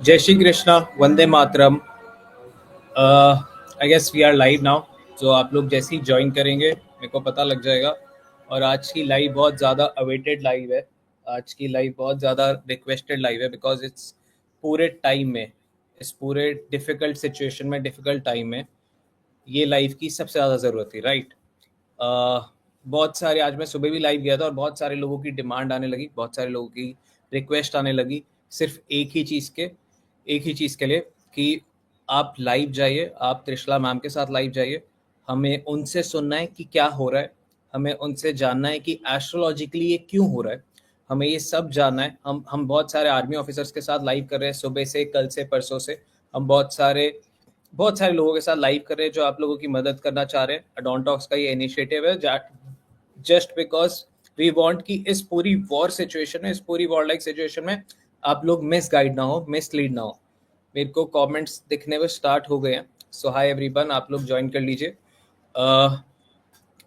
जय श्री कृष्णा, वंदे मातरम। I guess we are live now. तो आप लोग जैसे ही ज्वाइन करेंगे मेरे को पता लग जाएगा। और आज की लाइव बहुत ज़्यादा अवेटेड लाइव है। आज की लाइव बहुत ज़्यादा रिक्वेस्टेड लाइव है बिकॉज इट्स पूरे टाइम में, इस पूरे डिफ़िकल्ट सिचुएशन में, डिफ़िकल्ट टाइम में ये लाइव की सबसे ज़्यादा ज़रूरत थी, राइट। बहुत सारे, आज मैं सुबह भी लाइव गया था और बहुत सारे लोगों की डिमांड आने लगी, बहुत सारे लोगों की रिक्वेस्ट आने लगी सिर्फ एक ही चीज़ के लिए कि आप लाइव जाइए, आप त्रिशला मैम के साथ लाइव जाइए। हमें उनसे सुनना है कि क्या हो रहा है, हमें उनसे जानना है कि एस्ट्रोलॉजिकली ये क्यों हो रहा है, हमें ये सब जानना है। हम बहुत सारे आर्मी ऑफिसर्स के साथ लाइव कर रहे हैं सुबह से, कल से, परसों से। हम बहुत सारे लोगों के साथ लाइव कर रहे हैं जो आप लोगों की मदद करना चाह रहे हैं। अडोन टॉक्स का ये इनिशिएटिव है जस्ट बिकॉज वी वांट कि इस पूरी वॉर सिचुएशन में, इस पूरी वॉर लाइक सिचुएशन में आप लोग मिस गाइड ना हो, मिस लीड ना हो। मेरे को कमेंट्स दिखने में स्टार्ट हो गए हैं। सो हाय एवरीवन, आप लोग ज्वाइन कर लीजिए।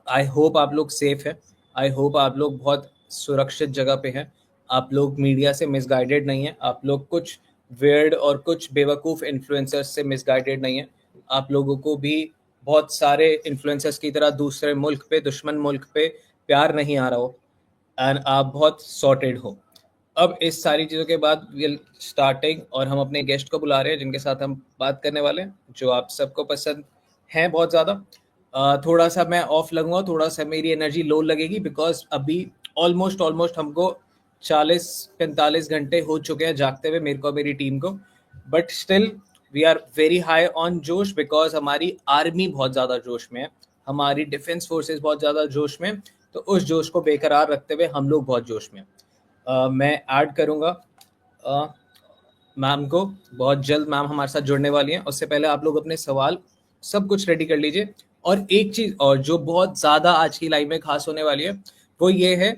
आई होप आप लोग सेफ हैं। आई होप आप लोग बहुत सुरक्षित जगह पे हैं। आप लोग मीडिया से मिसगाइडेड नहीं हैं। आप लोग कुछ वियर्ड और कुछ बेवकूफ़ इन्फ्लुएंसर्स से मिसगाइडेड नहीं हैं। आप लोगों को भी बहुत सारे इन्फ्लुएंसर्स की तरह दूसरे मुल्क पे, दुश्मन मुल्क पे प्यार नहीं आ रहा हो एंड आप बहुत सॉर्टेड हो। अब इस सारी चीज़ों के बाद विल स्टार्टिंग, और हम अपने गेस्ट को बुला रहे हैं जिनके साथ हम बात करने वाले हैं, जो आप सबको पसंद हैं बहुत ज़्यादा। थोड़ा सा मैं ऑफ लगूंगा, थोड़ा सा मेरी एनर्जी लो लगेगी बिकॉज अभी ऑलमोस्ट हमको 40-45 घंटे हो चुके हैं जागते हुए, मेरे को और मेरी टीम को। But still we are very high on जोश बिकॉज हमारी आर्मी बहुत ज़्यादा जोश में है, हमारी डिफेंस फोर्सेस बहुत ज़्यादा जोश में। तो उस जोश को बेकरार रखते हुए हम लोग बहुत जोश में हैं। मैं ऐड करूँगा मैम को बहुत जल्द। मैम हमारे साथ जुड़ने वाली हैं। उससे पहले आप लोग अपने सवाल सब कुछ रेडी कर लीजिए। और एक चीज़ और जो बहुत ज़्यादा आज की लाइव में खास होने वाली है वो ये है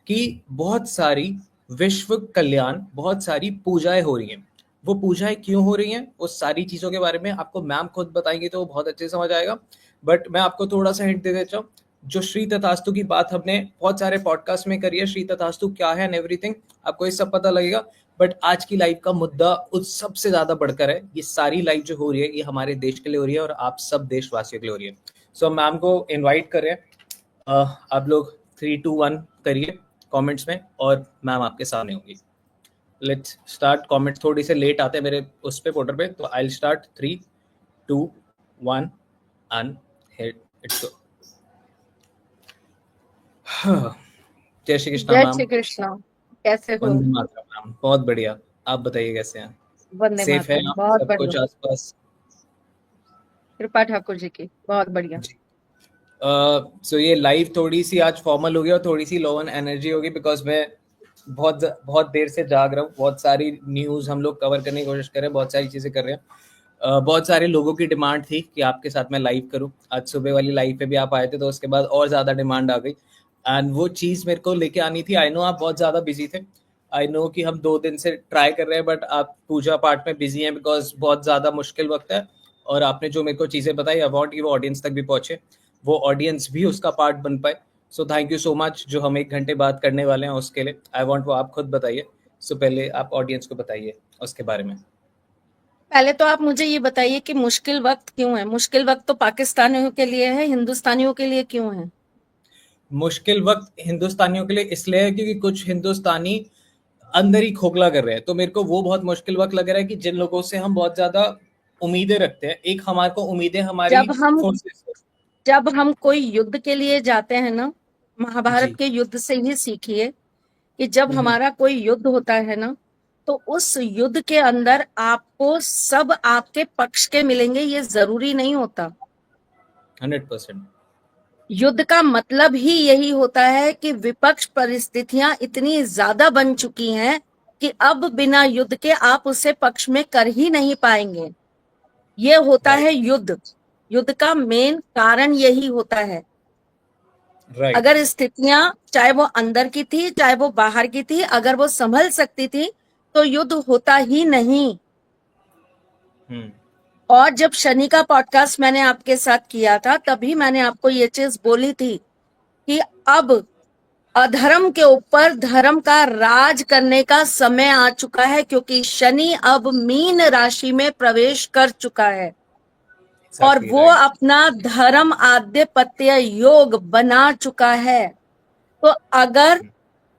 कि बहुत सारी विश्व कल्याण, बहुत सारी पूजाएं हो रही हैं। वो पूजाएं क्यों हो रही हैं, वो सारी चीज़ों के बारे में आपको मैम खुद बताएंगे तो वो बहुत अच्छे से समझ आएगा। बट मैं आपको थोड़ा सा हिंट दे देता हूँ। जो श्री तथास्तु की बात हमने बहुत सारे पॉडकास्ट में करी है, श्री तथास्तु क्या है एंड एवरीथिंग, आपको ये सब पता लगेगा। बट आज की लाइव का मुद्दा उस सबसे ज्यादा बढ़कर है। ये सारी लाइव जो हो रही है ये हमारे देश के लिए हो रही है और आप सब देशवासियों के लिए हो रही है। सो मैम को इनवाइट कर रहे हैं। आप लोग 3-2-1 करिए कमेंट्स में और मैम आपके सामने होंगी। Let's start. कमेंट्स थोड़ी से लेट आते हैं मेरे उस पे पोर्टल पे, तो I will start 3-2-1 and hit it's go. जय श्री कृष्णा जय मैम। श्री कृष्णा। कैसे हो? वंदे मातरम मैम। बहुत बढ़िया, आप बताइए कैसे हैं? वंदे सेफ है मातरम। आप? बहुत सब बढ़िया। कुछ आसपास? कृपा ठाकुर जी की बहुत बढ़िया। जी। सो ये लाइव थोड़ी सी आज फॉर्मल होगी और थोड़ी सी लो ऑन एनर्जी होगी बिकॉज मैं बहुत बहुत देर से जाग रहा हूँ। बहुत सारी न्यूज़ हम लोग कवर करने की कोशिश कर रहे हैं, बहुत सारी चीज़ें कर रहे हैं। बहुत सारे लोगों की डिमांड थी कि आपके साथ मैं लाइव करूं। आज सुबह वाली लाइव पे भी आप आए थे तो उसके बाद और ज़्यादा डिमांड आ गई एंड वो चीज़ मेरे को लेके आनी थी। आई नो आप बहुत ज़्यादा बिजी थे। आई नो कि हम 2 दिन से ट्राई कर रहे हैं बट आप पूजा पाठ में बिजी हैं बिकॉज बहुत ज़्यादा मुश्किल वक्त है। और आपने जो मेरे को चीज़ें बताई, आई वांट कि वो ऑडियंस तक भी पहुंचे, वो ऑडियंस भी उसका पार्ट बन पाए। So thank you so much. जो हम 1 घंटे बात करने वाले हैं उसके लिए आई वांट वो आप खुद बताइए। सो पहले आप ऑडियंस को बताइए उसके बारे में। पहले तो आप मुझे ये बताइए कि मुश्किल वक्त क्यों है? मुश्किल वक्त तो पाकिस्तानियों के लिए है, हिंदुस्तानियों के लिए क्यों है? मुश्किल वक्त हिंदुस्तानियों के लिए इसलिए है क्योंकि कुछ हिंदुस्तानी अंदर ही खोखला कर रहे हैं। तो मेरे को वो बहुत मुश्किल वक्त लग रहा है कि जिन लोगों से हम बहुत ज्यादा उम्मीदें रखते हैं, एक हमारे को उम्मीदें हमारी जब हम फोर्सेस से। जब हम कोई युद्ध के लिए जाते हैं ना, महाभारत जी। के युद्ध से ही सीखिए कि जब हम्म। हमारा कोई युद्ध होता है ना, तो उस युद्ध के अंदर आपको सब आपके पक्ष के मिलेंगे, ये जरूरी नहीं होता। 100%। युद्ध का मतलब ही यही होता है कि विपक्ष परिस्थितियां इतनी ज्यादा बन चुकी हैं कि अब बिना युद्ध के आप उसे पक्ष में कर ही नहीं पाएंगे। ये होता राइट। है युद्ध। युद्ध का मेन कारण यही होता है। राइट। अगर स्थितियां चाहे वो अंदर की थी चाहे वो बाहर की थी, अगर वो संभल सकती थी तो युद्ध होता ही नहीं। हम्म। और जब शनि का पॉडकास्ट मैंने आपके साथ किया था तभी मैंने आपको ये चीज बोली थी कि अब अधर्म के ऊपर धर्म का राज करने का समय आ चुका है, क्योंकि शनि अब मीन राशि में प्रवेश कर चुका है और एग्जैक्टली वो राइट। अपना धर्म आधिपत्य योग बना चुका है। तो अगर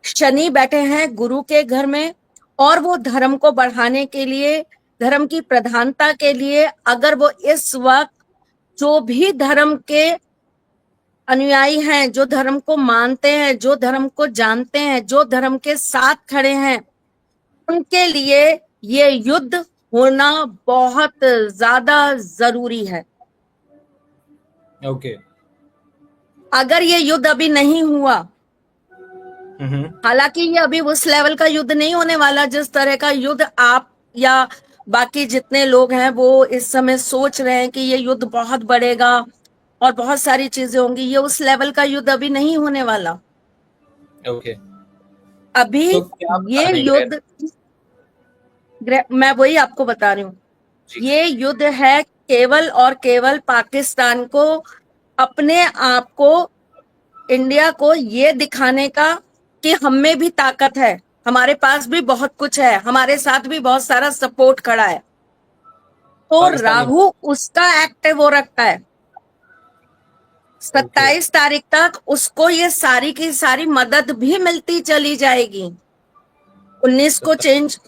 शनि बैठे हैं गुरु के घर में और वो धर्म को बढ़ाने के लिए, धर्म की प्रधानता के लिए, अगर वो इस वक्त जो भी धर्म के अनुयायी हैं, जो धर्म को मानते हैं, जो धर्म को जानते हैं, जो धर्म के साथ खड़े हैं, उनके लिए ये युद्ध होना बहुत ज्यादा जरूरी है। ओके। अगर ये युद्ध अभी नहीं हुआ, हम्म। हालांकि ये अभी उस लेवल का युद्ध नहीं होने वाला जिस तरह का युद्ध आप या बाकी जितने लोग हैं वो इस समय सोच रहे हैं कि ये युद्ध बहुत बढ़ेगा और बहुत सारी चीजें होंगी, ये उस लेवल का युद्ध अभी नहीं होने वाला। ओके। अभी तो क्या ये बताने गृह? युद्ध, मैं वही आपको बता रही हूँ, जी जी। ये युद्ध है केवल और केवल पाकिस्तान को अपने आप को, इंडिया को ये दिखाने का कि हम में भी ताकत है, हमारे पास भी बहुत कुछ है, हमारे साथ भी बहुत सारा सपोर्ट खड़ा है। तो पाकिस्तानी। राहु उसका एक्टिव हो रखता है। ओके। 27 तारीख तक उसको ये सारी की सारी मदद भी मिलती चली जाएगी। 19 को चेंज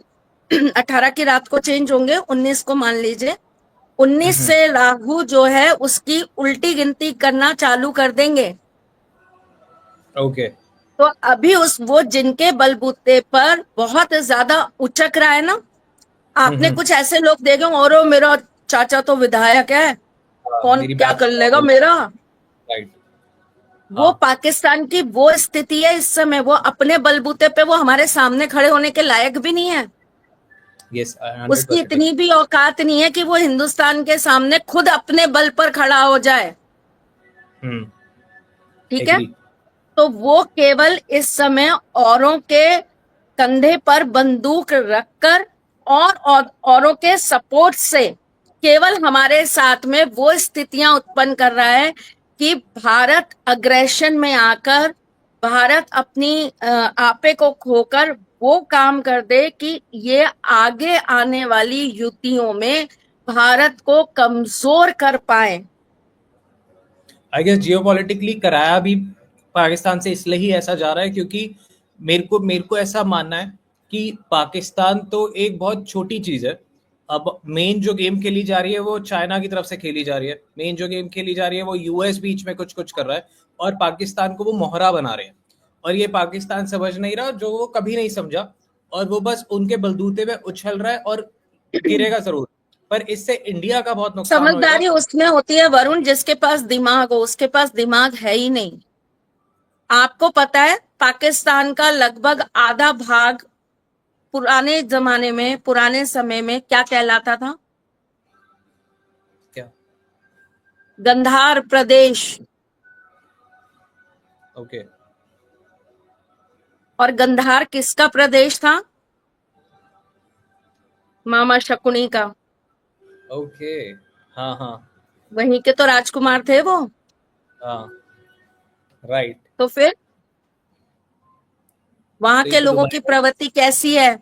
18 की रात को चेंज होंगे, 19 को मान लीजिए, 19 हम्म। से राहु जो है उसकी उल्टी गिनती करना चालू कर देंगे। ओके। तो अभी उस वो जिनके बलबूते पर बहुत ज्यादा उचक रहा है ना, आपने हम्म। कुछ ऐसे लोग देखे होंगे, और मेरा चाचा तो विधायक है, हाँ, कौन मेरी क्या बैक कर लेगा प्रॉब्लम। मेरा। राइट। वो हाँ। पाकिस्तान की वो स्थिति है इस समय, वो अपने बलबूते पे वो हमारे सामने खड़े होने के लायक भी नहीं है। यस, 100% उसकी इतनी भी औकात नहीं है कि वो हिंदुस्तान के सामने खुद अपने बल पर खड़ा हो जाए। हम्म। ठीक है। एग्री। तो वो केवल इस समय औरों के कंधे पर बंदूक रखकर औरों के सपोर्ट से केवल हमारे साथ में वो स्थितियां उत्पन्न कर रहा है कि भारत अग्रेशन में आकर, भारत अपनी आपे को खोकर वो काम कर दे कि ये आगे आने वाली युद्धियों में भारत को कमजोर कर पाए। आई गेस जियोपॉलिटिकली कराया भी पाकिस्तान से इसलिए ही ऐसा जा रहा है, क्योंकि मेरे को ऐसा मानना है कि पाकिस्तान तो एक बहुत छोटी चीज है। अब मेन जो गेम खेली जा रही है वो चाइना की तरफ से खेली जा रही है, मेन जो गेम खेली जा रही है वो यूएस बीच में कुछ कुछ कर रहा है, और पाकिस्तान को वो मोहरा बना रहे हैं। और ये पाकिस्तान समझ नहीं रहा, जो वो कभी नहीं समझा, और वो बस उनके बलबूते में उछल रहा है और गिरेगा जरूर, पर इससे इंडिया का बहुत नुकसान होएगा। समझदारी उसमें होती है वरुण जिसके पास दिमाग हो, उसके पास दिमाग है ही नहीं। आपको पता है पाकिस्तान का लगभग आधा भाग पुराने जमाने में, पुराने समय में क्या कहलाता था? क्या? गंधार प्रदेश। ओके। और गंधार किसका प्रदेश था? मामा शकुनी का। ओके। हाँ हाँ। वहीं के तो राजकुमार थे वो। हाँ। राइट। तो फिर वहां तो ये के तो लोगों दुबई की में। प्रवृत्ति कैसी है?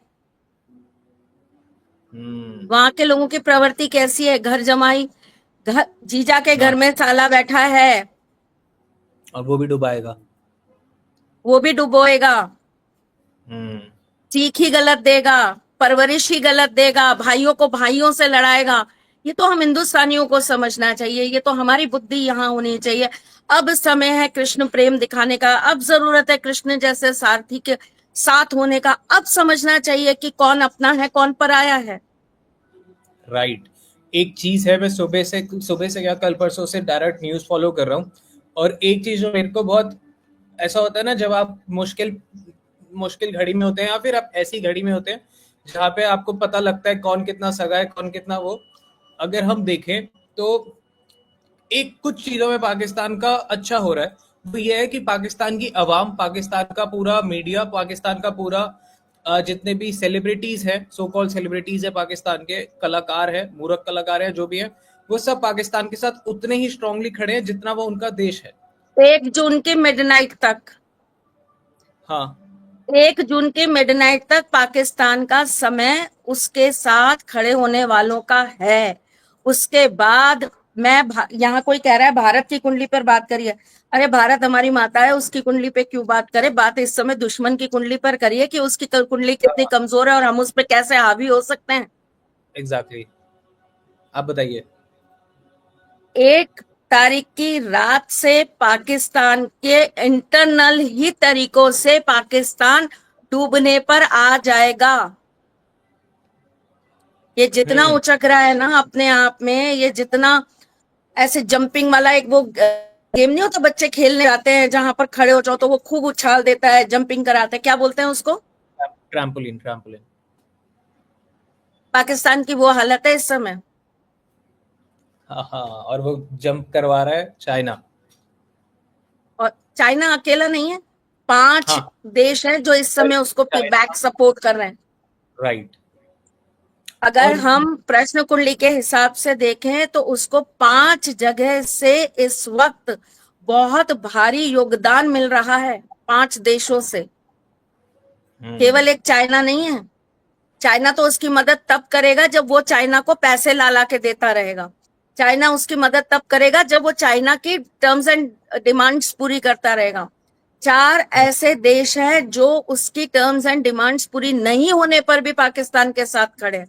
हम्म। वहां के लोगों की प्रवृत्ति कैसी है? घर जमाई, घर जीजा के घर मार। में साला बैठा है, और वो भी डुबाएगा। वो भी डुबोएगा, हम्म। सीख ही गलत देगा, परवरिश ही गलत देगा, भाइयों को भाइयों से लड़ाएगा। ये तो हम हिंदुस्तानियों को समझना चाहिए, ये तो हमारी बुद्धि यहाँ होनी चाहिए। अब समय है कृष्ण प्रेम दिखाने का, अब जरूरत है कृष्ण जैसे सारथी के साथ होने का, अब समझना चाहिए कि कौन अपना है कौन पराया है। राइट। एक चीज है, मैं सुबह से क्या कल परसों से डायरेक्ट न्यूज फॉलो कर रहा हूँ, और एक चीज जो मेरे को बहुत ऐसा होता है ना, जब आप मुश्किल मुश्किल घड़ी में होते हैं, या फिर आप ऐसी घड़ी में होते हैं जहाँ पे आपको पता लगता है कौन कितना सगा है, कौन कितना वो, अगर हम देखें तो एक कुछ चीजों में पाकिस्तान का अच्छा हो रहा है। वो ये है कि पाकिस्तान की अवाम, पाकिस्तान का पूरा मीडिया, पाकिस्तान का पूरा जितने भी सेलिब्रिटीज हैं, सो कॉल्ड सेलिब्रिटीज है, पाकिस्तान के कलाकार है, मूर्ख कलाकार है, जो भी है, वो सब पाकिस्तान के साथ उतने ही स्ट्रांगली खड़े हैं जितना वो उनका देश है। 1 जून की मिडनाइट तक हाँ 1 जून की मिडनाइट तक पाकिस्तान का समय उसके साथ खड़े होने वालों का है। उसके बाद यहाँ कोई कह रहा है भारत की कुंडली पर बात करिए। अरे भारत हमारी माता है, उसकी कुंडली पे क्यों बात करें? बात इस समय दुश्मन की कुंडली पर करिए कि उसकी कुंडली कितनी कमजोर है और हम उस पर कैसे हावी हो सकते हैं। एग्जैक्टली, आप बताइए। 1 तारीख की रात से पाकिस्तान के इंटरनल ही तरीकों से पाकिस्तान डूबने पर आ जाएगा। ये जितना हम्म। उचक रहा है ना अपने आप में, ये जितना ऐसे जंपिंग वाला एक वो गेम नहीं होता, बच्चे खेलने जाते हैं जहां पर खड़े हो जाओ तो वो खूब उछाल देता है, जंपिंग कराते हैं, क्या बोलते हैं उसको? Trampoline, trampoline. पाकिस्तान की वो हालत है इस समय। हाँ हाँ, और वो जंप करवा रहा है चाइना। और चाइना अकेला नहीं है, 5 हाँ, देश हैं जो इस समय उसको चाइना, बैक सपोर्ट कर रहे हैं। राइट। अगर और हम प्रश्न कुंडली के हिसाब से देखें तो उसको 5 जगह से इस वक्त बहुत भारी योगदान मिल रहा है, 5 देशों से। हम्म केवल एक चाइना नहीं है। चाइना तो उसकी मदद तब करेगा जब वो चाइना को पैसे ला ला के देता रहेगा। चाइना उसकी मदद तब करेगा जब वो चाइना की टर्म्स एंड डिमांड्स पूरी करता रहेगा। 4 ऐसे देश हैं जो उसकी टर्म्स एंड डिमांड्स पूरी नहीं होने पर भी पाकिस्तान के साथ खड़े हैं।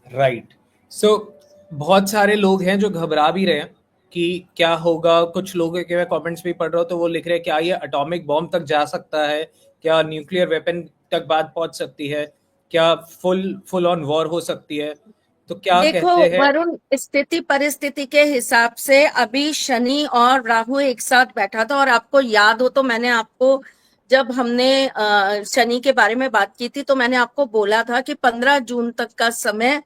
राइट। सो बहुत सारे लोग हैं जो घबरा भी रहे हैं कि क्या होगा। कुछ लोगों के मैं कमेंट्स भी पढ़ रहा हूँ तो वो लिख रहे हैं क्या ये एटॉमिक बॉम्ब तक जा सकता है, क्या न्यूक्लियर वेपन तक बात पहुंच सकती है, क्या फुल फुल ऑन वॉर हो सकती है। तो क्या देखो कहते हैं। वरुण, स्थिति परिस्थिति के हिसाब से अभी शनि और राहु एक साथ बैठा था, और आपको याद हो तो मैंने आपको, जब हमने शनि के बारे में बात की थी तो मैंने आपको बोला था कि 15 जून तक का समय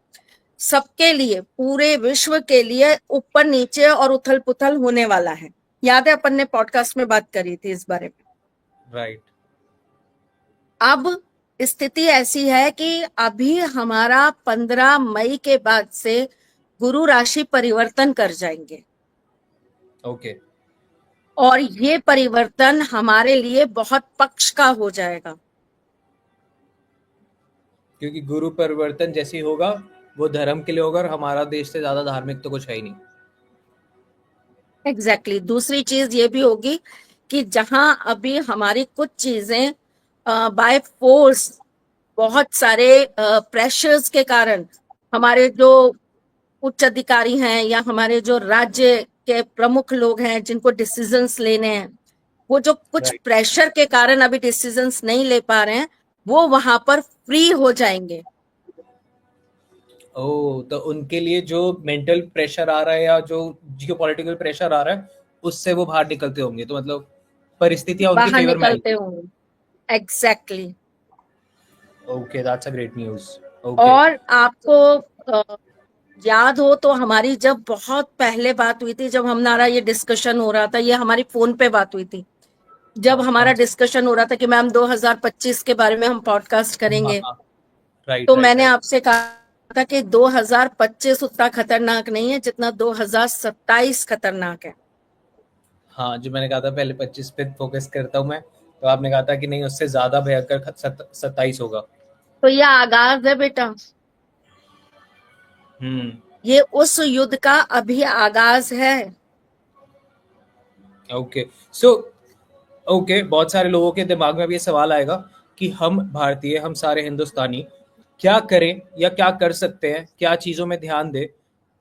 सबके लिए, पूरे विश्व के लिए ऊपर नीचे और उथल पुथल होने वाला है। याद है अपन ने पॉडकास्ट में बात करी थी इस बारे में। राइट। अब स्थिति ऐसी है कि अभी हमारा 15 मई के बाद से गुरु राशि परिवर्तन कर जाएंगे, ओके। और ये परिवर्तन हमारे लिए बहुत पक्ष का हो जाएगा। क्योंकि गुरु परिवर्तन जैसे ही होगा वो धर्म के लिए होगा, और हमारा देश से ज्यादा धार्मिक तो कुछ है ही नहीं। एग्जैक्टली दूसरी चीज ये भी होगी कि जहां अभी हमारी कुछ चीजें बाय फोर्स, बहुत सारे प्रेशर्स के कारण, हमारे जो उच्च अधिकारी हैं या हमारे जो राज्य के प्रमुख लोग हैं जिनको डिसीजंस लेने हैं, वो जो कुछ राइट। प्रेशर के कारण अभी डिसीजंस नहीं ले पा रहे हैं, वो वहां पर फ्री हो जाएंगे। ओ, तो उनके लिए जो मेंटल प्रेशर आ रहा है या जो जियो पॉलिटिकल प्रेशर आ रहा है उससे वो बाहर निकलते होंगे, तो मतलब परिस्थितियां उनके बाहर फेवर में निकलते आएगी। होंगे। Exactly exactly. Okay, that's a great news. Okay. और आपको याद हो तो हमारी जब बहुत पहले बात हुई थी, जब हमारा ये डिस्कशन हो रहा था, ये हमारी फोन पे बात हुई थी, जब हाँ, हमारा कौन सा? डिस्कशन हो रहा था कि मैम 2025 के बारे में हम पॉडकास्ट हाँ, करेंगे, हाँ। राइट, तो राइट, मैंने राइट। आपसे कहा था कि 2025 उतना खतरनाक नहीं है जितना 2027 खतरनाक है। हाँ, जो मैंने कहा था पहले 25 पे फ़ोकस करता हूँ मैं, तो आपने कहा था कि नहीं उससे ज़्यादा भयंकर 27 होगा। तो यह आगाज है बेटा, हुँ, ये उस युद्ध का अभी आगाज है। ओके। सो ओके, बहुत सारे लोगों के दिमाग में भी ये सवाल आएगा कि हम भारतीय, हम सारे हिंदुस्तानी क्या करें या क्या कर सकते हैं, क्या चीज़ों में ध्यान दें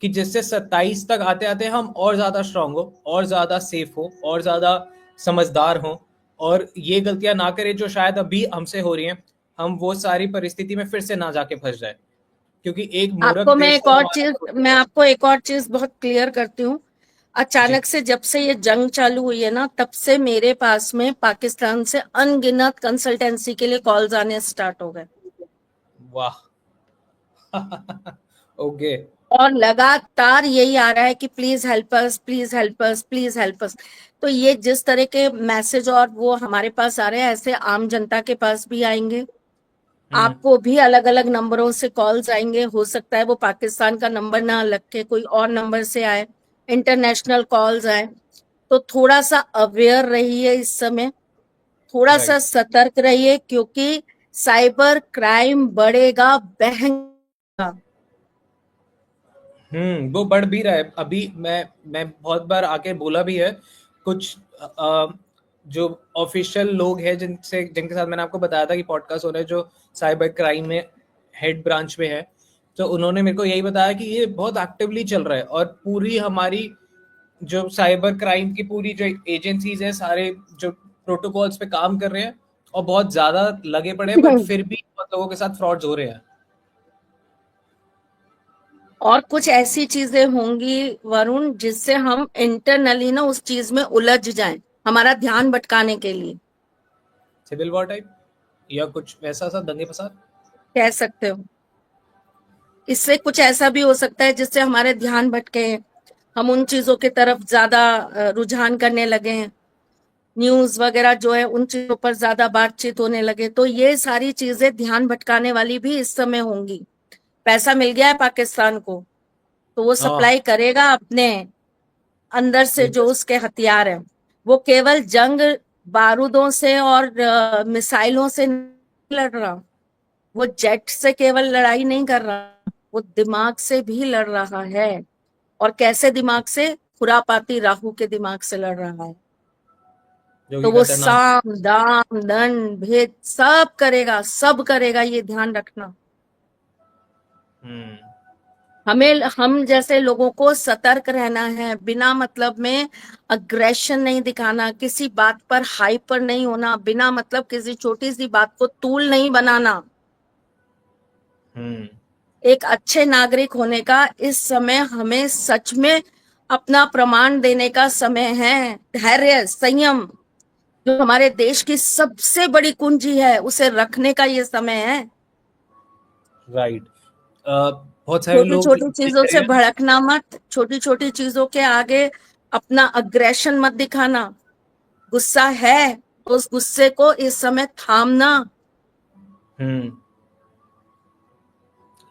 कि जिससे 27 तक आते-आते हम और ज़्यादा स्ट्रॉन्ग हो, और ज़्यादा सेफ हो, और ज़्यादा समझदार हों, और ये गलतियाँ ना करें जो शायद अभी हमसे हो रही हैं, हम वो सारी परिस्थिति में फिर से ना जाके फँस जाएँ। क्योंकि एक मूर्ख आपको मैं देश एक को और हमारा चीज कुछ मैं नहीं आपको एक और चीज बहुत क्लियर करती हूँ। है। अचानक से जब से ये जंग चालू हुई है ना, तब से मेरे पास में पाकिस्तान से अनगिनत कंसल्टेंसी के लिए कॉल्स आने स्टार्ट हो गए, जी, वाह! ओके। और लगातार यही आ रहा है कि please help us, please help us, please help us. तो ये जिस तरह के मैसेज और वो हमारे पास आ रहे हैं, ऐसे आम जनता के पास भी आएंगे। हुँ, आपको भी अलग अलग नंबरों से कॉल्स आएंगे, हो सकता है वो पाकिस्तान का नंबर ना लग के कोई और नंबर से आए, इंटरनेशनल कॉल्स आए। तो थोड़ा सा अवेयर रहिए इस समय, थोड़ा सा राइट। सतर्क रहिए, क्योंकि साइबर क्राइम बढ़ेगा, बहेगा। वो बढ़ भी रहा है अभी। मैं बहुत बार आके बोला भी है कुछ जो ऑफिशियल लोग हैं जिनके साथ मैंने आपको बताया था कि पॉडकास्ट हो रहा है, जो साइबर क्राइम में हेड ब्रांच में है, तो उन्होंने मेरे को यही बताया कि ये बहुत एक्टिवली चल रहा है और पूरी हमारी जो साइबर क्राइम की पूरी जो एजेंसीज हैं, सारे जो प्रोटोकॉल्स पे काम कर रहे हैं और बहुत ज्यादा लगे पड़े हैं, बट फिर भी बहुत लोगों के साथ फ्रॉड्स हो रहे हैं। और कुछ ऐसी चीजें होंगी वरुण, जिससे हम इंटरनली ना उस चीज में उलझ जाएं, हमारा ध्यान भटकाने के लिए। सिविल वॉर टाइप या कुछ वैसा सा दंगे फसाद। कह सकते हो। इससे कुछ ऐसा भी हो सकता है जिससे हमारे ध्यान भटके, हम उन चीजों की तरफ ज्यादा रुझान करने लगे हैं, न्यूज वगैरह जो है उन चीजों पर ज्यादा बातचीत होने लगे। तो ये सारी चीजें ध्यान भटकाने वाली भी इस समय होंगी। पैसा मिल गया है पाकिस्तान को, तो वो हाँ, सप्लाई करेगा अपने अंदर से जो इंडस्ट्री। उसके हथियार हैं। वो केवल जंग बारूदों से और मिसाइलों से नहीं लड़ रहा, वो जेट से केवल लड़ाई नहीं कर रहा, वो दिमाग से भी लड़ रहा है। और कैसे दिमाग से? खुरापाती राहु के दिमाग से लड़ रहा है। जो तो कि वो खतरनाक। साम दाम दंड भेद सब करेगा, सब करेगा, ये ध्यान रखना। हम्म। हम जैसे लोगों को सतर्क रहना है, बिना मतलब में अग्रेशन नहीं दिखाना, किसी बात पर हाइपर नहीं होना, बिना मतलब किसी छोटी सी बात को तूल नहीं बनाना। हम्म। एक अच्छे नागरिक होने का इस समय हमें सच में अपना प्रमाण देने का समय है। धैर्य, संयम, जो हमारे देश की सबसे बड़ी कुंजी है, उसे रखने का ये समय है। राइट। बहुत सारे छोटी लोग छोटी दिख चीजों रहे से हैं। भड़कना मत, छोटी छोटी चीजों के आगे अपना अग्रेशन मत दिखाना। गुस्सा है तो उस गुस्से को इस समय थामना। हम्म।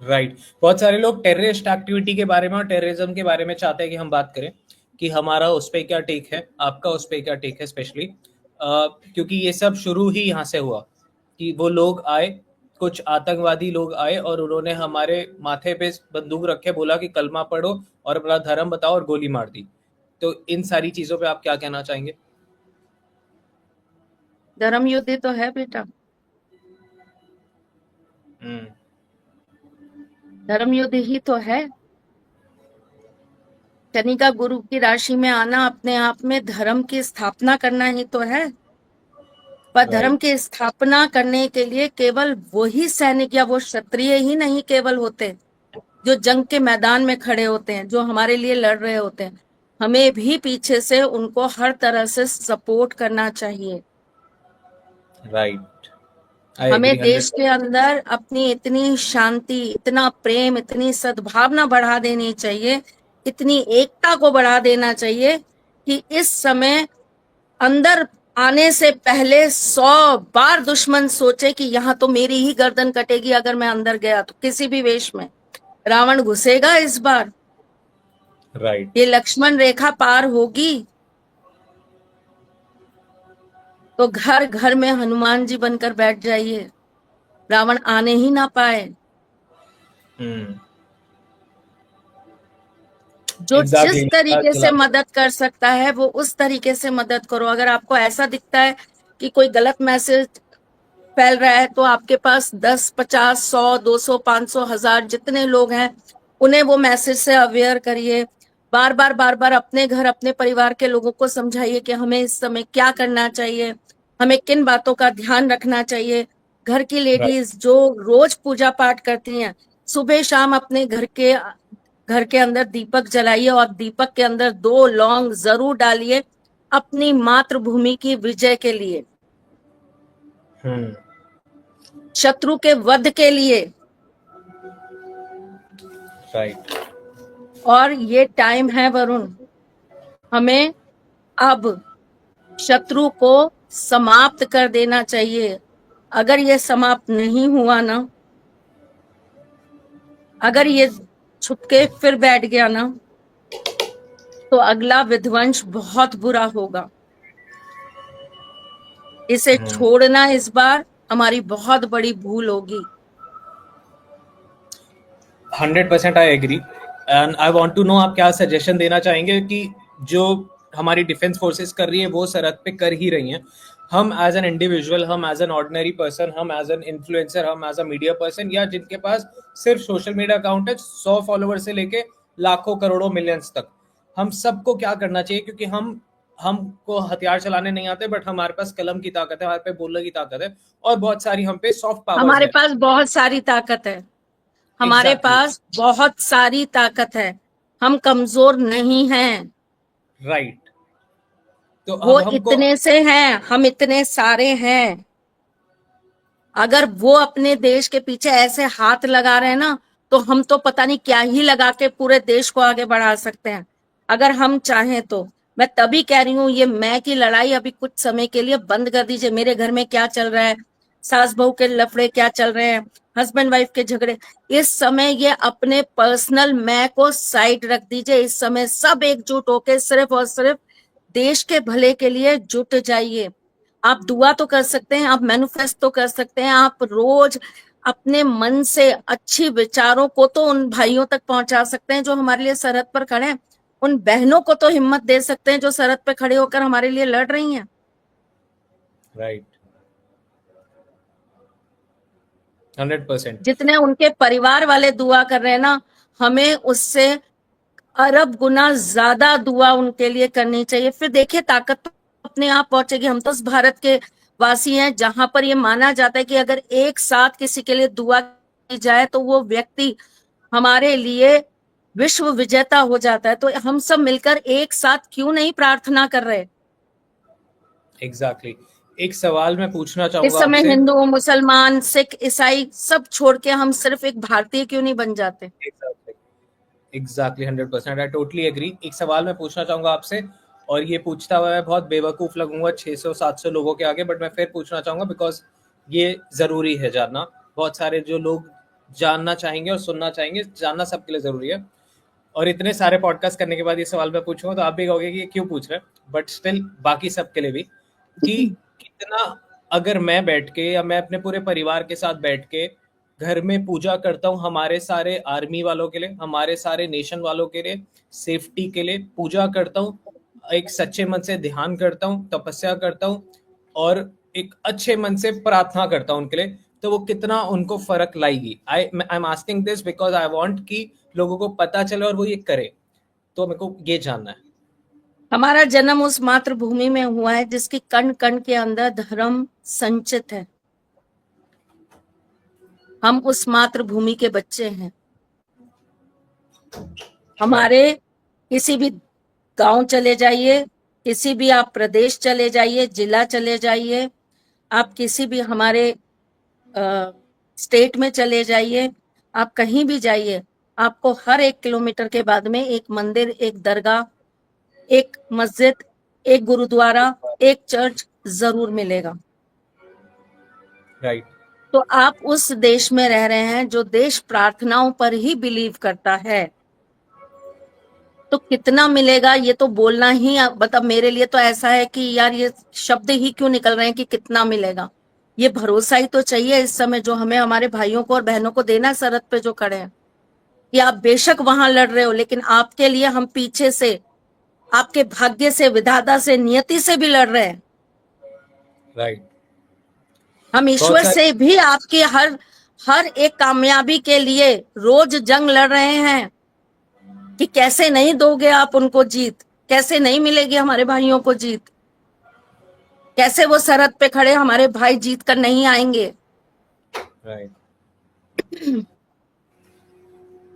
राइट। बहुत सारे लोग टेररिस्ट एक्टिविटी के बारे में और टेररिज्म के बारे में चाहते हैं कि हम बात करें, कि हमारा उस पर क्या टेक है, आपका उस पर क्या टेक है, स्पेशली क्योंकि ये सब शुरू ही यहाँ से हुआ कि वो लोग आए, कुछ आतंकवादी लोग आए और उन्होंने हमारे माथे पे बंदूक रखे, बोला कि कलमा पढ़ो और अपना धर्म बताओ, और गोली मार दी। तो इन सारी चीजों पे आप क्या कहना चाहेंगे? धर्म युद्ध ही तो है बेटा, हम्म। धर्म युद्ध ही तो है। शनि का गुरु की राशि में आना अपने आप में धर्म की स्थापना करना ही तो है। पर धर्म राइट। की स्थापना करने के लिए केवल वही सैनिक या वो क्षत्रिय ही नहीं केवल होते जो जंग के मैदान में खड़े होते हैं, जो हमारे लिए लड़ रहे होते हैं। हमें भी पीछे से उनको हर तरह से सपोर्ट करना चाहिए। राइट। आई हमें एग्री देश 100%। के अंदर अपनी इतनी शांति, इतना प्रेम, इतनी सद्भावना बढ़ा देनी चाहिए, इतनी एकता को बढ़ा देना चाहिए कि इस समय अंदर आने से पहले 100 बार दुश्मन सोचे कि यहाँ तो मेरी ही गर्दन कटेगी अगर मैं अंदर गया तो। किसी भी वेश में रावण घुसेगा इस बार, राइट। ये लक्ष्मण रेखा पार होगी तो घर घर में हनुमान जी बनकर बैठ जाइए, रावण आने ही ना पाए। हम्म। जो जिस एग्जैक्टली। तरीके से मदद कर सकता है वो उस तरीके से मदद करो। अगर आपको ऐसा दिखता है कि कोई गलत मैसेज फैल रहा है, तो आपके पास 10, 50, 100, 200, 500, 1000 जितने लोग हैं, उन्हें वो मैसेज से अवेयर करिए। बार बार अपने घर, अपने परिवार के लोगों को समझाइए कि हमें इस समय क्या करना चाहिए, हमें किन बातों का ध्यान रखना चाहिए। घर की राइट। लेडीज जो रोज पूजा पाठ करती हैं, सुबह शाम अपने घर के अंदर दीपक जलाइए और दीपक के अंदर 2 लौंग जरूर डालिए, अपनी मातृभूमि की विजय के लिए, हम्म। शत्रु के वध के लिए। राइट। और ये टाइम है वरुण, हमें अब शत्रु को समाप्त कर देना चाहिए। अगर ये समाप्त नहीं हुआ ना, अगर ये छुपके फिर बैठ गया ना, तो अगला विध्वंस बहुत बुरा होगा। इसे छोड़ना इस बार हमारी बहुत बड़ी भूल होगी। 100% I agree and I want to know आप क्या सजेशन देना चाहेंगे कि जो हमारी डिफेंस फोर्सेस कर रही है वो सरहद पे कर ही रही हैं, हम एज एन इंडिविजुअल, हम एज एन ऑर्डिनरी पर्सन, हम एज एन इन्फ्लुएंसर, हम एज अ मीडिया पर्सन, या जिनके पास सिर्फ सोशल मीडिया अकाउंट है 100 फॉलोअर से लेके लाखों करोड़ों मिलियंस तक, हम सबको क्या करना चाहिए? क्योंकि हमको हथियार चलाने नहीं आते, बट हमारे पास कलम की ताकत है, हमारे पे बोलने की ताकत है, और बहुत सारी हम पे सॉफ्ट पावर्स हमारे है। पास बहुत सारी ताकत है। हमारे एग्जैक्टली, पास बहुत सारी ताकत है। हम कमजोर नहीं हैं। राइट। तो वो अब हमको, इतने से हैं, हम इतने सारे हैं। अगर वो अपने देश के पीछे ऐसे हाथ लगा रहे हैं ना, तो हम तो पता नहीं क्या ही लगा के पूरे देश को आगे बढ़ा सकते हैं, अगर हम चाहें तो। मैं तभी कह रही हूँ, ये मैं की लड़ाई अभी कुछ समय के लिए बंद कर दीजिए। मेरे घर में क्या चल रहा है, सास बहू के लफड़े क्या चल रहे हैं, हस्बैंड वाइफ के झगड़े, इस समय ये अपने पर्सनल मैं को साइड रख दीजिए। इस समय सब एकजुट होकर सिर्फ और सिर्फ देश के भले के लिए जुट जाइए। आप दुआ तो कर सकते हैं, आप मैनिफेस्ट तो कर सकते हैं, आप रोज अपने मन से अच्छी विचारों को तो उन भाइयों तक पहुंचा सकते हैं जो हमारे लिए सरहद पर खड़े हैं। उन बहनों को तो हिम्मत दे सकते हैं जो सरहद पर खड़े होकर हमारे लिए लड़ रही हैं। राइट, 100%। जितने उनके परिवार वाले दुआ कर रहे हैं ना, हमें उससे अरब गुना ज्यादा दुआ उनके लिए करनी चाहिए। फिर देखिए, ताकत तो अपने आप पहुंचेगी। हम तो उस भारत के वासी हैं जहां पर ये माना जाता है कि अगर एक साथ किसी के लिए दुआ की जाए तो वो व्यक्ति हमारे लिए विश्व विजेता हो जाता है। तो हम सब मिलकर एक साथ क्यों नहीं प्रार्थना कर रहे? एग्जैक्टली, एक सवाल मैं पूछना इस चाहूंगा समय आपसे। हिंदू, मुसलमान, सिख, ईसाई सब छोड़ के हम सिर्फ एक भारतीय क्यों नहीं बन जाते? Exactly, 100%, I totally agree. एक सवाल मैं पूछना चाहूंगा आपसे, और ये पूछता हुआ मैं बहुत बेवकूफ लगूंगा 600-700 लोगों के आगे, बट मैं फिर पूछना चाहूंगा बिकॉज ये जरूरी है जानना। बहुत सारे जो लोग जानना चाहेंगे और सुनना चाहेंगे, जानना सबके लिए जरूरी है। और इतने सारे पॉडकास्ट करने के बाद ये सवाल मैं पूछूंगा तो आप भी कहोगे कि ये क्यों पूछ रहे हैं, बट स्टिल बाकी सबके लिए भी, कि कितना, अगर मैं बैठ के या मैं अपने पूरे परिवार के साथ बैठ के घर में पूजा करता हूँ हमारे सारे आर्मी वालों के लिए, हमारे सारे नेशन वालों के लिए, सेफ्टी के लिए पूजा करता हूँ, एक सच्चे मन से ध्यान करता हूँ, तपस्या करता हूँ, और एक अच्छे मन से प्रार्थना करता हूँ उनके लिए, तो वो कितना उनको फर्क लाएगी। I am asking this because I want कि लोगों को पता चले और वो ये करे, तो मेरे को ये जानना है। हमारा जन्म उस मातृभूमि में हुआ है जिसकी कण कण के अंदर धर्म संचित है। हम उस मातृभूमि के बच्चे हैं। हमारे किसी भी गांव चले जाइए, किसी भी आप प्रदेश चले जाइए, जिला चले जाइए, आप किसी भी हमारे स्टेट में चले जाइए, आप कहीं भी जाइए, आपको हर 1 किलोमीटर के बाद में एक मंदिर, एक दरगाह, एक मस्जिद, एक गुरुद्वारा, एक चर्च जरूर मिलेगा। राइट, तो आप उस देश में रह रहे हैं जो देश प्रार्थनाओं पर ही बिलीव करता है। तो कितना मिलेगा ये तो बोलना ही, मतलब मेरे लिए तो ऐसा है कि यार ये शब्द ही क्यों निकल रहे हैं कि कितना मिलेगा। ये भरोसा ही तो चाहिए इस समय जो हमें हमारे भाइयों को और बहनों को देना है सरहद पे जो खड़े हैं, कि आप बेशक वहां लड़ रहे हो, लेकिन आपके लिए हम पीछे से, आपके भाग्य से, विधाता से, नियति से भी लड़ रहे हैं। राइट। हम बहुत ईश्वर सारे, से भी आपकी हर हर एक कामयाबी के लिए रोज जंग लड़ रहे हैं कि कैसे नहीं दोगे आप उनको जीत, कैसे नहीं मिलेगी हमारे भाइयों को जीत, कैसे वो सरहद पे खड़े हमारे भाई जीत कर नहीं आएंगे। राइट,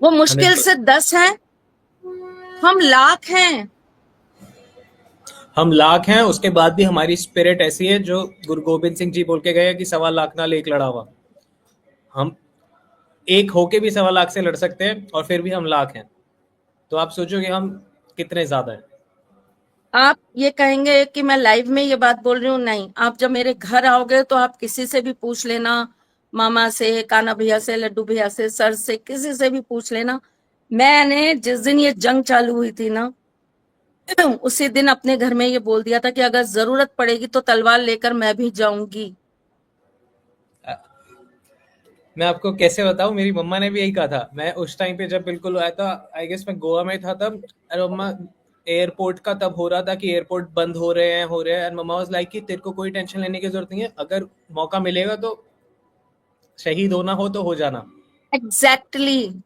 वो मुश्किल से 100%। 10 हैं, हम लाख हैं। हम लाख हैं, उसके बाद भी हमारी स्पिरिट ऐसी है जो गुरु गोबिंद सिंह जी बोल के गए कि 1.25 लाख नाल एक लड़ा हुआ। हम एक होके भी 1.25 लाख से लड़ सकते हैं, और फिर भी हम लाख हैं। तो आप सोचो कि हम कितने ज्यादा हैं। आप ये कहेंगे कि मैं लाइव में ये बात बोल रही हूँ, नहीं, आप जब मेरे घर आओगे तो आप किसी से भी पूछ लेना, मामा से, काना भैया से, लड्डू भैया से, सर से, किसी से भी पूछ लेना। मैंने जिस दिन ये जंग चालू हुई थी ना, उसी दिन अपने घर में ये बोल दिया था कि अगर जरूरत पड़ेगी तो तलवार लेकर मैं भी जाऊंगी। मैं आपको कैसे बताऊं, मेरी मम्मा ने भी यही कहा था। मैं उस टाइम पे जब बिल्कुल आया था, आई गेस मैं गोवा में था तब, और मम्मा एयरपोर्ट का तब हो रहा था कि एयरपोर्ट बंद हो रहे हैं एंड मम्मा वाज लाइक कि तेरे को कोई टेंशन लेने की जरूरत नहीं है, अगर मौका मिलेगा तो शहीद होना हो तो हो जाना। Exactly exactly.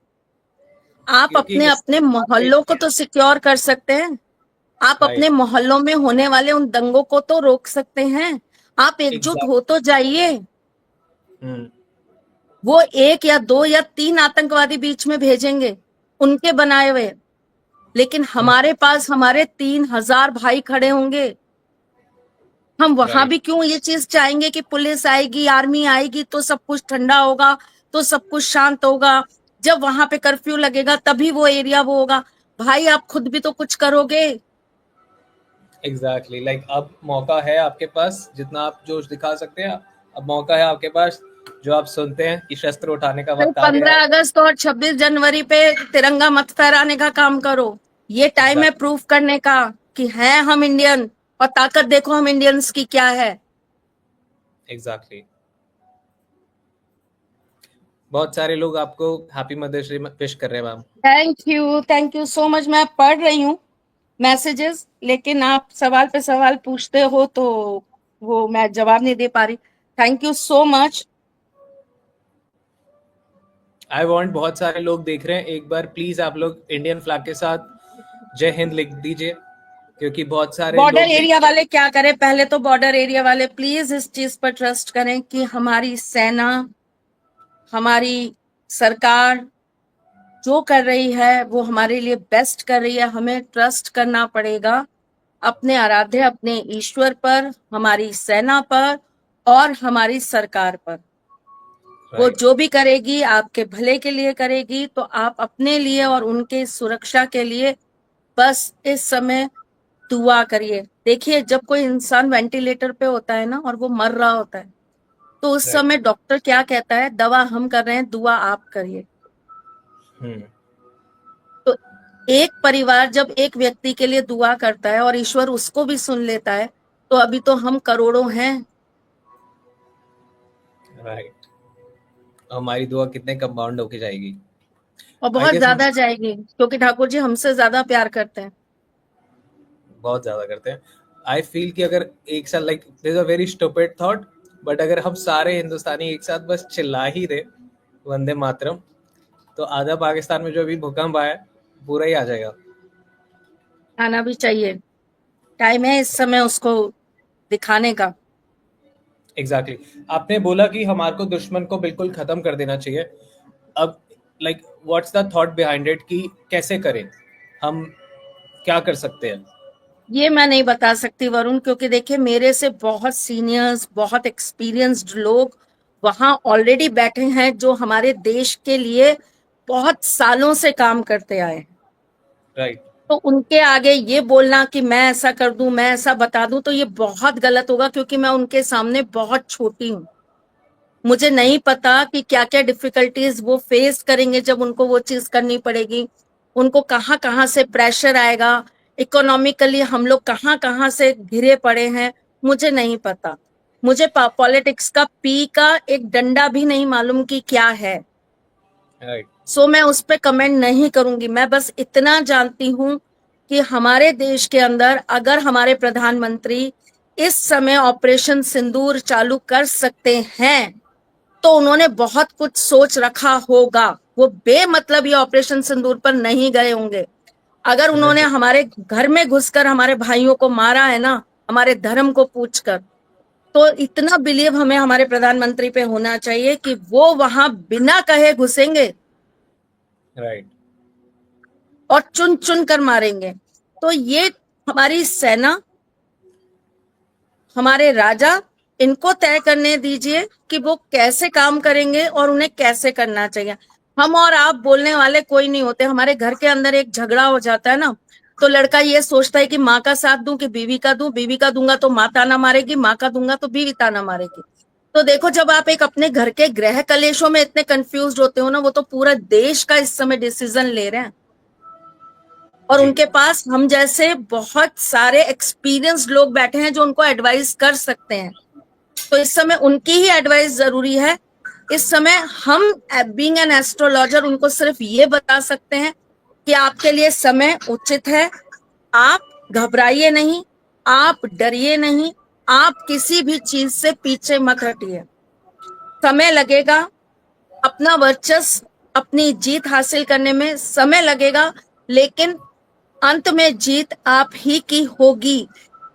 आप क्योंकि अपने इस अपने मोहल्लों को तो सिक्योर कर सकते हैं। आप अपने राइट, मोहल्लों में होने वाले उन दंगों को तो रोक सकते हैं। आप एकजुट हो एग्जैक्टली। तो जाइए। हम्म। वो एक या दो या तीन आतंकवादी बीच में भेजेंगे, उनके बनाए हुए, लेकिन हमारे पास हमारे 3,000 भाई खड़े होंगे। हम वहां राइट, भी क्यों ये चीज चाहेंगे कि पुलिस आएगी, आर्मी आएगी तो सब कुछ ठंडा होगा, तो सब कुछ शांत होगा। जब वहां पे कर्फ्यू लगेगा तभी वो एरिया वो होगा। भाई आप खुद भी तो कुछ करोगे। एग्जैक्टली। लाइक अब मौका है आपके पास, जितना आप जोश दिखा सकते हैं, अब मौका है आपके पास। जो आप सुनते हैं कि शस्त्र उठाने का भाई वक्त आ गया 15 अगस्त और 26 जनवरी पे तिरंगा मत फहराने का काम करो। ये टाइम है है। प्रूफ करने का कि है हम इंडियन, और ताकत देखो हम इंडियंस की क्या है। एग्जैक्टली। बहुत सारे लोग आपको हैप्पी मदर्स डे विश कर रहे हैं ma'am. Thank you so much. मैं पढ़ रही हूँ मैसेजेस, लेकिन आप सवाल पे सवाल पूछते हो तो वो मैं जवाब नहीं दे पा रही। Thank you so much. I want, बहुत सारे लोग देख रहे हैं, एक बार प्लीज आप लोग इंडियन फ्लैग के साथ जय हिंद लिख दीजिए, क्योंकि बहुत सारे बॉर्डर लोग देख एरिया रहे वाले क्या करें, पहले तो बॉर्डर एरिया वाले प्लीज इस चीज पर ट्रस्ट करें कि हमारी सेना, हमारी सरकार जो कर रही है वो हमारे लिए बेस्ट कर रही है। हमें ट्रस्ट करना पड़ेगा अपने आराध्य, अपने ईश्वर पर, हमारी सेना पर और हमारी सरकार पर। हैं। वो राइट। जो भी करेगी आपके भले के लिए करेगी, तो आप अपने लिए और उनके सुरक्षा के लिए बस इस समय दुआ करिए। देखिए जब कोई इंसान वेंटिलेटर पे होता है ना और वो मर रहा होता है, तो उस राइट। समय डॉक्टर क्या कहता है, दवा हम कर रहे हैं, दुआ आप करिए। हम्म। तो एक परिवार जब एक व्यक्ति के लिए दुआ करता है और ईश्वर उसको भी सुन लेता है, तो अभी तो हम करोड़ों हैं। राइट। हमारी दुआ कितने कंपाउंड होके जाएगी। और आई बहुत गेस हम ज्यादा जाएगी, क्योंकि ठाकुर जी हमसे ज्यादा प्यार करते हैं। बहुत ज्यादा करते हैं। आई फील कि अगर एक साथ, like this a very stupid thought, but अगर हम सारे हिंदुस्तानी एक साथ बस चिल्ला ही दे वंदे मातरम, तो आधा पाकिस्तान में जो अभी भूकंप आया है, पूरा ही आ जाएगा। आना भी चाहिए, टाइम है इस समय उसको दिखाने का। Exactly exactly. आपने बोला कि हमारे को दुश्मन को बिल्कुल खत्म कर देना चाहिए। अब like what's the thought behind it कि कैसे करें, हम क्या कर सकते हैं। ये मैं नहीं बता सकती वरुण, क्योंकि देखिए मेरे से बहुत सीनियर्स, बहुत एक्सपीरियंस्ड लोग वहां ऑलरेडी बैठे हैं, जो हमारे देश के लिए बहुत सालों से काम करते आए हैं। राइट। तो उनके आगे ये बोलना कि मैं ऐसा कर दूं, मैं ऐसा बता दूं, तो ये बहुत गलत होगा, क्योंकि मैं उनके सामने बहुत छोटी हूँ। मुझे नहीं पता कि क्या क्या डिफिकल्टीज वो फेस करेंगे जब उनको वो चीज करनी पड़ेगी। उनको कहाँ कहाँ से प्रेशर आएगा, इकोनॉमिकली हम लोग कहाँ कहाँ से घिरे पड़े हैं, मुझे नहीं पता। मुझे पॉलिटिक्स का पी का एक डंडा भी नहीं मालूम कि क्या है। राइट। सो मैं उस पर कमेंट नहीं करूंगी। मैं बस इतना जानती हूं कि हमारे देश के अंदर अगर हमारे प्रधानमंत्री इस समय ऑपरेशन सिंदूर चालू कर सकते हैं, तो उन्होंने बहुत कुछ सोच रखा होगा। वो बेमतलब ये ऑपरेशन सिंदूर पर नहीं गए होंगे। अगर उन्होंने 100%। हमारे घर में घुसकर हमारे भाइयों को मारा है ना, हमारे धर्म को पूछकर, तो इतना बिलीव हमें हमारे प्रधानमंत्री पे होना चाहिए कि वो वहां बिना कहे घुसेंगे राइट। और चुन चुन कर मारेंगे। तो ये हमारी सेना, हमारे राजा, इनको तय करने दीजिए कि वो कैसे काम करेंगे और उन्हें कैसे करना चाहिए। हम और आप बोलने वाले कोई नहीं होते। हमारे घर के अंदर एक झगड़ा हो जाता है ना, तो लड़का ये सोचता है कि माँ का साथ दूं कि बीवी का दूं, बीवी का दूंगा तो माँ ताना मारेगी, माँ का दूंगा तो बीवी ताना मारेगी। तो देखो जब आप एक अपने घर के गृह कलेशों में इतने कंफ्यूज होते हो ना, वो तो पूरा देश का इस समय डिसीजन ले रहे हैं। और जी। उनके पास हम जैसे बहुत सारे एक्सपीरियंस्ड लोग बैठे हैं जो उनको एडवाइस कर सकते हैं। तो इस समय उनकी ही एडवाइस जरूरी है। इस समय हम बीइंग एन एस्ट्रोलॉजर उनको सिर्फ ये बता सकते हैं कि आपके लिए समय उचित है, आप घबराइए नहीं, आप डरिए नहीं, आप किसी भी चीज से पीछे मत हटिए। समय लगेगा, अपना वर्चस्व, अपनी जीत हासिल करने में समय लगेगा, लेकिन अंत में जीत आप ही की होगी।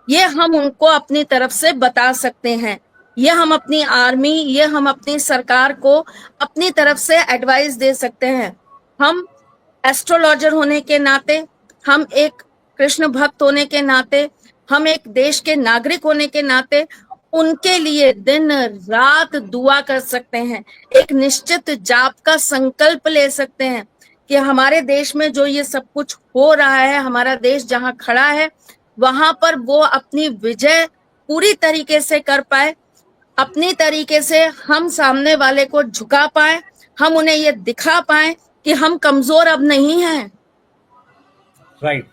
ये हम उनको अपनी तरफ से बता सकते हैं। ये हम अपनी आर्मी, ये हम अपनी सरकार को अपनी तरफ से एडवाइस दे सकते हैं। हम एस्ट्रोलॉजर होने के नाते, हम एक कृष्ण भक्त होने के नाते, हम एक देश के नागरिक होने के नाते उनके लिए दिन रात दुआ कर सकते हैं। एक निश्चित जाप का संकल्प ले सकते हैं कि हमारे देश में जो ये सब कुछ हो रहा है, हमारा देश जहां खड़ा है वहां पर वो अपनी विजय पूरी तरीके से कर पाए, अपनी तरीके से हम सामने वाले को झुका पाए, हम उन्हें ये दिखा पाए कि हम कमजोर अब नहीं हैं। राइट।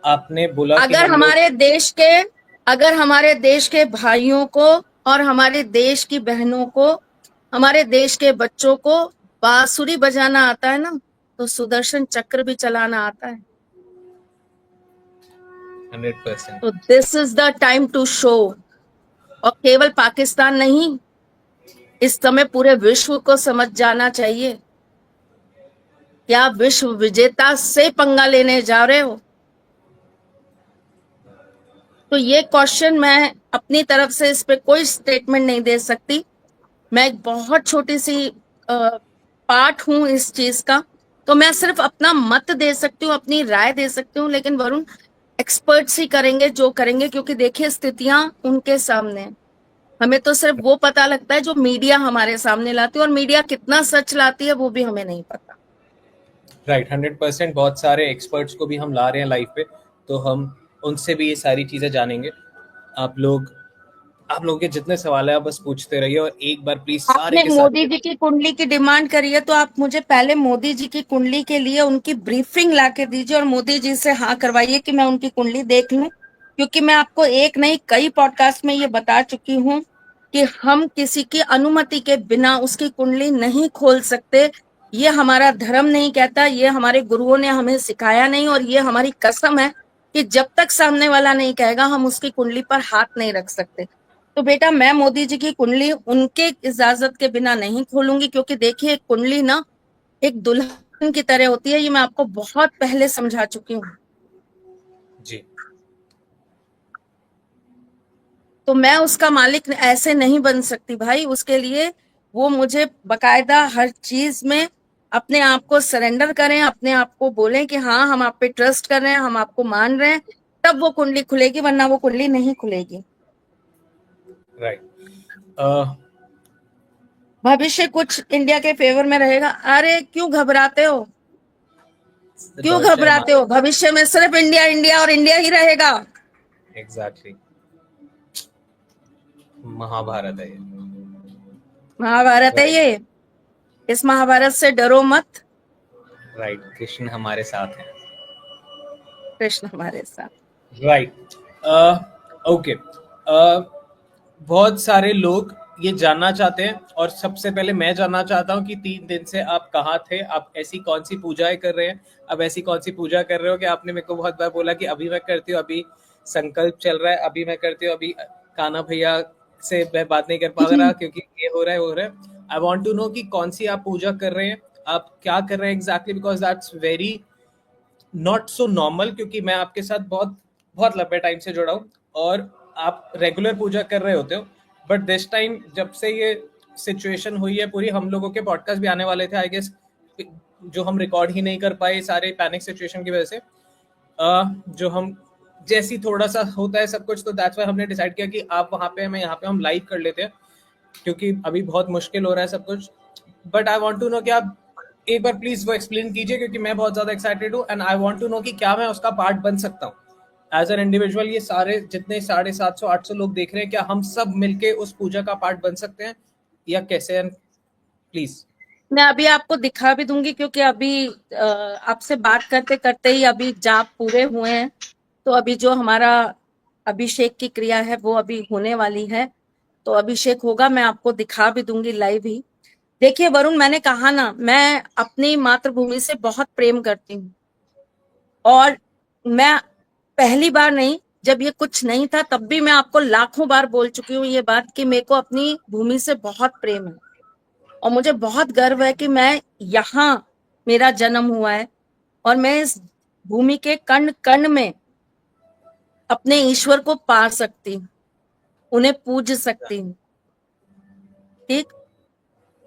आपने बोला कि अगर हम लोग हमारे देश के अगर हमारे देश के भाइयों को और हमारे देश की बहनों को, हमारे देश के बच्चों को बांसुरी बजाना आता है ना, तो सुदर्शन चक्र भी चलाना आता है। 100%। तो this is the time to show. और केवल पाकिस्तान नहीं, इस समय पूरे विश्व को समझ जाना चाहिए कि आप विश्व विजेता से पंगा लेने जा रहे हो। तो ये क्वेश्चन मैं अपनी तरफ से इस पे कोई स्टेटमेंट नहीं दे सकती। मैं एक बहुत छोटी सी पार्ट हूं इस चीज का, तो मैं सिर्फ अपना मत दे सकती हूँ, अपनी राय दे सकती हूँ, लेकिन वरुण एक्सपर्ट्स ही करेंगे जो करेंगे, क्योंकि देखिए स्थितियां उनके सामने हैं। हमें तो सिर्फ वो पता लगता है जो मीडिया हमारे सामने लाती है, और मीडिया कितना सच लाती है वो भी हमें नहीं पता। राइट। 100%। बहुत सारे एक्सपर्ट्स को भी हम ला रहे हैं लाइव पे, तो हम उनसे भी ये सारी चीजें जानेंगे। आप लोगों के जितने सवाल है आप बस पूछते रहिए, और एक बार प्लीज सारे आपने के मोदी सारे। जी की कुंडली की डिमांड करी है, तो आप मुझे पहले मोदी जी की कुंडली के लिए उनकी ब्रीफिंग ला के दीजिए और मोदी जी से हाँ करवाइए कि मैं उनकी कुंडली देख लूं। क्योंकि मैं आपको एक नहीं कई पॉडकास्ट में ये बता चुकी हूँ कि हम किसी की अनुमति के बिना उसकी कुंडली नहीं खोल सकते। ये हमारा धर्म नहीं कहता, ये हमारे गुरुओं ने हमें सिखाया नहीं, और ये हमारी कसम है कि जब तक सामने वाला नहीं कहेगा हम उसकी कुंडली पर हाथ नहीं रख सकते। तो बेटा मैं मोदी जी की कुंडली उनके इजाजत के बिना नहीं खोलूंगी, क्योंकि देखिए कुंडली ना एक दुल्हन की तरह होती है, ये मैं आपको बहुत पहले समझा चुकी हूँ। जी। तो मैं उसका मालिक ऐसे नहीं बन सकती भाई। उसके लिए वो मुझे बकायदा हर चीज में अपने आप को सरेंडर करें, अपने आप को बोलें कि हाँ हम आप पे ट्रस्ट कर रहे हैं, हम आपको मान रहे हैं, तब वो कुंडली खुलेगी, वरना वो कुंडली नहीं खुलेगी। राइट। भविष्य कुछ इंडिया के फेवर में रहेगा। अरे क्यों घबराते हो, क्यों भविष्य घबराते हमारा। हो? भविष्य में सिर्फ इंडिया इंडिया और इंडिया ही रहेगा। एग्जैक्टली। महाभारत है ये। महाभारत है राइट। ये, इस महाभारत से डरो मत। राइट। कृष्ण हमारे साथ हैं। कृष्ण हमारे साथ। राइट। ओके। बहुत सारे लोग ये जानना चाहते हैं, और सबसे पहले मैं जानना चाहता हूँ कि 3 दिन से आप कहाँ थे, आप ऐसी कौन सी पूजाएं कर रहे हैं, अब ऐसी कौन सी पूजा कर रहे हो कि आपने मेरे को बहुत बार बोला कि अभी मैं करती हूँ, अभी संकल्प चल रहा है, अभी मैं करती हूँ, अभी कान्हा भैया से मैं बात नहीं कर पा रहा क्योंकि ये हो रहा है वो हो रहा है। आई वॉन्ट टू नो कि कौन सी आप पूजा कर रहे हैं, आप क्या कर रहे हैं exactly, because that's very not so normal, क्योंकि मैं आपके साथ बहुत बहुत लंबे टाइम से जुड़ा हूँ और आप रेगुलर पूजा कर रहे होते हो, बट दिस टाइम जब से ये सिचुएशन हुई है पूरी, हम लोगों के पॉडकास्ट भी आने वाले थे आई गेस, जो हम रिकॉर्ड ही नहीं कर पाए सारे पैनिक सिचुएशन की वजह से। जो हम जैसी थोड़ा सा होता है सब कुछ, तो दैट्स व्हाई हमने डिसाइड किया कि आप वहाँ पे मैं यहाँ पे हम लाइव कर लेते हैं, क्योंकि अभी बहुत मुश्किल हो रहा है सब कुछ। But I want to know कि आप एक बार प्लीज वो एक्सप्लेन कीजिए, क्योंकि मैं बहुत ज्यादा एक्साइटेड हूँ, and I want to know कि क्या मैं उसका पार्ट बन सकता हूँ एज एन इंडिविजुअल। ये सारे जितने 750-800 लोग देख रहे हैं, क्या हम सब मिलके उस पूजा का पार्ट बन सकते हैं या कैसे? And please. मैं अभी आपको दिखा भी दूंगी, क्योंकि अभी आपसे बात करते करते ही अभी जाप पूरे हुए हैं, तो अभी जो हमारा अभिषेक की क्रिया है वो अभी होने वाली है, तो अभिषेक होगा, मैं आपको दिखा भी दूंगी लाइव ही। देखिए वरुण, मैंने कहा ना, मैं अपनी मातृभूमि से बहुत प्रेम करती हूँ, और मैं पहली बार नहीं, जब ये कुछ नहीं था तब भी मैं आपको लाखों बार बोल चुकी हूँ ये बात कि मेरे को अपनी भूमि से बहुत प्रेम है, और मुझे बहुत गर्व है कि मैं यहाँ, मेरा जन्म हुआ है, और मैं इस भूमि के कण कण में अपने ईश्वर को पा सकती हूँ, उन्हें पूज सकती हूँ। ठीक,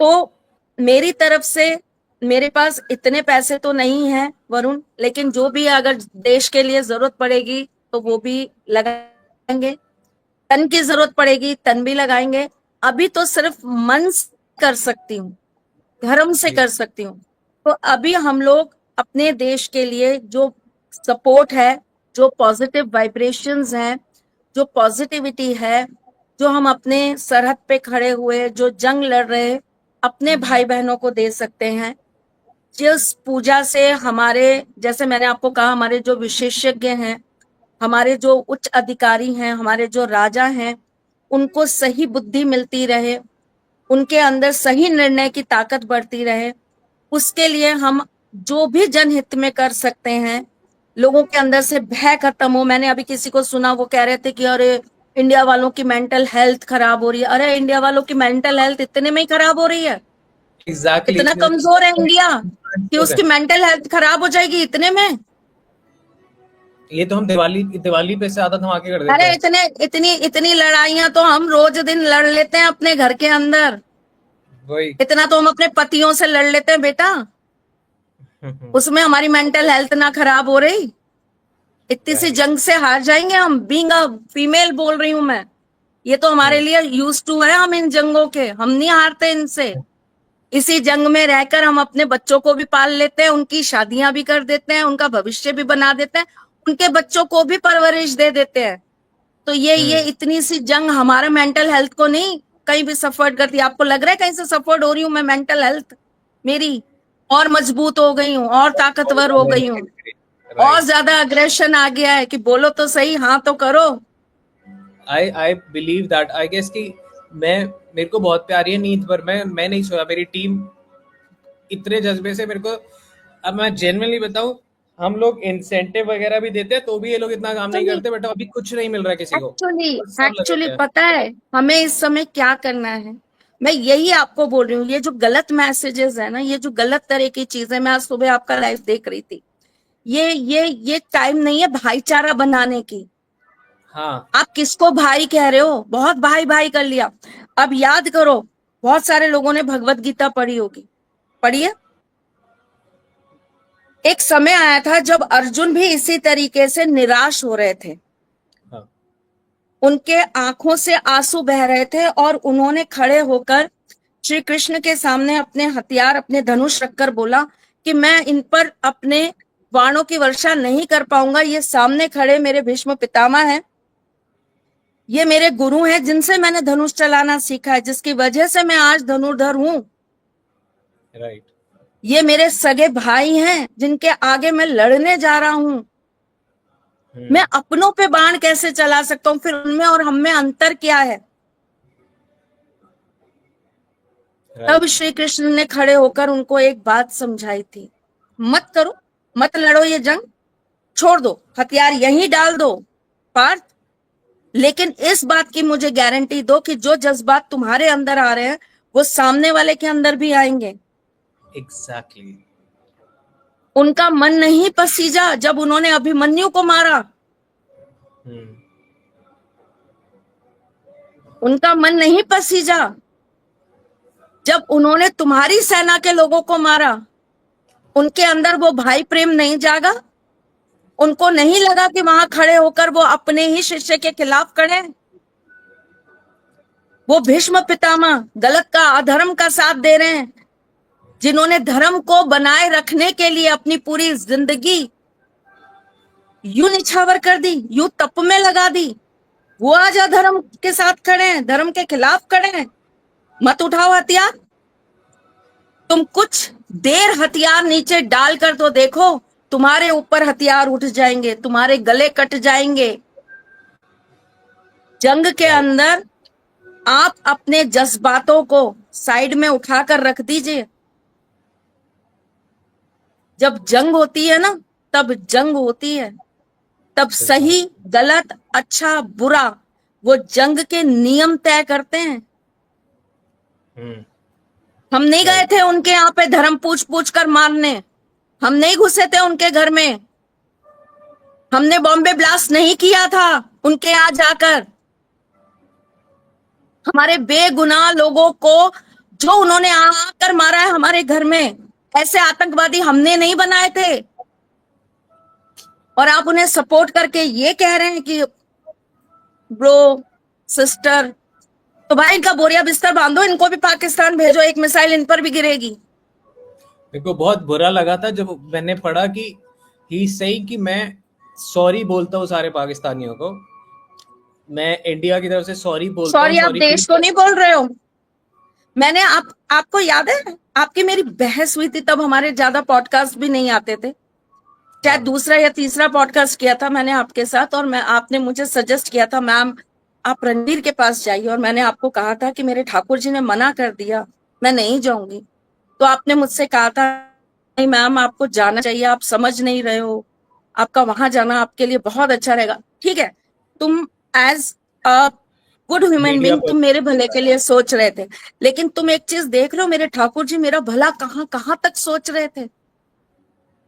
तो मेरी तरफ से, मेरे पास इतने पैसे तो नहीं है वरुण, लेकिन जो भी है, अगर देश के लिए जरूरत पड़ेगी तो वो भी लगाएंगे, तन की जरूरत पड़ेगी तन भी लगाएंगे। अभी तो सिर्फ मन से कर सकती हूँ, धर्म से जी कर सकती हूँ। तो अभी हम लोग अपने देश के लिए जो सपोर्ट है, जो पॉजिटिव वाइब्रेशंस हैं, जो पॉजिटिविटी है, जो हम अपने सरहद पे खड़े हुए जो जंग लड़ रहे अपने भाई बहनों को दे सकते हैं, जिस पूजा से हमारे, जैसे मैंने आपको कहा, हमारे जो विशेषज्ञ हैं, हमारे जो उच्च अधिकारी हैं, हमारे जो राजा हैं, उनको सही बुद्धि मिलती रहे, उनके अंदर सही निर्णय की ताकत बढ़ती रहे, उसके लिए हम जो भी जनहित में कर सकते हैं, लोगों के अंदर से भय खत्म हो। मैंने अभी किसी को सुना, वो कह रहे थे कि अरे इंडिया वालों की मेंटल हेल्थ खराब हो रही है। अरे इंडिया वालों की मेंटल हेल्थ इतने में ही खराब हो रही है? एग्जैक्टली इतना exactly. कमजोर है इंडिया कि इसमें उसकी मेंटल हेल्थ खराब हो जाएगी इतने में? ये तो हम दिवाली दिवाली पे से ज्यादा धमाके कर देते अरे हैं। इतने इतनी इतनी लड़ाइयां तो हम रोज दिन लड़ लेते हैं अपने घर के अंदर, वही इतना तो हम अपने पतियों से लड़ लेते हैं बेटा, उसमें हमारी मेंटल हेल्थ ना खराब हो रही? इतनी सी राइट जंग से हार जाएंगे हम? बीइंग अ फीमेल बोल रही हूं मैं, ये तो हमारे लिए यूज टू है, हम इन जंगों के, हम नहीं हारते इनसे। इसी जंग में रहकर हम अपने बच्चों को भी पाल लेते हैं, उनकी शादियां भी कर देते हैं, उनका भविष्य भी बना देते हैं, उनके बच्चों को भी परवरिश दे देते हैं। तो ये इतनी सी जंग हमारा मेंटल हेल्थ को नहीं कहीं भी सफर करती? आपको लग रहा है कहीं से सफर हो रही हूं मैं? मेंटल हेल्थ मेरी और मजबूत हो गई हूँ, और ताकतवर हो गई हूँ, और राइट। ज्यादा अग्रेशन आ गया है कि बोलो तो सही, हाँ तो करो। I believe that, I guess कि मैं, मेरे को बहुत प्यारी है नींद, पर मैं नहीं सोया, मेरी टीम इतने जज्बे से मेरे को, अब मैं जेन्युइनली बताऊं, हम लोग इंसेंटिव वगैरह भी देते हैं तो भी ये लोग इतना काम नहीं करते, बट अभी कुछ नहीं मिल रहा है किसी को, एक्चुअली और सब लगे एक्चुअली हुए हैं। पता है हमें इस समय क्या करना है? मैं यही आपको बोल रही हूँ, ये जो गलत मैसेजेस है ना, ये जो गलत तरह की चीजें, मैं आज सुबह आपका लाइव देख रही थी, ये टाइम नहीं है भाईचारा बनाने की। हाँ आप किसको भाई कह रहे हो? बहुत भाई भाई कर लिया। अब याद करो, बहुत सारे लोगों ने भगवत गीता पढ़ी होगी, पढ़िए। एक समय आया था जब अर्जुन भी इसी तरीके से निराश हो रहे थे, हाँ उनके आंखों से आंसू बह रहे थे, और उन्होंने खड़े होकर श्री कृष्ण के सामने अपने हथियार, अपने धनुष रखकर बोला कि मैं इन पर अपने बाणों की वर्षा नहीं कर पाऊंगा। ये सामने खड़े मेरे भीष्म पितामह हैं, ये मेरे गुरु हैं, जिनसे मैंने धनुष चलाना सीखा है, जिसकी वजह से मैं आज धनुर्धर हूं। राइट। ये मेरे सगे भाई हैं, जिनके आगे मैं लड़ने जा रहा हूं। मैं अपनों पे बाण कैसे चला सकता हूँ? फिर उनमें और हम में अंतर क्या है? तब राइट। श्री कृष्ण ने खड़े होकर उनको एक बात समझाई थी, मत करो, मत लड़ो ये जंग, छोड़ दो, हथियार यहीं डाल दो पार्थ, लेकिन इस बात की मुझे गारंटी दो कि जो जज्बात तुम्हारे अंदर आ रहे हैं वो सामने वाले के अंदर भी आएंगे। एग्जैक्टली। उनका मन नहीं पसीजा जब उन्होंने अभिमन्यु को मारा, उनका मन नहीं पसीजा जब उन्होंने तुम्हारी सेना के लोगों को मारा, उनके अंदर वो भाई प्रेम नहीं जागा? उनको नहीं लगा कि वहां खड़े होकर वो अपने ही शिष्य के खिलाफ खड़े? वो भीष्म पितामह गलत का, अधर्म का साथ दे रहे हैं, जिन्होंने धर्म को बनाए रखने के लिए अपनी पूरी जिंदगी यूं निछावर कर दी, यूं तप में लगा दी, वो आज अधर्म के साथ खड़े हैं, धर्म के खिलाफ खड़े हैं। मत उठाओ हथियार, तुम कुछ देर हथियार नीचे डालकर तो देखो, तुम्हारे ऊपर हथियार उठ जाएंगे, तुम्हारे गले कट जाएंगे। जंग के अंदर आप अपने जज्बातों को साइड में उठाकर रख दीजिए। जब जंग होती है ना, तब जंग होती है, तब सही गलत अच्छा बुरा वो जंग के नियम तय करते हैं। हम नहीं गए थे उनके यहाँ पे धर्म पूछ पूछ कर मारने, हम नहीं घुसे थे उनके घर में, हमने बॉम्बे ब्लास्ट नहीं किया था उनके यहाँ जाकर। हमारे बेगुनाह लोगों को जो उन्होंने आकर मारा है हमारे घर में, ऐसे आतंकवादी हमने नहीं बनाए थे। और आप उन्हें सपोर्ट करके ये कह रहे हैं कि ब्रो सिस्टर, तो भाई इनका बोरिया बिस्तर बांधो, इनको भी पाकिस्तान भेजो, एक मिसाइल इन पर भी गिरेगी। मेरे को बहुत बुरा लगा था जब मैंने पढ़ा कि ही सही कि मैं सॉरी बोलता हूँ सारे पाकिस्तानियों को, मैं इंडिया की तरफ से सॉरी बोलता हूँ। सॉरी आप देश को नहीं बोल रहे हो। मैंने आपको याद है आपकी मेरी बहस हुई थी, तब हमारे ज्यादा पॉडकास्ट भी नहीं आते थे, शायद दूसरा या तीसरा पॉडकास्ट किया था मैंने आपके साथ, और आपने मुझे सजेस्ट किया था मैम आप रणवीर के पास जाइए, और मैंने आपको कहा था कि मेरे ठाकुर जी ने मना कर दिया, मैं नहीं जाऊंगी। तो आपने मुझसे कहा था नहीं मैम आपको जाना चाहिए, आप समझ नहीं रहे हो, आपका वहां जाना आपके लिए बहुत अच्छा रहेगा। ठीक है, तुम as a good human being तुम मेरे भले के लिए सोच रहे थे, लेकिन तुम एक चीज देख लो, मेरे ठाकुर जी मेरा भला कहाँ कहाँ तक सोच रहे थे।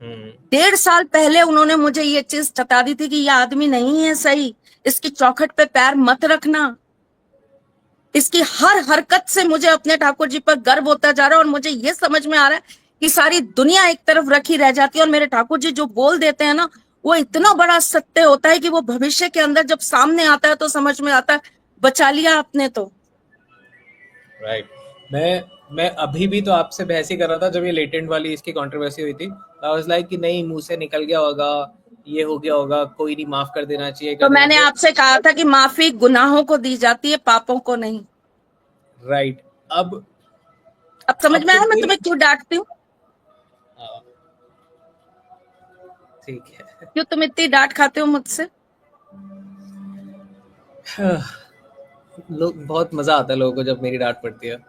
1.5 साल पहले उन्होंने मुझे ये चीज बता दी थी कि ये आदमी नहीं है सही, इसकी चौखट पे पैर मत रखना। इसकी हर हरकत से मुझे अपने ठाकुर जी पर गर्व होता जा रहा है, और मुझे ये समझ में आ रहा है कि सारी दुनिया एक तरफ रखी रह जाती है, और मेरे ठाकुर जी जो बोल देते हैं ना, वो इतना बड़ा सत्य होता है कि वो भविष्य के अंदर जब सामने आता है तो समझ में आता है बचा लिया आपने तो। राइट। मैं अभी भी तो आपसे बहस ही कर रहा था जब ये लेटेंट वाली इसकी कंट्रोवर्सी हुई थी। आई वाज लाइक कि नहीं मुंह से निकल गया होगा, ये हो गया होगा, कोई नहीं, माफ कर देना चाहिए, तो मैंने आपसे कहा था कि माफी गुनाहों को दी जाती है, पापों को नहीं। राइट। अब समझ में आया मैं तुम्हें क्यों डांटती हूँ? ठीक है। क्यों तुम इतनी डांट खाते हो मुझसे? लोग बहुत मजा आता है लोगों को जब मेरी डांट पड़ती है।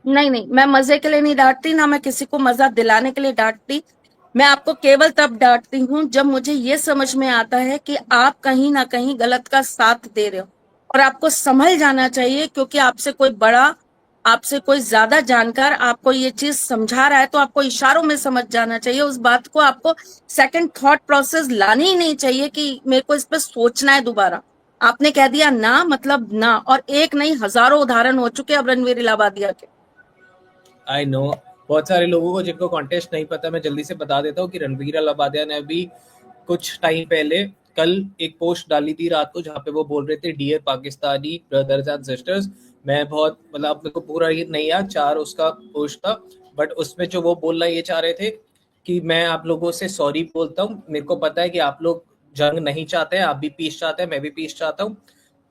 नहीं, मैं मजे के लिए नहीं डांटती, ना मैं किसी को मजा दिलाने के लिए डांटती। मैं आपको केवल तब डांटती हूँ जब मुझे ये समझ में आता है कि आप कहीं ना कहीं गलत का साथ दे रहे हो, और आपको संभल जाना चाहिए, क्योंकि आपसे कोई बड़ा, आपसे कोई ज्यादा जानकार आपको ये चीज समझा रहा है, तो आपको इशारों में समझ जाना चाहिए उस बात को। आपको सेकंड थॉट प्रोसेस लानी ही नहीं चाहिए कि मेरे को इस पर सोचना है दोबारा। आपने कह दिया ना मतलब ना, और एक नहीं हजारों उदाहरण हो चुके अब रणवीर इलाहाबादिया के। आई नो, बहुत सारे लोगों को जिनको कॉन्टेस्ट नहीं पता, मैं जल्दी से बता देता हूँ कि रणवीर इलाहाबादिया ने अभी कुछ टाइम पहले कल एक पोस्ट डाली थी रात को, जहाँ पे वो बोल रहे थे dear Pakistani brothers and sisters. मैं बहुत मतलब मेरे को पूरा ये नहीं याद, 4 उसका पोस्ट था, बट उसमें जो वो बोलना ये चाह रहे थे कि मैं आप लोगों से सॉरी बोलता हूँ, मेरे को पता है कि आप लोग जंग नहीं चाहते हैं, आप भी पीस चाहते हैं, मैं भी पीस चाहता हूँ,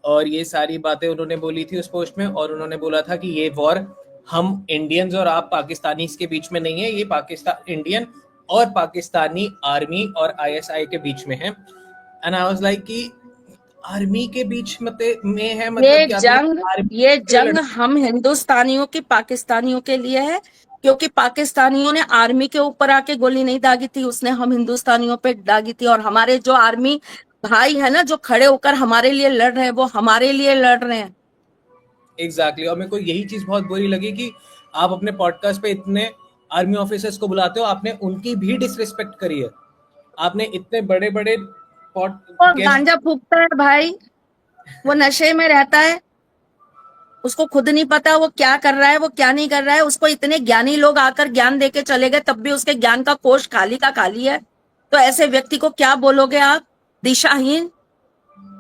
और ये सारी बातें उन्होंने बोली थी उस पोस्ट में। और उन्होंने बोला था कि ये वॉर हम इंडियंस और आप पाकिस्तानी के बीच में नहीं है, ये पाकिस्तान इंडियन और पाकिस्तानी आर्मी और आईएसआई के बीच में है। एंड आई वाज लाइक कि आर्मी के बीच में है, मतलब ये जंग हम हिंदुस्तानियों की पाकिस्तानियों के लिए है, क्योंकि पाकिस्तानियों ने आर्मी के ऊपर आके गोली नहीं दागी थी, उसने हम हिंदुस्तानियों पे दागी थी। और हमारे जो आर्मी भाई है ना, जो खड़े होकर हमारे लिए लड़ रहे हैं, वो हमारे लिए लड़ रहे हैं। एग्जैक्टली। और मेरे को यही चीज बहुत बुरी लगी कि आप अपने पॉडकास्ट पे इतने आर्मी ऑफिसर्स को बुलाते हो, आपने उनकी भी डिसरिस्पेक्ट करी है। आपने इतने बड़े बड़े वो गांजा फूकता है भाई, वो नशे में रहता है, उसको खुद नहीं पता वो क्या कर रहा है, वो क्या नहीं कर रहा है। उसको इतने ज्ञानी लोग आकर ज्ञान देके चले गए, तब भी उसके ज्ञान का कोष खाली का खाली है। तो ऐसे व्यक्ति को क्या बोलोगे आप? दिशाहीन,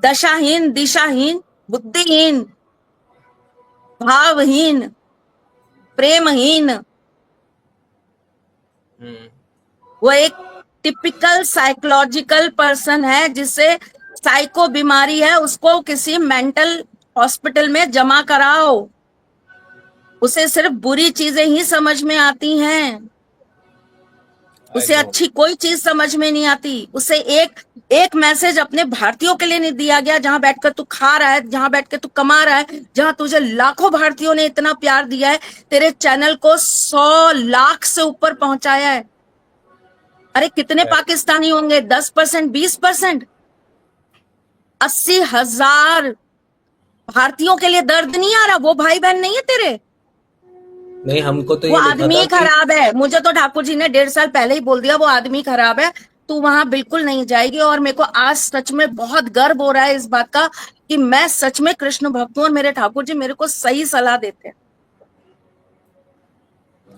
दशाहीन, दिशाहीन, बुद्धिहीन, भावहीन, प्रेमहीन। वो एक टिपिकल साइकोलॉजिकल पर्सन है, जिसे साइको बीमारी है, उसको किसी मेंटल हॉस्पिटल में जमा कराओ, उसे सिर्फ बुरी चीजें ही समझ में आती हैं, आई उसे नो। अच्छी कोई चीज समझ में नहीं आती। उसे एक एक मैसेज अपने भारतीयों के लिए नहीं दिया गया, जहां बैठकर तू खा रहा है, जहां बैठकर तू कमा रहा है, जहां तुझे लाखों भारतीयों ने इतना प्यार दिया है, तेरे चैनल को 100 लाख से ऊपर पहुंचाया है। अरे कितने पाकिस्तानी होंगे? 10%, 20%? 80,000 भारतीयों के लिए दर्द नहीं आ रहा? वो भाई बहन नहीं है तेरे? नहीं, हमको तो वो ये लिखा था आदमी कि खराब है। मुझे तो ठाकुर जी ने 1.5 साल पहले ही बोल दिया वो आदमी खराब है, तू वहां बिल्कुल नहीं जाएगी। और मेरे को आज सच में बहुत गर्व हो रहा है इस बात का कि मैं सच में कृष्ण भक्त हूं और मेरे ठाकुर जी मेरे को सही सलाह देते हैं।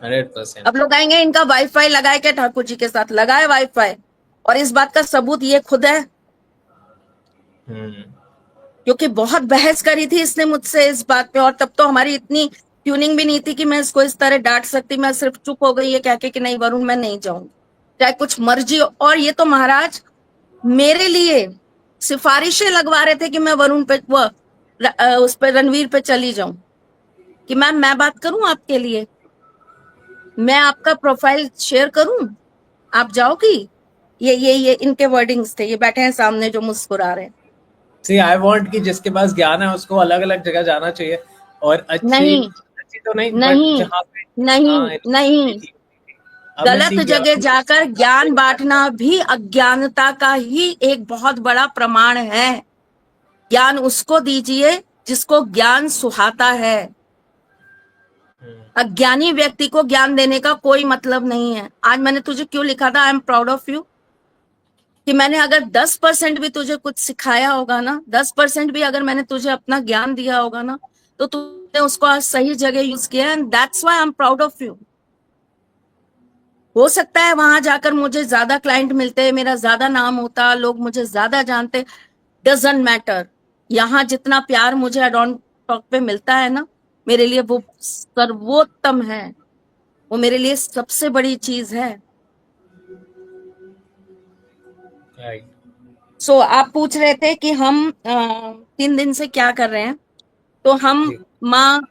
100%। अब लोग आएंगे इनका वाईफाई लगाए के ठाकुर जी के साथ, लगाए वाईफाई, और इस बात का सबूत ये खुद है, हम्म। क्योंकि बहुत बहस करी थी इसने मुझसे इस बात पे, और तब तो हमारी इतनी ट्यूनिंग भी नहीं थी कि मैं इसको इस तरह डांट सकती। मैं सिर्फ चुप हो गई ये कह के कि नहीं वरुण मैं नहीं जाऊंगी, चाहे कुछ मर्जी हो। और ये तो महाराज मेरे लिए सिफारिशें लगवा रहे थे कि मैं वरुण पे उस पे रणवीर पे चली जाऊं, कि मैम मैं बात करूं आपके लिए, मैं आपका प्रोफाइल शेयर करूं, आप जाओगी? ये इनके वर्डिंग्स थे, ये बैठे हैं सामने जो मुस्कुरा रहे हैं। सी आई वांट कि जिसके पास ज्ञान है उसको अलग अलग जगह जाना चाहिए, और अच्छी नहीं, अच्छी तो नहीं, बट नहीं, जहाँ पे नहीं, हाँ नहीं, अब मैं गलत सीख गया। जगह जाकर ज्ञान बांटना भी अज्ञानता का ही एक बहुत बड़ा प्रमाण है। ज्ञान उसको दीजिए जिसको ज्ञान सुहाता है। अज्ञानी व्यक्ति को ज्ञान देने का कोई मतलब नहीं है। आज मैंने तुझे क्यों लिखा था I am proud of you, कि मैंने अगर 10% भी तुझे कुछ सिखाया होगा ना, 10% भी अगर मैंने तुझे अपना ज्ञान दिया होगा ना, तो तूने उसको आज सही जगह यूज किया, and that's why I am proud of you. हो सकता है वहां जाकर मुझे ज्यादा क्लाइंट मिलते, मेरा ज्यादा नाम होता, लोग मुझे ज्यादा जानते, डजंट मैटर। यहाँ जितना प्यार मुझे एडॉन टॉक पे मिलता है ना, मेरे लिए वो सर्वोत्तम है, वो मेरे लिए सबसे बड़ी चीज है। राइट। सो आप पूछ रहे थे कि हम 3 दिन से क्या कर रहे हैं। तो हम जी। माँ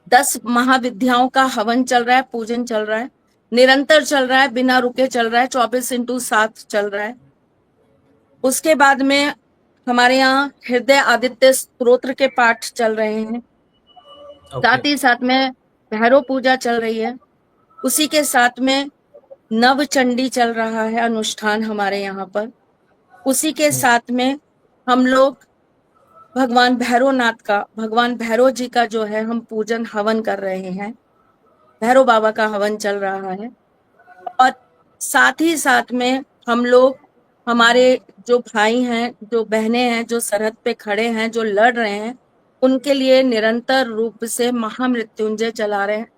10 महाविद्याओं का हवन चल रहा है, पूजन चल रहा है, निरंतर चल रहा है, बिना रुके चल रहा है, 24x7 चल रहा है। उसके बाद में हमारे यहाँ हृदय आदित्य स्तोत्र के पाठ चल रहे हैं, ओके। साथ ही साथ में भैरव पूजा चल रही है, उसी के साथ में नव चंडी चल रहा है अनुष्ठान हमारे यहाँ पर, उसी के साथ में हम लोग भगवान भैरवनाथ का, भगवान भैरव जी का जो है हम पूजन हवन कर रहे हैं, भैरव बाबा का हवन चल रहा है। और साथ ही साथ में हम लोग, हमारे जो भाई हैं, जो बहनें हैं, जो सरहद पे खड़े हैं, जो लड़ रहे हैं, उनके लिए निरंतर रूप से महामृत्युंजय चला रहे हैं,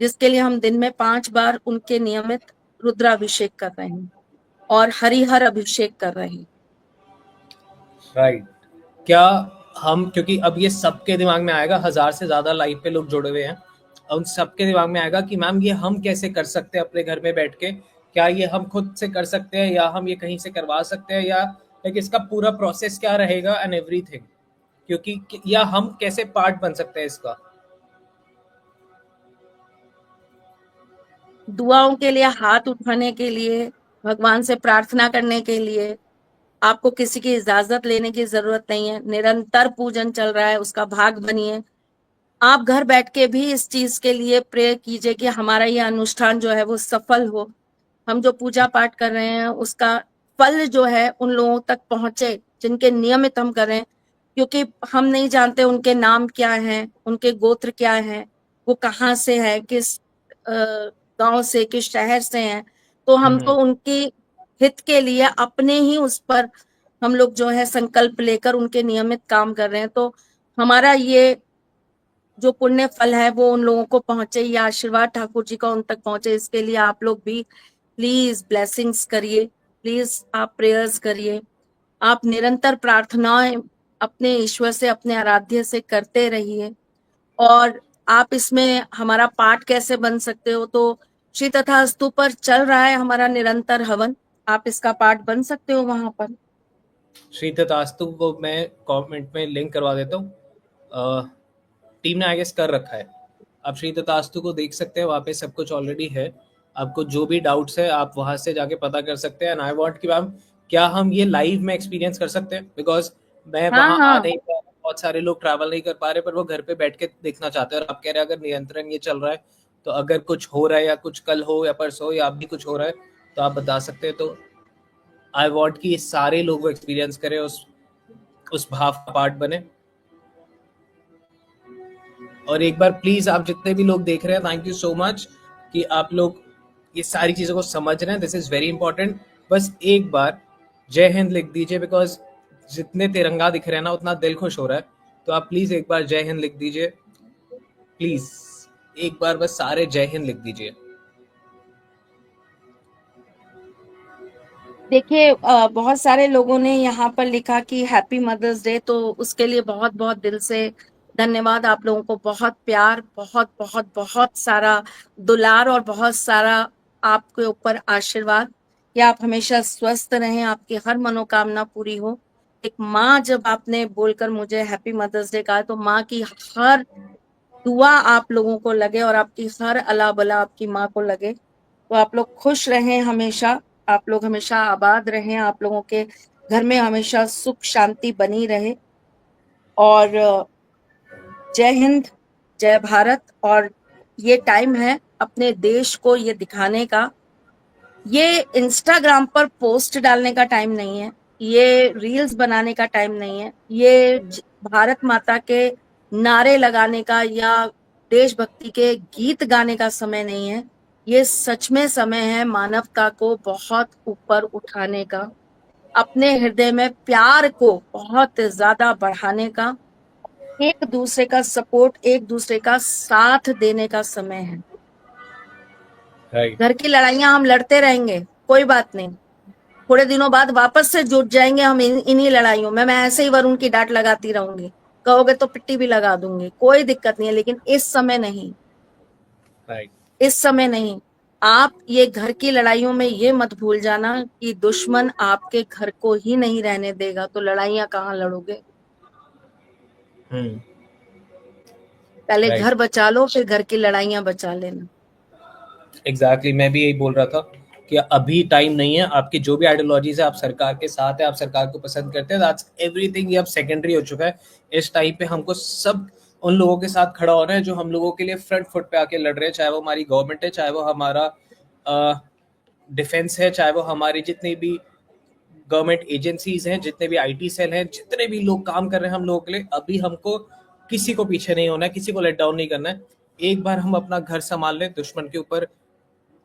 जिसके लिए हम दिन में 5 बार उनके नियमित रुद्राभिषेक कर रहे हैं और हरिहर अभिषेक कर रहे हैं। राइट। क्या हम, क्योंकि अब ये सबके दिमाग में आएगा, 1000 से ज्यादा लाइव पे लोग जुड़े हुए हैं, उन सबके दिमाग में आएगा कि मैम ये हम कैसे कर सकते हैं अपने घर में बैठ के, क्या ये हम खुद से कर सकते हैं या हम ये कहीं से करवा सकते हैं, या लाइक इसका पूरा प्रोसेस क्या रहेगा एंड एवरीथिंग, क्योंकि या हम कैसे पार्ट बन सकते हैं इसका। दुआओं के लिए, हाथ उठाने के लिए, भगवान से प्रार्थना करने के लिए आपको किसी की इजाजत लेने की जरूरत नहीं है। निरंतर पूजन चल रहा है, उसका भाग बनिए। आप घर बैठ के भी इस चीज के लिए प्रे कीजिए कि हमारा ये अनुष्ठान जो है वो सफल हो, हम जो पूजा पाठ कर रहे हैं उसका फल जो है उन लोगों तक पहुंचे जिनके नियमित हम कर रहे हैं, क्योंकि हम नहीं जानते उनके नाम क्या हैं, उनके गोत्र क्या हैं, वो कहाँ से है, किस गांव से, किस शहर से हैं। तो हम तो उनकी हित के लिए अपने ही उस पर हम लोग जो है संकल्प लेकर उनके नियमित काम कर रहे हैं। तो हमारा ये जो पुण्य फल है वो उन लोगों को पहुंचे, ये आशीर्वाद ठाकुर जी का उन तक पहुंचे, इसके लिए आप लोग भी प्लीज ब्लेसिंग्स करिए, प्लीज आप प्रेयर्स करिए, आप निरंतर प्रार्थनाएं अपने ईश्वर से, अपने आराध्य से करते रहिए। और आप इसमें हमारा पार्ट कैसे बन सकते हो, तो श्री तथास्तु पर चल रहा है हमारा निरंतर हवन, आप इसका पार्ट बन सकते हो वहां पर। श्री तथास्तु को मैं कमेंट में लिंक करवा देता हूँ, टीम ने आई गेस कर रखा है। आप श्री तथास्तु को देख सकते हैं, वहाँ पे सब कुछ ऑलरेडी है। आपको जो भी डाउट्स है आप वहाँ से जाके पता कर सकते हैं। एंड आई वांट कि मैम क्या हम ये लाइव में एक्सपीरियंस कर सकते हैं, बिकॉज मैं हाँ वहाँ आ हाँ, नहीं पा रहा, बहुत सारे लोग ट्रैवल नहीं कर पा रहे, पर वो घर पे बैठ के देखना चाहते हैं। और आप कह रहे हैं अगर नियंत्रण ये चल रहा है, तो अगर कुछ हो रहा है या कुछ कल हो या परसों या अभी कुछ हो रहा है तो आप बता सकते हैं। तो आई वांट कि सारे लोग एक्सपीरियंस करें, उस भाव का पार्ट बने। और एक बार प्लीज आप जितने भी लोग देख रहे हैं, थैंक यू सो मच कि आप लोग ये सारी चीजों को समझ रहे हैं। This is very important. बस एक बार जय हिंद लिख दीजिए, बिकॉज जितने तिरंगा दिख रहे हैं ना उतना दिल खुश हो रहा है। तो आप प्लीज एक बार जय हिंद लिख दीजिए, प्लीज एक बार बस सारे जय हिंद लिख दीजिए। देखिए बहुत सारे लोगों ने यहाँ पर लिखा कि हैप्पी मदर्स डे, तो उसके लिए बहुत बहुत दिल से धन्यवाद। आप लोगों को बहुत प्यार, बहुत बहुत बहुत सारा दुलार और बहुत सारा आपके ऊपर आशीर्वाद कि आप हमेशा स्वस्थ रहें, आपकी हर मनोकामना पूरी हो। एक माँ, जब आपने बोलकर मुझे हैप्पी मदर्स डे कहा, तो माँ की हर दुआ आप लोगों को लगे और आपकी हर अला बला आपकी माँ को लगे। तो आप लोग खुश रहें हमेशा, आप लोग हमेशा आबाद रहें, आप लोगों के घर में हमेशा सुख शांति बनी रहे। और जय हिंद, जय भारत। और ये टाइम है अपने देश को ये दिखाने का। ये इंस्टाग्राम पर पोस्ट डालने का टाइम नहीं है, ये रील्स बनाने का टाइम नहीं है, ये भारत माता के नारे लगाने का या देशभक्ति के गीत गाने का समय नहीं है। ये सच में समय है मानवता को बहुत ऊपर उठाने का, अपने हृदय में प्यार को बहुत ज्यादा बढ़ाने का, एक दूसरे का सपोर्ट, एक दूसरे का साथ देने का समय है। राइट। घर की लड़ाइयां हम लड़ते रहेंगे, कोई बात नहीं, थोड़े दिनों बाद वापस से जुट जाएंगे हम इन्हीं लड़ाइयों में। मैं ऐसे ही वरुण की डांट लगाती रहूंगी, कहोगे तो पिट्टी भी लगा दूंगी, कोई दिक्कत नहीं है, लेकिन इस समय नहीं, राइट। इस समय नहीं। आप ये घर की लड़ाइयों में ये मत भूल जाना कि दुश्मन आपके घर को ही नहीं रहने देगा, तो लड़ाइयां कहाँ लड़ोगे। हम्म। पहले राइट। घर बचा लो, फिर घर की लड़ाइयां बचा लेना। एग्जैक्टली, मैं भी यही बोल रहा था कि अभी टाइम नहीं है। आपकी जो भी आइडियोलॉजीज है, आप सरकार के साथ है, आप सरकार को पसंद करते हैं, दैट्स एवरीथिंग, ये अब सेकेंडरी हो चुका है। इस टाइम पे हमको सब उन लोगों के साथ खड़ा होना है जो हम लोगों के लिए फ्रंट फुट पे आके लड़ रहे हैं, चाहे वो हमारी गवर्नमेंट है, चाहे वो हमारा डिफेंस है, चाहे वो हमारी जितनी भी गवर्नमेंट एजेंसीज हैं, जितने भी आईटी सेल हैं, जितने भी लोग काम कर रहे हैं हम लोगों के लिए। अभी हमको किसी को पीछे नहीं होना है, किसी को लेट डाउन नहीं करना है। एक बार हम अपना घर संभाल लें, दुश्मन के ऊपर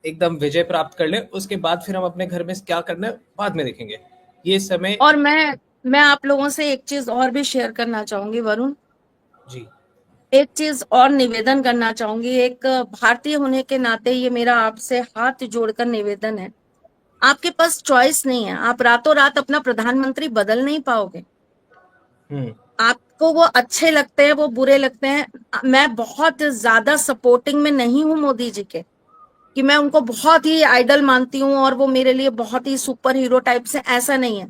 एकदम विजय प्राप्त कर ले, उसके बाद फिर हम अपने घर में क्या करना है बाद में देखेंगे। ये समय। और मैं आप लोगों से एक चीज और भी शेयर करना चाहूंगी वरुण, जी। एक चीज और निवेदन करना चाहूंगी। एक भारतीय होने के नाते ये मेरा आपसे हाथ जोड़कर निवेदन है, आपके पास चॉइस नहीं है, आप रातों रात अपना प्रधानमंत्री बदल नहीं पाओगे। हम्म। आपको वो अच्छे लगते हैं, वो बुरे लगते हैं। मैं बहुत ज्यादा सपोर्टिंग में नहीं हूँ मोदी जी के, कि मैं उनको बहुत ही आइडल मानती हूँ और वो मेरे लिए बहुत ही सुपर हीरो टाइप से, ऐसा नहीं है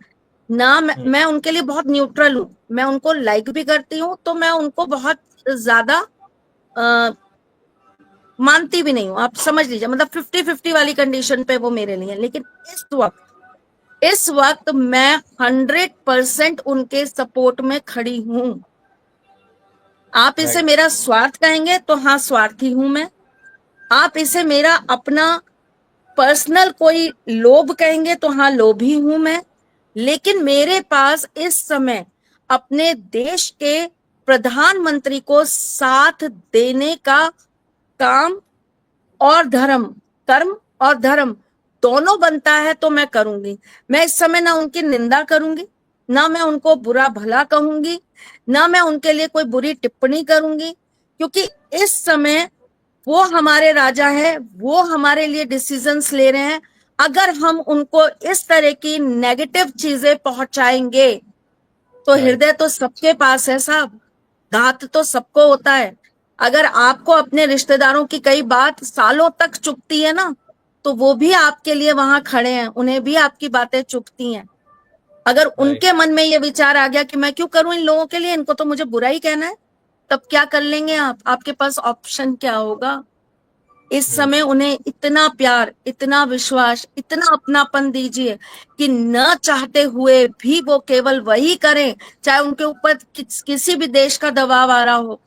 ना। मैं उनके लिए बहुत न्यूट्रल हूँ, मैं उनको लाइक भी करती हूँ, तो मैं उनको बहुत ज्यादा मानती भी नहीं हूँ, आप समझ लीजिए। मतलब 50-50 वाली कंडीशन पे वो मेरे लिए। लेकिन इस वक्त मैं 100% उनके सपोर्ट में खड़ी हूँ। आप इसे राइट। मेरा स्वार्थ कहेंगे तो हाँ, स्वार्थी हूं मैं। आप इसे मेरा अपना पर्सनल कोई लोभ कहेंगे तो हाँ, लोभी हूं मैं। लेकिन मेरे पास इस समय अपने देश के प्रधानमंत्री को साथ देने का काम और धर्म, कर्म और धर्म दोनों बनता है, तो मैं करूंगी। मैं इस समय ना उनकी निंदा करूंगी, ना मैं उनको बुरा भला कहूंगी, ना मैं उनके लिए कोई बुरी टिप्पणी करूंगी, क्योंकि इस समय वो हमारे राजा है, वो हमारे लिए डिसीजंस ले रहे हैं। अगर हम उनको इस तरह की नेगेटिव चीजें पहुंचाएंगे, तो राइट। हृदय तो सबके पास है साहब, घात तो सबको होता है। अगर आपको अपने रिश्तेदारों की कई बात सालों तक चुभती है ना, तो वो भी आपके लिए वहां खड़े हैं, उन्हें भी आपकी बातें चुभती हैं। अगर राइट। उनके मन में ये विचार आ गया कि मैं क्यों करूं इन लोगों के लिए, इनको तो मुझे बुरा ही कहना है, तब क्या कर लेंगे आप? आपके पास ऑप्शन क्या होगा? इस समय उन्हें इतना प्यार, इतना विश्वास, इतना अपनापन दीजिए कि न चाहते हुए भी वो केवल वही करें, चाहे उनके ऊपर किसी भी देश का दबाव आ रहा हो,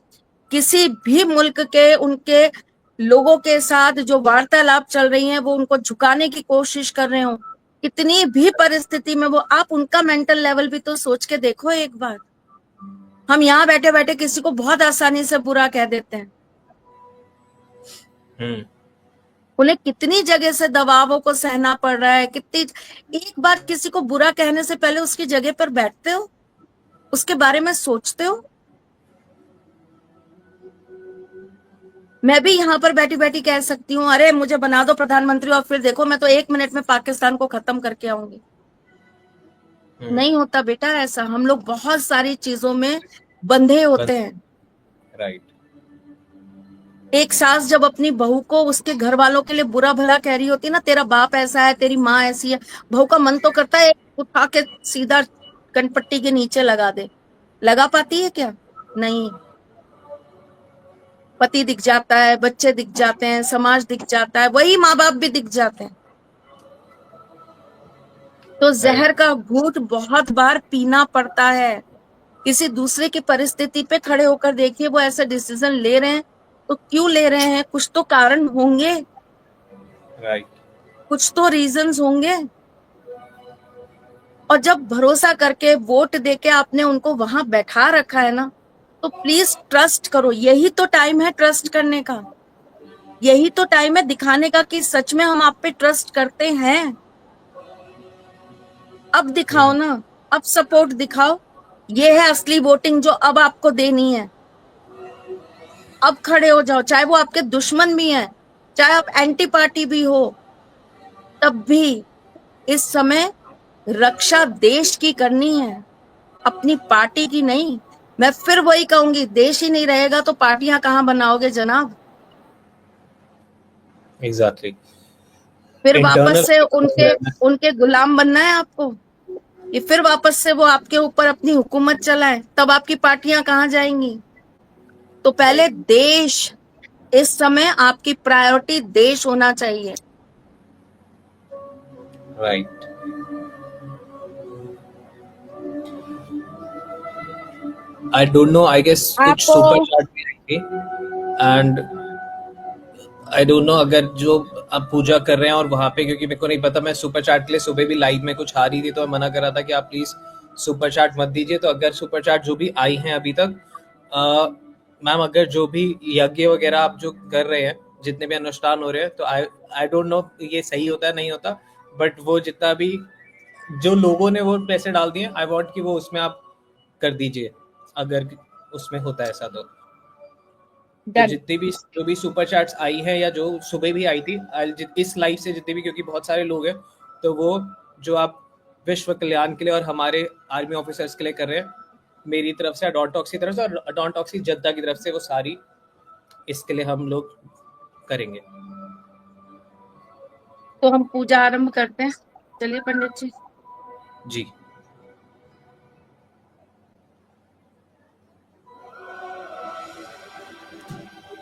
किसी भी मुल्क के उनके लोगों के साथ जो वार्तालाप चल रही है वो उनको झुकाने की कोशिश कर रहे हो, कितनी भी परिस्थिति में वो, आप उनका मेंटल लेवल भी तो सोच के देखो एक बार। हम यहाँ बैठे बैठे किसी को बहुत आसानी से बुरा कह देते हैं। उन्हें कितनी जगह से दबावों को सहना पड़ रहा है, कितनी। एक बार किसी को बुरा कहने से पहले उसकी जगह पर बैठते हो, उसके बारे में सोचते हो? मैं भी यहाँ पर बैठी बैठी कह सकती हूँ अरे मुझे बना दो प्रधानमंत्री और फिर देखो मैं तो 1 मिनट में पाकिस्तान को खत्म करके आऊंगी। नहीं होता बेटा ऐसा। हम लोग बहुत सारी चीजों में बंधे होते हैं। राइट। एक सास जब अपनी बहू को उसके घर वालों के लिए बुरा भला कह रही होती है ना, तेरा बाप ऐसा है, तेरी माँ ऐसी है, बहू का मन तो करता है उठा के सीधा कनपट्टी के नीचे लगा दे। लगा पाती है क्या? नहीं। पति दिख जाता है, बच्चे दिख जाते हैं, समाज दिख जाता है, वही माँ बाप भी दिख जाते हैं। तो जहर का घूंट बहुत बार पीना पड़ता है। किसी दूसरे की परिस्थिति पे खड़े होकर देखिए, वो ऐसा डिसीजन ले रहे हैं तो क्यों ले रहे हैं? कुछ तो कारण होंगे, राइट। कुछ तो रीजंस होंगे। और जब भरोसा करके वोट देके आपने उनको वहां बैठा रखा है ना, तो प्लीज ट्रस्ट करो। यही तो टाइम है ट्रस्ट करने का, यही तो टाइम है दिखाने का कि सच में हम आप पे ट्रस्ट करते हैं। अब दिखाओ ना, अब सपोर्ट दिखाओ। ये है असली वोटिंग जो अब आपको देनी है। अब खड़े हो जाओ, चाहे वो आपके दुश्मन भी हैं, चाहे आप एंटी पार्टी भी हो, तब भी इस समय रक्षा देश की करनी है, अपनी पार्टी की नहीं। मैं फिर वही कहूंगी, देश ही नहीं रहेगा तो पार्टियां कहां बनाओगे जनाब? एग्जैक्टली। फिर वापस से उनके इंटरनल उनके गुलाम बनना है आपको, कि फिर वापस से वो आपके ऊपर अपनी हुकूमत चलाए? तब आपकी पार्टियां कहां जाएंगी? तो पहले देश, इस समय आपकी प्रायोरिटी देश होना चाहिए। Right. I don't know, I guess कुछ आपको सुपर चैट भी आएंगे एंड आई डोंट नो अगर जो आप पूजा कर रहे हैं और वहां पे, क्योंकि मेरे को नहीं पता, मैं सुपर चैट के लिए सुबह भी लाइव में कुछ आ रही थी तो मैं मना कर रहा था कि आप प्लीज सुपर चैट मत दीजिए। तो अगर सुपर चैट जो भी आई हैं अभी तक, मैम अगर जो भी यज्ञ वगैरह आप जो कर रहे हैं, जितने भी अनुष्ठान हो रहे हैं, तो आई डोंट नो ये सही होता है नहीं होता, बट वो जितना भी जो लोगों ने वो पैसे डाल दिए, आई वांट कि वो उसमें आप कर दीजिए, अगर उसमें होता है ऐसा तो डन। जितनी भी जो भी सुपर चैट्स आई है या जो सुबह भी आई थी, इस लाइव से जितने भी, क्योंकि बहुत सारे लोग हैं, तो वो जो आप विश्व कल्याण के लिए और हमारे आर्मी ऑफिसर्स के लिए कर रहे हैं, मेरी तरफ से, डॉन टॉक्स की तरफ से और डॉन टॉक्स की जद्दा की तरफ से, वो सारी इसके लिए हम लोग करेंगे। तो हम पूजा आरंभ करते हैं। चलिए पंडित जी। जी।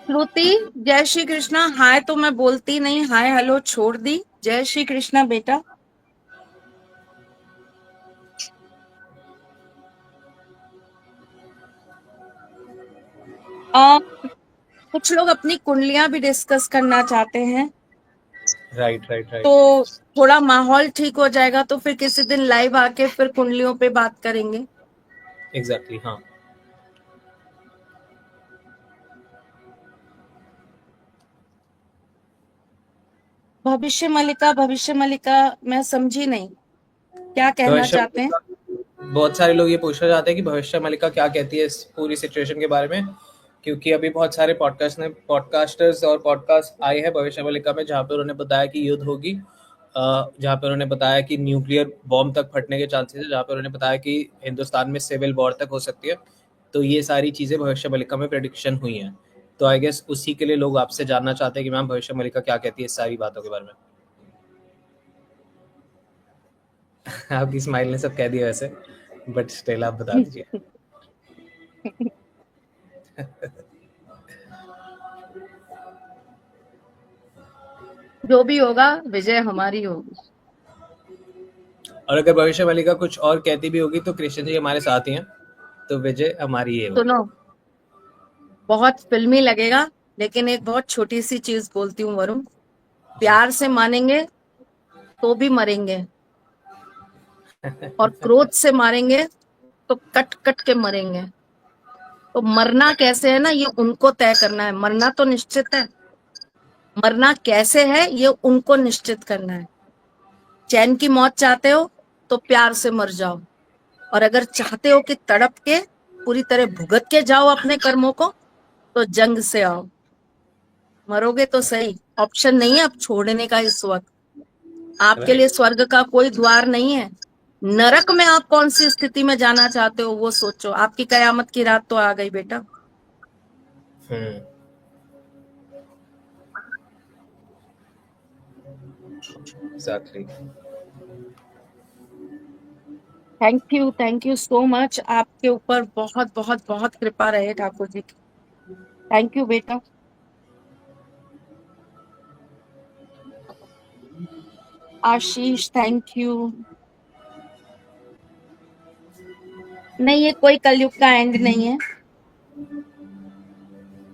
श्रुति, जय श्री कृष्णा। हाय तो मैं बोलती नहीं, हाय हेलो छोड़ दी। जय श्री कृष्णा बेटा। कुछ लोग अपनी कुंडलियां भी डिस्कस करना चाहते हैं, राइट राइट तो राइट। थोड़ा माहौल ठीक हो जाएगा तो फिर किसी दिन लाइव आके फिर कुंडलियों पे बात करेंगे। एग्जैक्टली, हाँ। भविष्य मलिका मैं समझी नहीं, क्या कहना भविष्य चाहते हैं? बहुत सारे लोग ये पूछना चाहते हैं कि भविष्य मलिका क्या कहती है इस पूरी सिचुएशन के बारे में, क्योंकि अभी बहुत सारे पॉडकास्टर्स और पॉडकास्ट आए हैं भविष्य मलिका में, जहाँ पे उन्होंने बताया कि युद्ध होगी, जहाँ पे उन्होंने बताया कि न्यूक्लियर बॉम्ब तक फटने के चांसेस है, जहाँ पे उन्होंने बताया कि हिंदुस्तान में सिविल वॉर तक हो सकती है। तो ये सारी चीज़ें भविष्य मलिका में प्रेडिक्शन हुई हैं। तो आई गेस उसी के लिए लोग आपसे जानना चाहते हैं कि मैम भविष्य मलिका क्या कहती है इस सारी बातों के बारे में। आपकी स्माइल ने सब कह दिया वैसे, बट स्टिल आप बता दीजिए। जो भी होगा विजय हमारी होगी। और अगर भविष्यवाणी का कुछ और कहती भी होगी तो कृष्ण जी हमारे साथ ही हैं, तो विजय हमारी ही होगी। सुनो, बहुत फिल्मी लगेगा, लेकिन एक बहुत छोटी सी चीज बोलती हूँ वरुण, जी। प्यार से मानेंगे तो भी मरेंगे, और क्रोध से मारेंगे तो कट कट के मरेंगे। तो मरना कैसे है ना, ये उनको तय करना है। मरना तो निश्चित है, मरना कैसे है ये उनको निश्चित करना है। चैन की मौत चाहते हो तो प्यार से मर जाओ, और अगर चाहते हो कि तड़प के पूरी तरह भुगत के जाओ अपने कर्मों को, तो जंग से आओ। मरोगे तो सही, ऑप्शन नहीं है अब छोड़ने का इस वक्त। आपके लिए राइट। स्वर्ग का कोई द्वार नहीं है। नरक में आप कौन सी स्थिति में जाना चाहते हो वो सोचो। आपकी कयामत की रात तो आ गई बेटा। हम्म। Exactly. Thank you so much. आपके ऊपर बहुत बहुत बहुत कृपा रहे ठाकुर जी की। थैंक यू बेटा। आशीष थैंक यू। नहीं, ये कोई कलयुग का एंड नहीं है,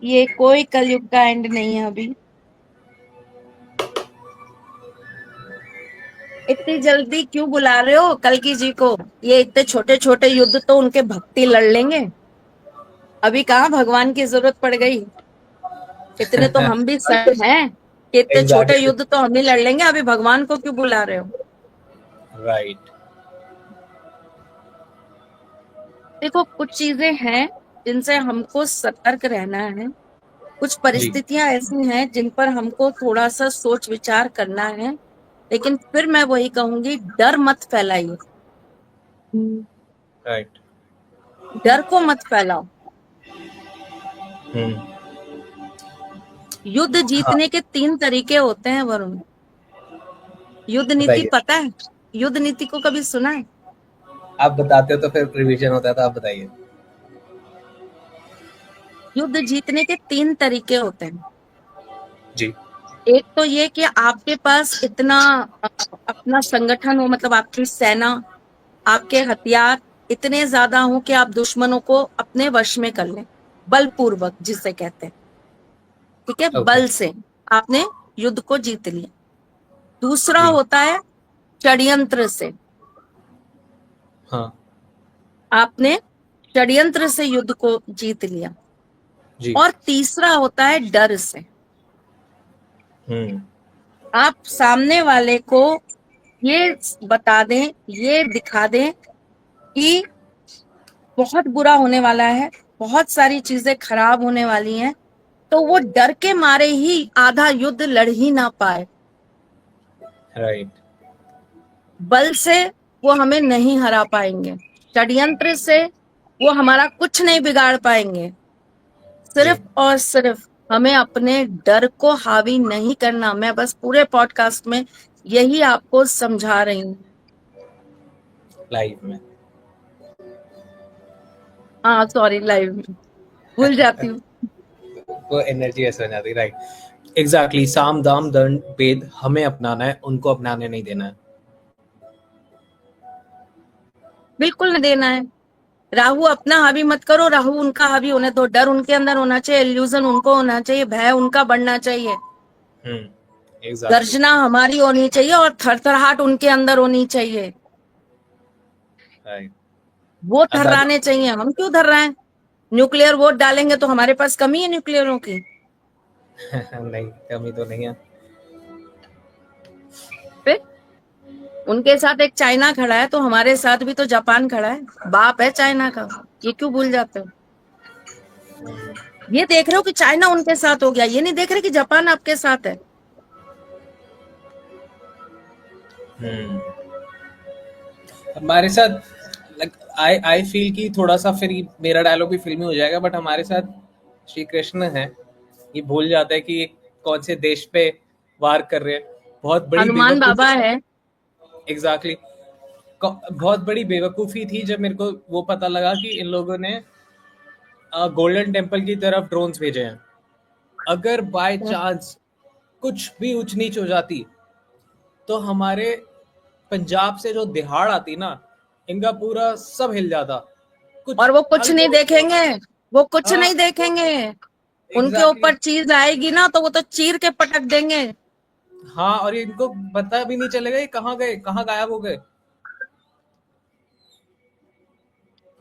ये कोई कलयुग का एंड नहीं है अभी। इतनी जल्दी क्यों बुला रहे हो कल्कि जी को? ये इतने छोटे छोटे युद्ध तो उनके भक्ति लड़ लेंगे, अभी कहाँ भगवान की जरूरत पड़ गई। इतने तो हम भी सर हैं कि इतने छोटे एग्जैक्टली। युद्ध तो हम ही लड़ लेंगे, अभी भगवान को क्यों बुला रहे हो? राइट। देखो, कुछ चीजें हैं जिनसे हमको सतर्क रहना है, कुछ जी। परिस्थितियां ऐसी हैं जिन पर हमको थोड़ा सा सोच विचार करना है। लेकिन फिर मैं वही कहूंगी, डर मत फैलाइए, राइट। डर को मत फैलाओ। हम्म। युद्ध हाँ, जीतने के 3 तरीके होते हैं वरुण। युद्ध नीति बताइए। पता है? युद्ध नीति को कभी सुना है? आप बताते हो तो फिर रिवीजन होता है, तो आप बताइए। युद्ध जीतने के 3 तरीके होते हैं। जी। एक तो ये कि आपके पास इतना अपना संगठन हो, मतलब आपकी सेना, आपके हथियार इतने ज्यादा हो कि आप दुश्मनों को अपने वश में कर लें, बलपूर्वक जिसे कहते हैं। ठीक है, ओके। बल से आपने युद्ध को जीत लिया। दूसरा जी। होता है षड्यंत्र से। हाँ। आपने षड्यंत्र से युद्ध को जीत लिया। जी। और तीसरा होता है डर से। हम्म। आप सामने वाले को ये बता दें, ये दिखा दें कि बहुत बुरा होने वाला है, बहुत सारी चीजें खराब होने वाली हैं, तो वो डर के मारे ही आधा युद्ध लड़ ही ना पाए। राइट। बल से वो हमें नहीं हरा पाएंगे, षड्यंत्र से वो हमारा कुछ नहीं बिगाड़ पाएंगे। जी। सिर्फ और सिर्फ हमें अपने डर को हावी नहीं करना। मैं बस पूरे पॉडकास्ट में यही आपको समझा रही हूँ। लाइफ में। हाँ सॉरी, लाइव में भूल जाती हूँ। वो एनर्जी ऐसे हो जाती। राइट। एग्जैक्टली। साम दाम दंड भेद हमें अपनाना है, उनको अपनाने नहीं देना है। बिल्कुल नहीं देना है। राहु अपना हावी मत करो, राहु उनका हावी होने दो। डर उनके अंदर होना चाहिए, इल्यूजन उनको होना चाहिए, भय उनका बढ़ना चाहिए, एग्जैक्टली। गर्जना हमारी होनी चाहिए, और थरथराहट उनके अंदर होनी चाहिए। राइट। वो अदा थर्राने चाहिए, हम क्यों थर्रा हैं? न्यूक्लियर वोट डालेंगे तो हमारे पास कमी है न्यूक्लियरों की? नहीं, कमी तो नहीं है। फिर उनके साथ एक चाइना खड़ा है, तो हमारे साथ भी तो जापान खड़ा है, बाप है चाइना का। ये क्यों भूल जाते हो? ये देख रहे हो कि चाइना उनके साथ हो गया, ये नहीं देख रहे कि जापान आपके साथ है। हम्म। हमारे साथ, लाइक, आई आई फील कि थोड़ा सा फिर मेरा डायलॉग भी फिल्मी हो जाएगा, बट हमारे साथ श्री कृष्ण है। ये भूल जाता है कि ये कौन से देश पे वार कर रहे हैं। बहुत बड़ी हनुमान बेवकूफी। बाबा है। बहुत बड़ी बेवकूफी थी जब मेरे को वो पता लगा कि इन लोगों ने गोल्डन टेम्पल की तरफ ड्रोन्स भेजे हैं। अगर बाय चांस कुछ भी ऊंच नीच हो जाती तो हमारे पंजाब से जो दिहाड़ आती ना, इनका पूरा सब हिल जाता। कुछ और वो कुछ हल्का नहीं देखेंगे, वो कुछ हाँ नहीं देखेंगे। उनके एग्जैक्टली ऊपर चीज आएगी ना तो वो तो चीर के पटक देंगे। हाँ, और ये इनको पता भी नहीं चलेगा ये कहाँ गए, कहाँ गायब हो गए।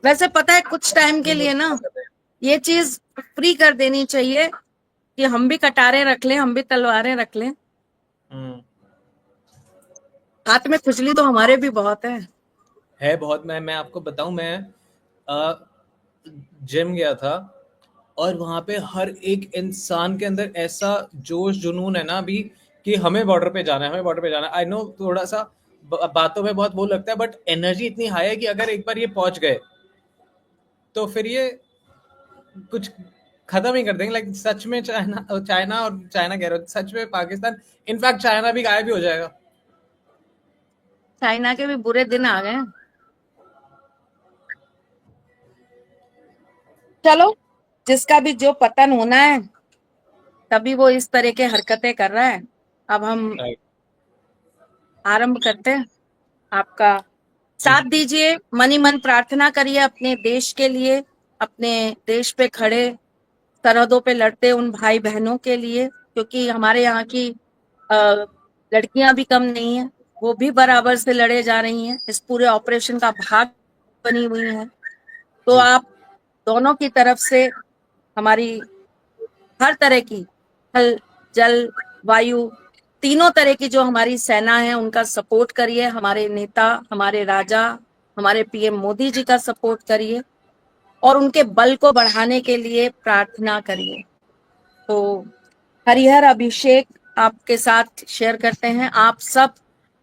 वैसे पता है कुछ टाइम के ये लिए लोग ना क्या कर रहे हैं। ये चीज फ्री कर देनी चाहिए कि हम भी कटारे रख लें, हम भी तलवारें रख लें। हम्म। हाथ में खुजली तो हमारे भी बहुत है बहुत। मैं आपको बताऊं, मैं जिम गया था और वहां पे हर एक इंसान के अंदर ऐसा जोश जुनून है ना अभी कि हमें बॉर्डर पे जाना है, हमें बॉर्डर पे जाना है। आई नो थोड़ा सा बातों में बहुत वो लगता है, बट एनर्जी इतनी हाई है कि अगर एक बार ये पहुंच गए तो फिर ये कुछ खत्म ही कर देंगे। लाइक सच में चाइना चाइना और चाइना कह रहे हो, सच में पाकिस्तान, इनफैक्ट चाइना भी गायब भी हो जाएगा। चाइना के भी बुरे दिन आ गए। चलो, जिसका भी जो पतन होना है तभी वो इस तरह के हरकतें कर रहा है। अब हम राइट। आरंभ करते हैं। आपका जी साथ दीजिए, मन ही मन प्रार्थना करिए अपने देश के लिए, अपने देश पे खड़े सरहदों पे लड़ते उन भाई बहनों के लिए, क्योंकि हमारे यहाँ की लड़कियां भी कम नहीं है, वो भी बराबर से लड़े जा रही हैं, इस पूरे ऑपरेशन का भाग बनी हुई है। तो जी। आप दोनों की तरफ से हमारी हर तरह की थल जल वायु तीनों तरह की जो हमारी सेना है उनका सपोर्ट करिए, हमारे नेता, हमारे राजा, हमारे पीएम मोदी जी का सपोर्ट करिए और उनके बल को बढ़ाने के लिए प्रार्थना करिए। तो हरिहर अभिषेक आपके साथ शेयर करते हैं। आप सब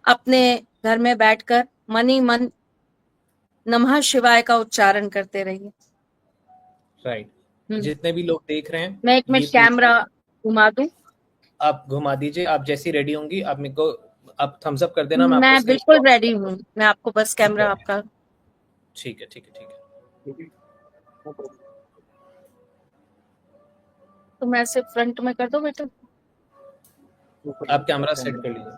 अपने घर में बैठकर मन ही मन नमः शिवाय का उच्चारण करते रहिए। राइट। जितने भी लोग देख रहे हैं मैं एक ये मिनट पूजा, कैमरा घुमा दूं। आप घुमा दीजिए। आप जैसी रेडी होंगी आप मेरे को आप थम्स अप कर देना, मैं आपको मैं स्क्रीन बिल्कुल शॉट रेडी दूंगा। हूँ, मैं आपको बस कैमरा आपका। ठीक है ठीक है ठीक है। तो मैं सिर्फ फ्रंट में कर दो बेटा। आप कैमरा सेट कर लीजिए।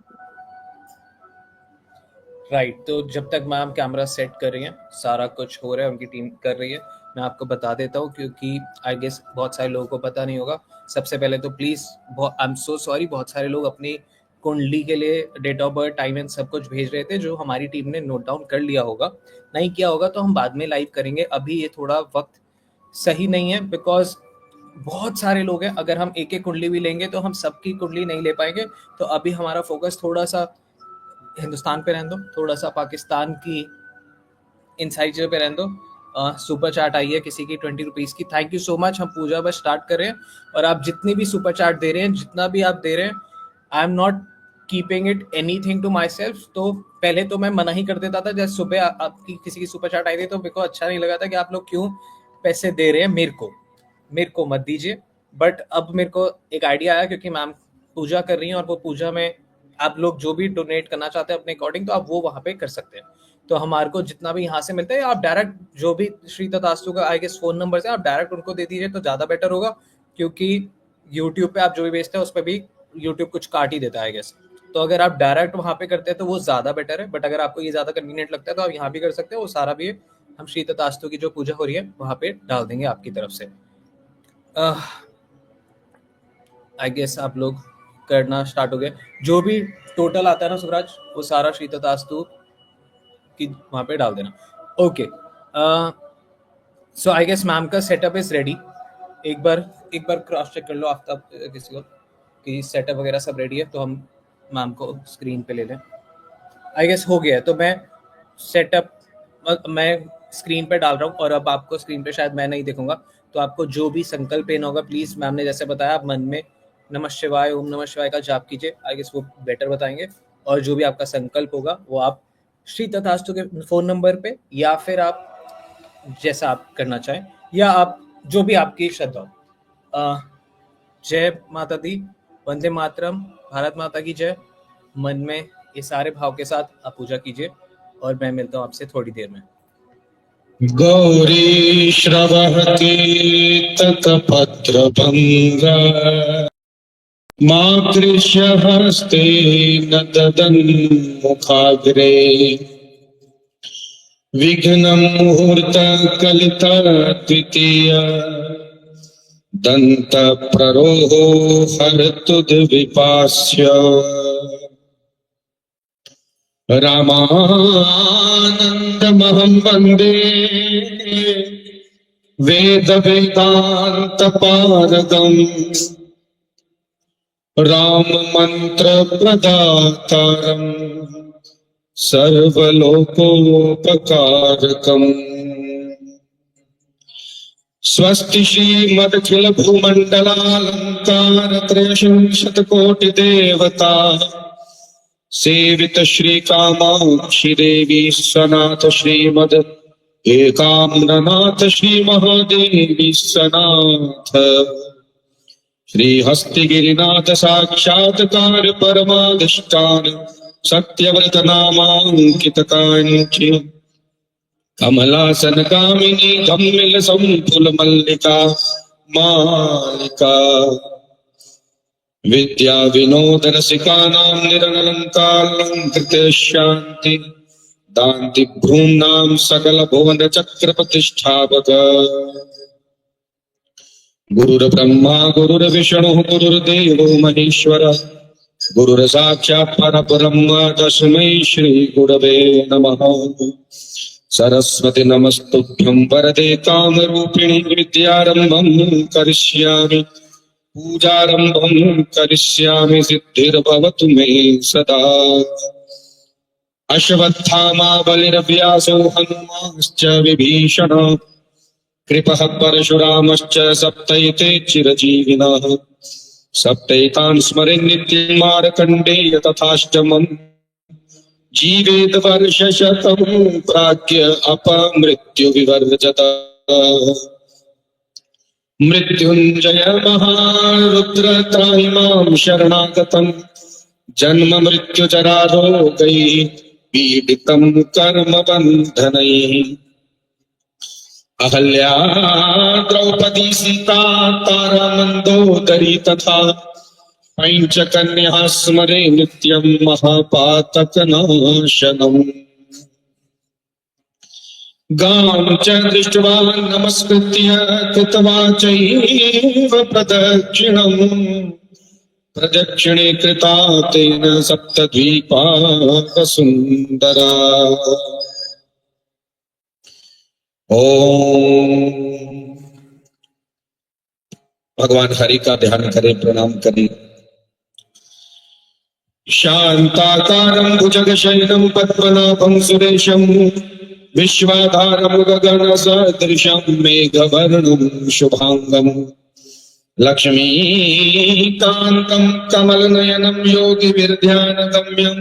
राइट। तो जब तक मैम कैमरा सेट कर रही हैं, सारा कुछ हो रहा है, उनकी टीम कर रही है, मैं आपको बता देता हूँ क्योंकि आई गेस बहुत सारे लोगों को पता नहीं होगा। सबसे पहले तो please I am so sorry, बहुत सारे लोग अपनी कुंडली के लिए date of birth time and सब कुछ भेज रहे थे जो हमारी टीम ने नोट डाउन कर लिया होगा। नहीं किया होगा तो हम बाद में लाइव करेंगे, अभी ये थोड़ा वक्त सही नहीं है बिकॉज बहुत सारे लोग हैं। अगर हम एक एक कुंडली भी लेंगे तो हम सबकी कुंडली नहीं ले पाएंगे। तो अभी हमारा फोकस थोड़ा सा हिंदुस्तान पे रहने दो, थोड़ा सा पाकिस्तान की इन सारी चीज़ों पे रहने दो। सुपर चार्ट आई है किसी की 20 रुपीज़ की, थैंक यू सो मच। हम पूजा बस स्टार्ट कर रहे हैं और आप जितनी भी सुपर चार्ट दे रहे हैं, जितना भी आप दे रहे हैं, I am not keeping it anything to myself. तो पहले तो मैं मना ही कर देता था, जैसे सुबह आपकी किसी की सुपर चार्ट आई थी तो मेरे को अच्छा नहीं लगा था कि आप लोग क्यों पैसे दे रहे हैं मेरे को मत दीजिए। बट अब मेरे को एक आइडिया आया क्योंकि मैम पूजा कर रही हैं और वो पूजा में आप लोग जो भी डोनेट करना चाहते हैं अपने अकॉर्डिंग तो आप वो वहाँ पे कर सकते हैं। तो हमारे को जितना भी यहाँ से मिलता है आप डायरेक्ट जो भी श्री तथास्तु का आई गेस फ़ोन नंबर है आप डायरेक्ट उनको दे दीजिए तो ज़्यादा बेटर होगा। क्योंकि यूट्यूब पे आप जो भी बेचते हैं उस पर भी यूट्यूब कुछ काट ही देता है आई गेस। तो अगर आप डायरेक्ट वहाँ पे करते हैं तो वो ज़्यादा बेटर है, बट अगर आपको ये ज़्यादा कन्वीनियंट लगता है तो आप यहाँ भी कर सकते हो। वो सारा भी हम श्री तथास्तु की जो पूजा हो रही है वहाँ पे डाल देंगे आपकी तरफ से। आई गेस आप लोग करना स्टार्ट हो गए। जो भी टोटल आता है ना सुराज, वो सारा श्री तथास्तु की वहाँ पे डाल देना। Okay. So I guess ma'am का सेटअप इज रेडी। एक बार क्रॉस चेक कर लो आफ्ताब किसी को कि सेटअप वगैरह सब रेडी है तो हम मैम को स्क्रीन पे ले लें। आई गेस हो गया है तो मैं सेटअप मैं स्क्रीन पे डाल रहा हूँ और अब आपको स्क्रीन पे शायद मैं नहीं देखूंगा। तो आपको जो भी संकल्प लेना होगा प्लीज मैम ने जैसे बताया आप मन में नमः शिवाय ओम नमः शिवाय का जाप कीजिए। आई गेस वो बेटर बताएंगे। और जो भी आपका संकल्प होगा वो आप श्री तथास्तु के फोन नंबर पे या फिर आप जैसा आप करना चाहें या आप जो भी आपकी श्रद्धा हो। जय माता दी, वंदे मातरम, भारत माता की जय। मन में ये सारे भाव के साथ आप पूजा कीजिए और मैं मिलता हूँ आपसे थोड़ी देर में। गौरी श्रवहति तत्पत्रभङ्ग मातृश्य हस्ते न ददन्मुखाग्रे विघ्नं मुहूर्त कलित द्वितीय दंत प्ररोहो हरतुद्विपास्य रामानन्दमहं वन्दे वेद वेदांत पारगम् राम मंत्र प्रदातारम् सर्वलोकोपकारकम् स्वस्ति श्रीमदखिल भूमण्डलालङ्कारत्रयशतकोटि देवता सेवित श्री कामाक्षी देवी सनाथ श्रीमद एकाम्रनाथ श्री महादेवी सनाथ श्री हस्तिगिरिनाथ साक्षात्कार परमाधिष्ठान सत्यव्रत नामांकित कांची कमलासन कामिनी धम्मिल संफुल मल्लिका मालिका विद्या विनोद रसिकानां निरलंकालंकृत शांति दान्ति भ्रूणां सकल भुवन चक्र प्रतिष्ठापक गुरुर्ब्रह्मा गुरुर्विष्णु गुरुर्देवो महेश्वर गुरुर्साक्षात् परब्रह्म तस्मै श्री गुरवे नमः। सरस्वती नमस्तुभ्यं वरदे कामरूपिणी विद्यारम्भं करिष्यामि पूजारम्भं करिष्यामि सिद्धिर्भवतु मे सदा। अश्वत्थामा बलिर्व्यासो हनुमाश्च विभीषण कृपः परशुरामश्च सप्तैते चिरजीविनः सप्तैतान् स्मरेन् नित्यं मार्कण्डेय तथाष्टमम् जीवेद वर्षशतं प्राज्ञ अपमृत्यु विवर्जत। मृत्युंजय महारुद्र त्राहि मां शरणागतम् जन्म मृत्यु जरा रोगैः पीडितं कर्म बन्धनैः। अहल्या द्रौपदी सीता तारा मंदोदरी तथा पंचकन्या स्मरे नित्यं महापातकनाशनम्। गां च दृष्ट्वा नमस्कृत्य कृतवाचैव प्रदक्षिणम् प्रदक्षिणे कृता तेन सप्तद्वीपा वसुन्धरा। ओम भगवान हरि का ध्यान करें, प्रणाम करें। शांताकारं भुजगशयनं पद्मनाभं सुरेशं विश्वाधारं गगनसदृशं मेघवर्णं शुभांगं लक्ष्मीकान्तं कमलनयनं योगिभिर्ध्यानगम्यं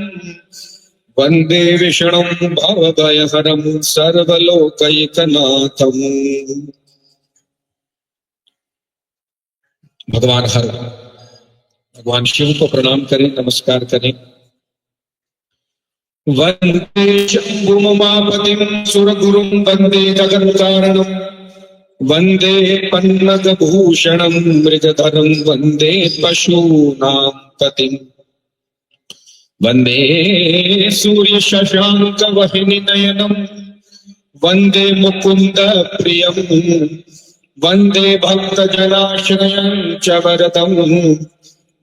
वंदे विष्णुं भवभयहरं सर्वलोकैकनाथम्। भगवान हर भगवान शिव को प्रणाम करें, नमस्कार करें। वंदे शंभुममापतिं सुरगुरुं वंदे जगत्कारणं वंदे पन्नगभूषणं मृगधरं वंदे पशूनां पतिम् वंदे सूर्य शशांक वहिनी नयनम वंदे मुकुंद प्रियम वंदे भक्त जनाश्रयं च वरदं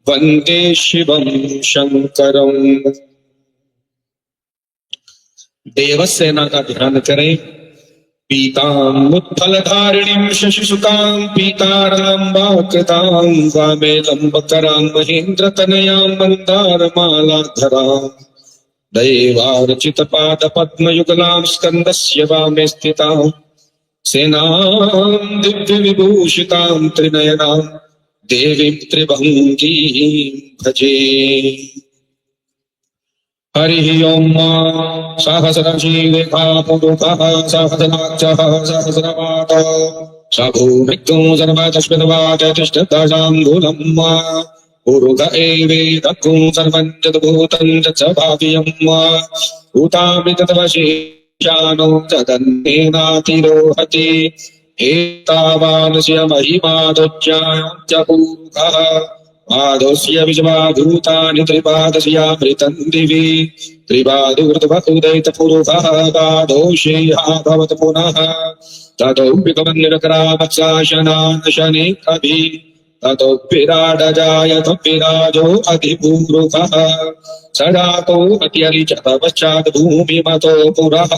वंदे शिवं शंकरं। देवसेना का ध्यान करें। पीतामुत्फलधारिणीं शशिसुतां पीतारलम्बाकृतां वामे लम्बकरां महेन्द्रतनयां मन्दारमालाधरां दैवार्चितपादपद्मयुगलां स्कन्दस्य वामे स्थितां सेनां दिव्यविभूषितां त्रिनयनां देवीं त्रिभङ्गीं भजे। हरि ओम सहस्रशीलेखा पुरुषः सहस्राक्षः सहस्रपाद सभूमिक्तो सर्वतस्मिन्वाचतिष्ठदशाङ्गुलम् पुरुष एवेदक्तो सर्वं जगद्भूतं च भाव्यम् भूतामि तद्वशे शानो जगन्नेनातिरोहति एतावानस्य महिमादोच्चायञ्च पूरुखः पादोऽस्य विश्वाभूतानि त्रिपादस्यामृतं दिवि त्रिपादूर्ध्व उदयितपुरुषः पादोषेहा भवत् पुनः ततो विगमन्निरक्रामत्साशनानशने कवि ततो विराडजायत विराजो अधिपूरुषः सजातो अत्यरिचत पश्चात् भूमिमतो पुरः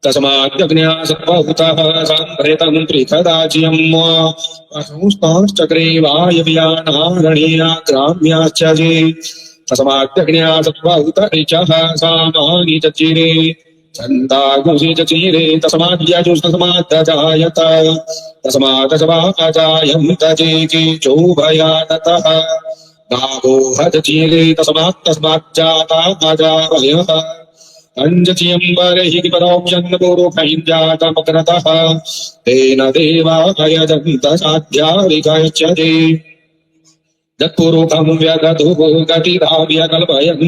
तस्माद्यज्ञा सर्वभूतः सम्भृतं पृथदाच्यम् पशुस्तांश्चक्रे वायव्यानारणीयाग्राम्याश्च ये तस्माद्यज्ञा सर्वभूतरिचः सामानि चचिरे छन्दागुंसि चचिरे तस्माद्यजुस्तस्माद्दजायत तस्मादजवाजायन्त जे केचोभयानतः गावो हजचिरे तस्माच्चाता अजावयः पंचचियंबरहि परोक्षन्न पूर्वकैञ्जातमग्रतः तेन देवायजन्त साध्यारिकयच्छति यत्पुरुषं व्यगतुः गतिराव्यकल्पयन्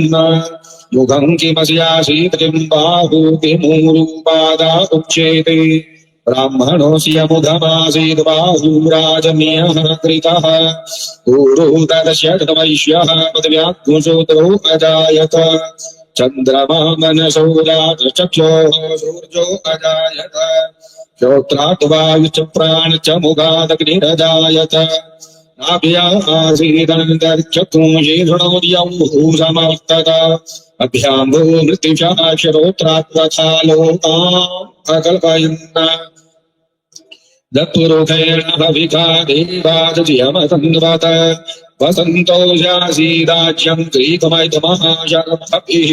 युगं किमस्यासीत् किं बाहु किमूरुपादा उच्येते ब्राह्मणोऽस्य बुधमासीद् बाहुराजन्यः कृतः ऊरु तदस्य कृतवैश्यः पदव्याग्मुशूद्रो अजायत चंद्रमा मनसो जात चक्षुः सूर्यो अजायत श्रोत्रात् वायुश्च प्राणश्च मुखादग्निरजायत नाभ्यामासीदन्तर्चक्षुंषि शृणोत्यौ समवर्तत अभ्याम्भो मृत्युषः श्रोत्रात्वथा लोकान् अकल्पयन् दत्पुरुषेण भविका देवादजियमतन्वत वसन्तो जासीदाज्यं क्रीतमैतमहाशरभिः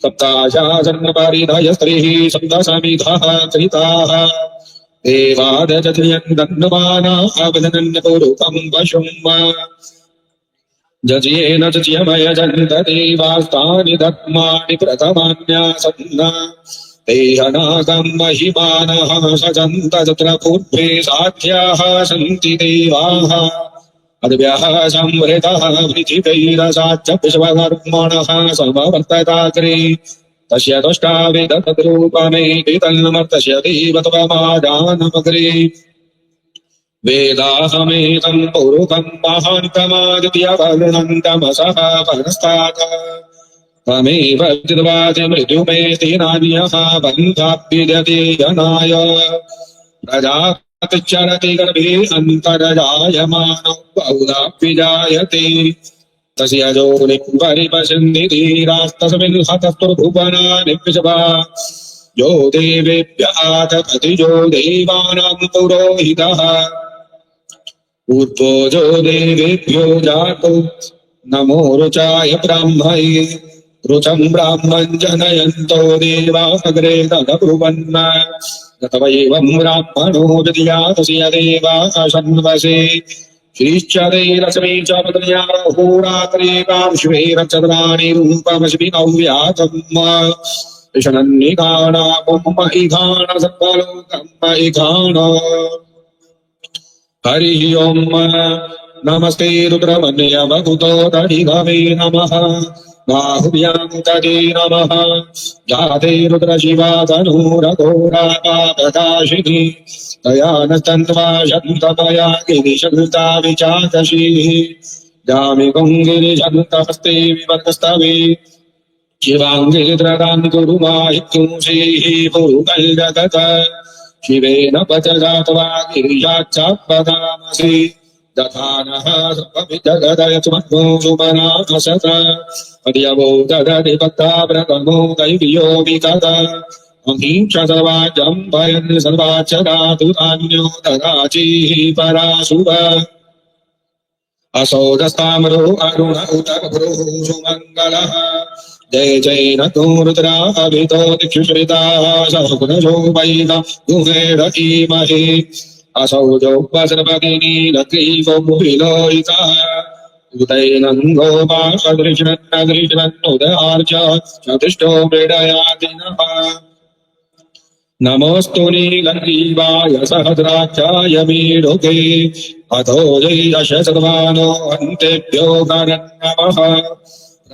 सप्ताशासन्नपरिधय स्त्रीः सप्तसमिधः कृताः देवादजयन् दन्नमाना अवदनन् पुरुषं पशुं जजेन जज्यमयजन्त देवास्तानि धर्माणि प्रथमान्यासन्न तेहनागं महिमानः सजन्त तत्र पूर्वे साध्याः सन्ति देवाः अद्भ्यः संवृतः विचितैरसाच्च विश्वकर्मणः समवर्तताग्रे तस्य तुष्टावेदतद्रूपमेति तन्मर्तस्य देवत्वमादानमग्रे वेदाहमेतं पुरुषं महान्तमादित्यवर्णन्तमसः परस्तात् तमेव विद्वाति मृत्युमेति नान्यः बन्धाभ्युद्यते जनाय प्रजापतिश्चरति गर्भे अन्तर्जायमानो बहुधाप्यजायते तस्य योनिं परिपश्यन्ति धीरास्तस्मिन् हतस्तुर्भुवनानि विश्वा यो देवेभ्यः तपतिजो देवानां पुरोहितः ऊर्ध्वो जो देवेभ्यो जातो नमो रुचाय ब्राह्मणे रुचं ब्राह्मं जनयन्तो देवा अग्रे तदब्रुवन् गतवैवं ब्राह्मणो विद्यातस्य देवा शन्वसे श्रीश्चरैरश्मी च पत्न्या होरात्रे पार्श्वे रचद्राणि रूपमश्विनौ व्यातम् विषणन्निघाणा पुम्महिघाण सर्वलोकम्महिघाण हरिः ओम् नमस्ते रुद्रमन्यवकुतो तडिघवे नमः बाहुभ्यां तटे नमः जाते रुद्रशिवा तनूरघोरापापदाशिनी तया नस्तन्त्वा शन्तमया गिरिशकृता विचाकशीः जामिकं गिरिशन्तहस्ते विवर्तस्तवे शिवाङ्गिरिद्रदान् कुरु माहित्युंसेः पुरुकल्जगत शिवेन पचसा त्वा गिरिशाच्चापदामसि दधानः सर्वविजगदयत्मनो सुमनासत अद्यवो ददति भक्ताव्रतमो दैव्यो विगत अहींष सर्वाजं भयन् सर्वाच्च दातु धान्यो ददाचिः पराशुभ असौ दस्ताम्रो अरुण उत भ्रुः सुमङ्गलः जय जय नतो रुद्रा अभितो दिक्षुश्रिताः सहुनशो वैद गुहेर ईमहे असौ जोपसर्पदिनी नग्रीवो विलोहितः उदयनङ्गो माषदृशनदृशनोदयार्च चतुष्टो मृडयादिनः नमोऽस्तु नीलग्रीवाय सहस्राक्षाय मीढुके अथो जयश सर्वानो अन्तेभ्यो नमः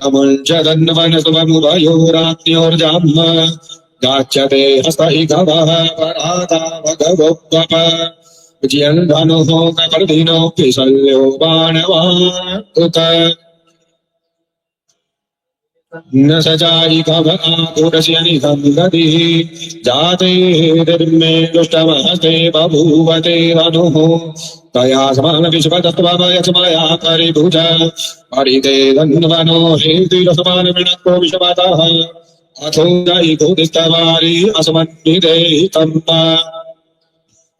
प्रमुञ्चदन्वनसुममुभयोराज्ञोर्जाम् गाच्यते हस्तैकवः परादा भगवोपप विजयन्धनुः कपर्दिनो विशल्यो बाणवान् न सजाई कवनातुरस्यनिधं गतिः जाते निर्मे दुष्टमहस्ते बभूवते धनुः तया समानविश्वतत्त्वमयस्मया परिभुज परिते धन्वनो हेतिरसमानमिणको विश्वतः अथो जयितुदिस्तवारी अस्मन्निदेहितम्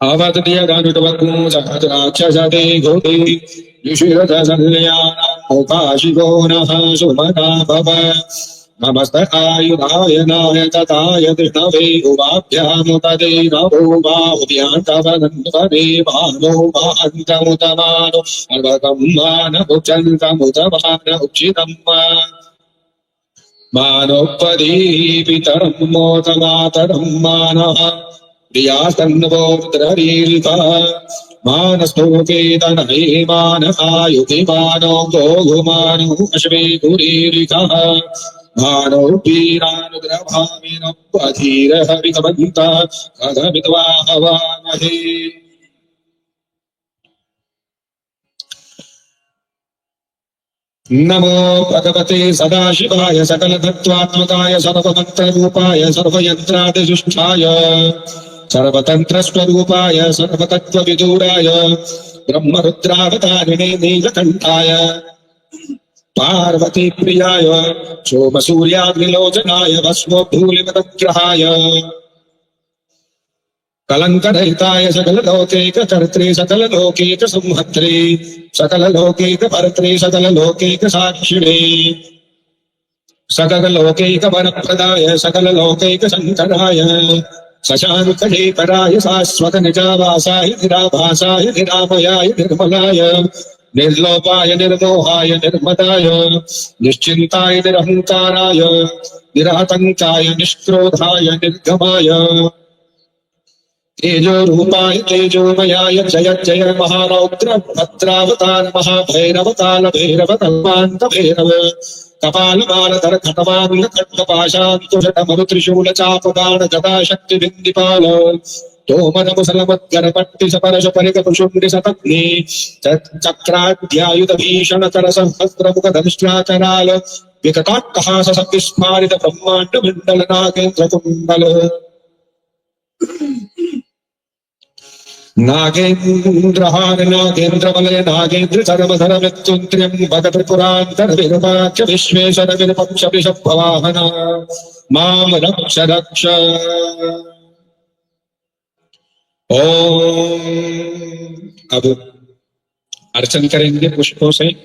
अवततीयदानुटवग्नो सहस्राक्षसते घोति युषिरथसल्यानामुपाशिको नः सुमना भव नमस्त आयुधाय नाय तथाय कृष्णवे उवाभ्यामुतदे नभो बाहुभ्यान्तवदन्वदे भानो भान्तमुतमानो अर्वकं मानमुचन्तमुतमान उक्षितम् मानोपदीपितरं मोदमातरं मानः प्रियास्तन्वोर्द्ररीरिता मानस्तोकेतनये मानसायुति मानो गोघुमानो अश्वे गुरीरिकः मानो वीरानुग्रभाविनोपधीरः विकमन्ता कथमित्वा हवामहे नमो भगवते सदाशिवाय सकलतत्त्वात्मकाय सर्वमन्त्ररूपाय सर्वयन्त्रादिजुष्टाय सर्वतन्त्रस्वरूपाय सर्वतत्त्वविदूराय ब्रह्मरुद्रावतारिणे नीलकण्ठाय पार्वतीप्रियाय सोमसूर्याग्निलोचनाय भस्मोद्धूलिमदग्रहाय कलंकरहिताय सकललौकिककर्त्रे सकललौकिकसंहर्त्रे सकललौकिकभर्त्रे सकललौकिकसाक्षिणे सकललौकिकवरप्रदाय सकललौकिकशङ्कराय शशाङ्कशेखराय शाश्वतनिजावासाय निराभासाय निरामयाय निर्मलाय निर्लोपाय निर्मोहाय निर्मदाय निश्चिन्ताय निरहङ्काराय निरातङ्काय निष्क्रोधाय निर्गमाय तेजो रूपाय तेजोमयाय जय जय महारौद्र भद्रावतार महाभैरवकाल भैरव कल्पान्त भैरव कपालमालधर खटवांग खड्गपाशान्तुषटमरु त्रिशूल चापबाण गदा शक्ति बिन्दिपाल तोमर मुसलमद्गर पट्टि सपरश परिक पुषुण्डि सतग्नि चक्राढ्यायुध भीषण कर सहस्र मुख धनुष्याचराल विकटाट्टहास विस्मारित ब्रह्मांड मंडल नागेन्द्र कुंडल नागेन्द्रहार नागेन्द्रवलय नागेन्द्र चरमधर मृत्युन्त्र्यं भगत पुरान्तर विरूपाक्ष विश्वेश्वर विरूपक्ष वृषभवाहन माम रक्ष रक्ष ओम। अब अर्चन करेंगे पुष्पों से।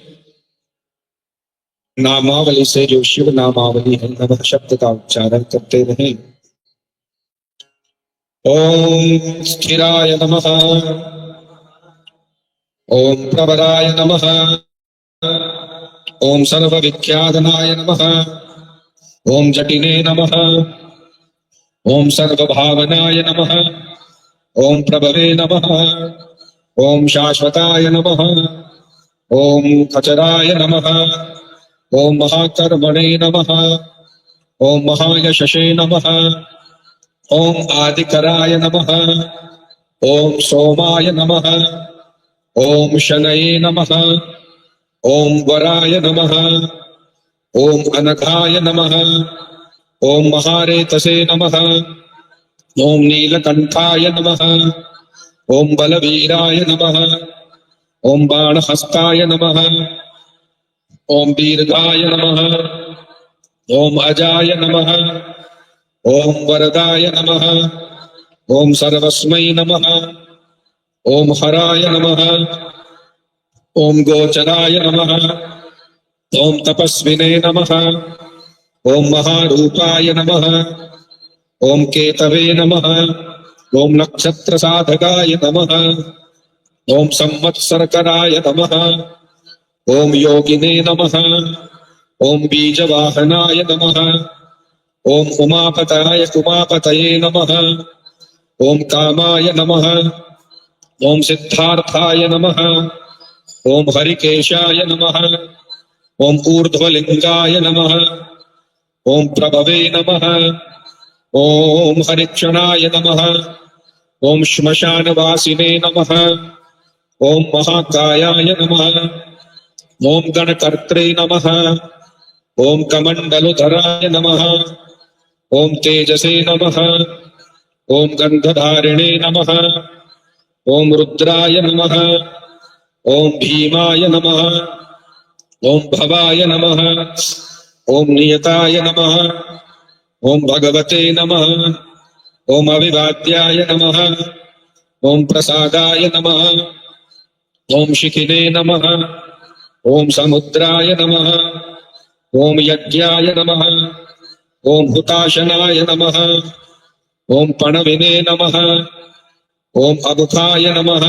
नामावली से जो शिव नामावली है नमः शब्द का उच्चारण करते रहें। ओम स्थिराय नमः, ओम प्रवराय नमः, ओम सर्वविख्यातनाय नमः, ओम जटिने नमः, ओम सर्वभावनाय नमः, ओम प्रभवे नमः, ओम शाश्वताय नमः, ओम खचराय नमः, ओम महाकर्मणे नमः, ओम महायशसे नमः, ओम आदिकराय नमः, ओम सोमाय नमः, ओम शनये नमः, ओम वराय नमः, ओम अनघाय नमः, ओम महारेतसे नमः, ओम नीलकंठाय नमः, ओम बलवीराय नमः, ओम बाणहस्ताय नमः, ओम दीर्घाय नमः, ओम अजाय नमः, ओम वरदाय नमः, ओम सर्वस्मै नमः, ओम हराय नमः, ओम गोचराय नमः, ओम तपस्विने नमः, ओम महारूपाय नमः, ओम केतवे नमः, ओम नक्षत्र साधकाय नमः, ओम संवत्सरकराय नमः, ओम योगिने नमः, ओम बीजवाहनाय नमः, ओम उमापताय उमापतये नमः, ओम कामाय नमः, ओम सिद्धार्थाय नमः, ओम हरिकेशाय नमः, ओम ऊर्ध्वलिंगाय नमः, ओम प्रभवे नमः, ओम हरिक्षणाय नमः। ओम श्मशानवासिने नमः। ओम महाकायाय नमः। ओम गणकर्त्रे नमः। ओम कमंडलुधराय नमः। ओम तेजसे नमः। ओम गंधधारिणे नमः। ओम रुद्राय नमः। ओम भीमाय नमः। ओम भवाय नमः। ओम नियताय नमः। ओम भगवते नमः। ओम अविवाद्याय नमः। ओम प्रसादाय नमः। ओम शिखिने नमः। ओम समुद्राय नमः। ओम यज्ञाय नमः। ओम हुताशनाय नमः। ओम पणविने नमः। ओम अबुखाय नमः।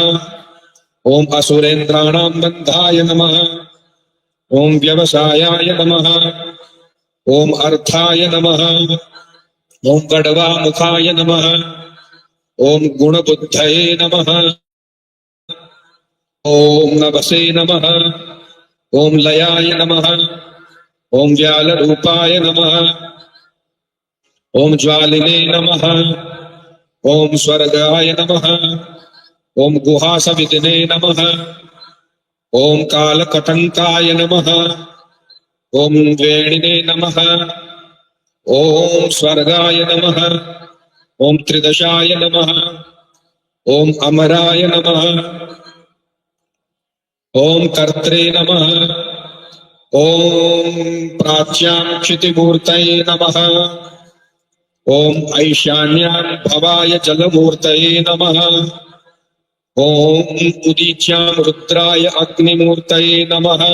ओम असुरेन्द्राणां बन्धाय नमः। ओम व्यवसायाय नमः। ओम अर्थाय नमः। ओम गढ़वामुखाय नमः। ओम गुणबुद्धये नमः। ओम नभसे नमः। ओम लयाय नमः। ओम व्यालरूपाय नमः। ओम ज्वालिने नमः। ओम स्वर्गाय नमः। ओम गुहासविदिने नमः। ओम कालकटंकाय नमः। ओम वेणिने नमः। ओम स्वर्गाय नमः। ओम त्रिदशाय नमः। ओम अमराय नमः। ओम कर्त्रे नमः। ओम प्राच्यां क्षितिमूर्तये नमः। ओम ऐशान्यां भवाय जलमूर्तये नमः। ओम उदीच्यां रुद्राय अग्निमूर्तये नमः।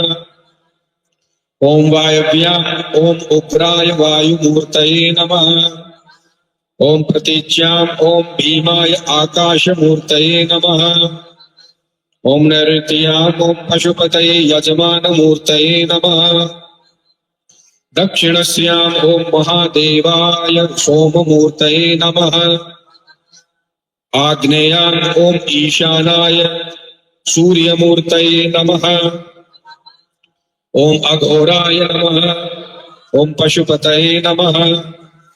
ओम वायव्यां ओम उग्राय वायुमूर्तये नमः। ओम प्रतीच्यां ओम भीमाय आकाशमूर्तये नमः। ओम नैऋत्यां ओम पशुपतये यजमानमूर्तये नमः। दक्षिणस्यां ओम महादेवाय सोममूर्तये नमः। आग्नेयां ओम ईशानाय सूर्यमूर्तये नमः। ओम अघोराय नमः। ओम पशुपतये नमः।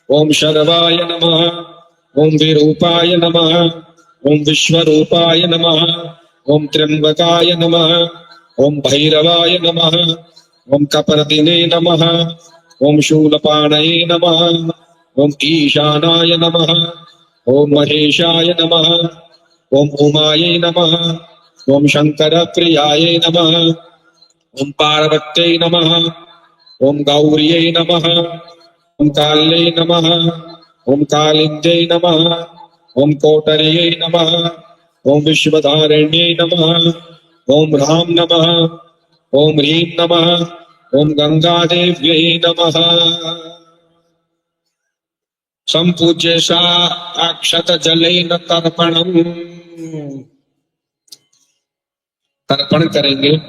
ओम शर्वाय नमः। ओम विरूपाय नमः। ओम विश्वरूपाय नमः। ओम त्र्यंबकाय नमः। ओम भैरवाय नमः। ओम कपर्दिने नमः। ओम शूलपाणये नमः। ओम ईशानाय नमः। ओम महेशाय नमः। ओम उमायै नमः। ओम शंकरप्रियायै नमः। ओम पार्वत्यै नमः। ओम गौर्यै नमः। ओम काल्यै नमः। ओम कालिन्दै नमः। ओम कोटर्यै नमः। ओम विश्वधारिण्यै नमः। ओम ह्रां नमः। ओम ह्रीं नमः। ओम गंगादेव्यै नमः। संपूज्य सा अक्षत जलेन तर्पणम्। तर्पण करेंगे।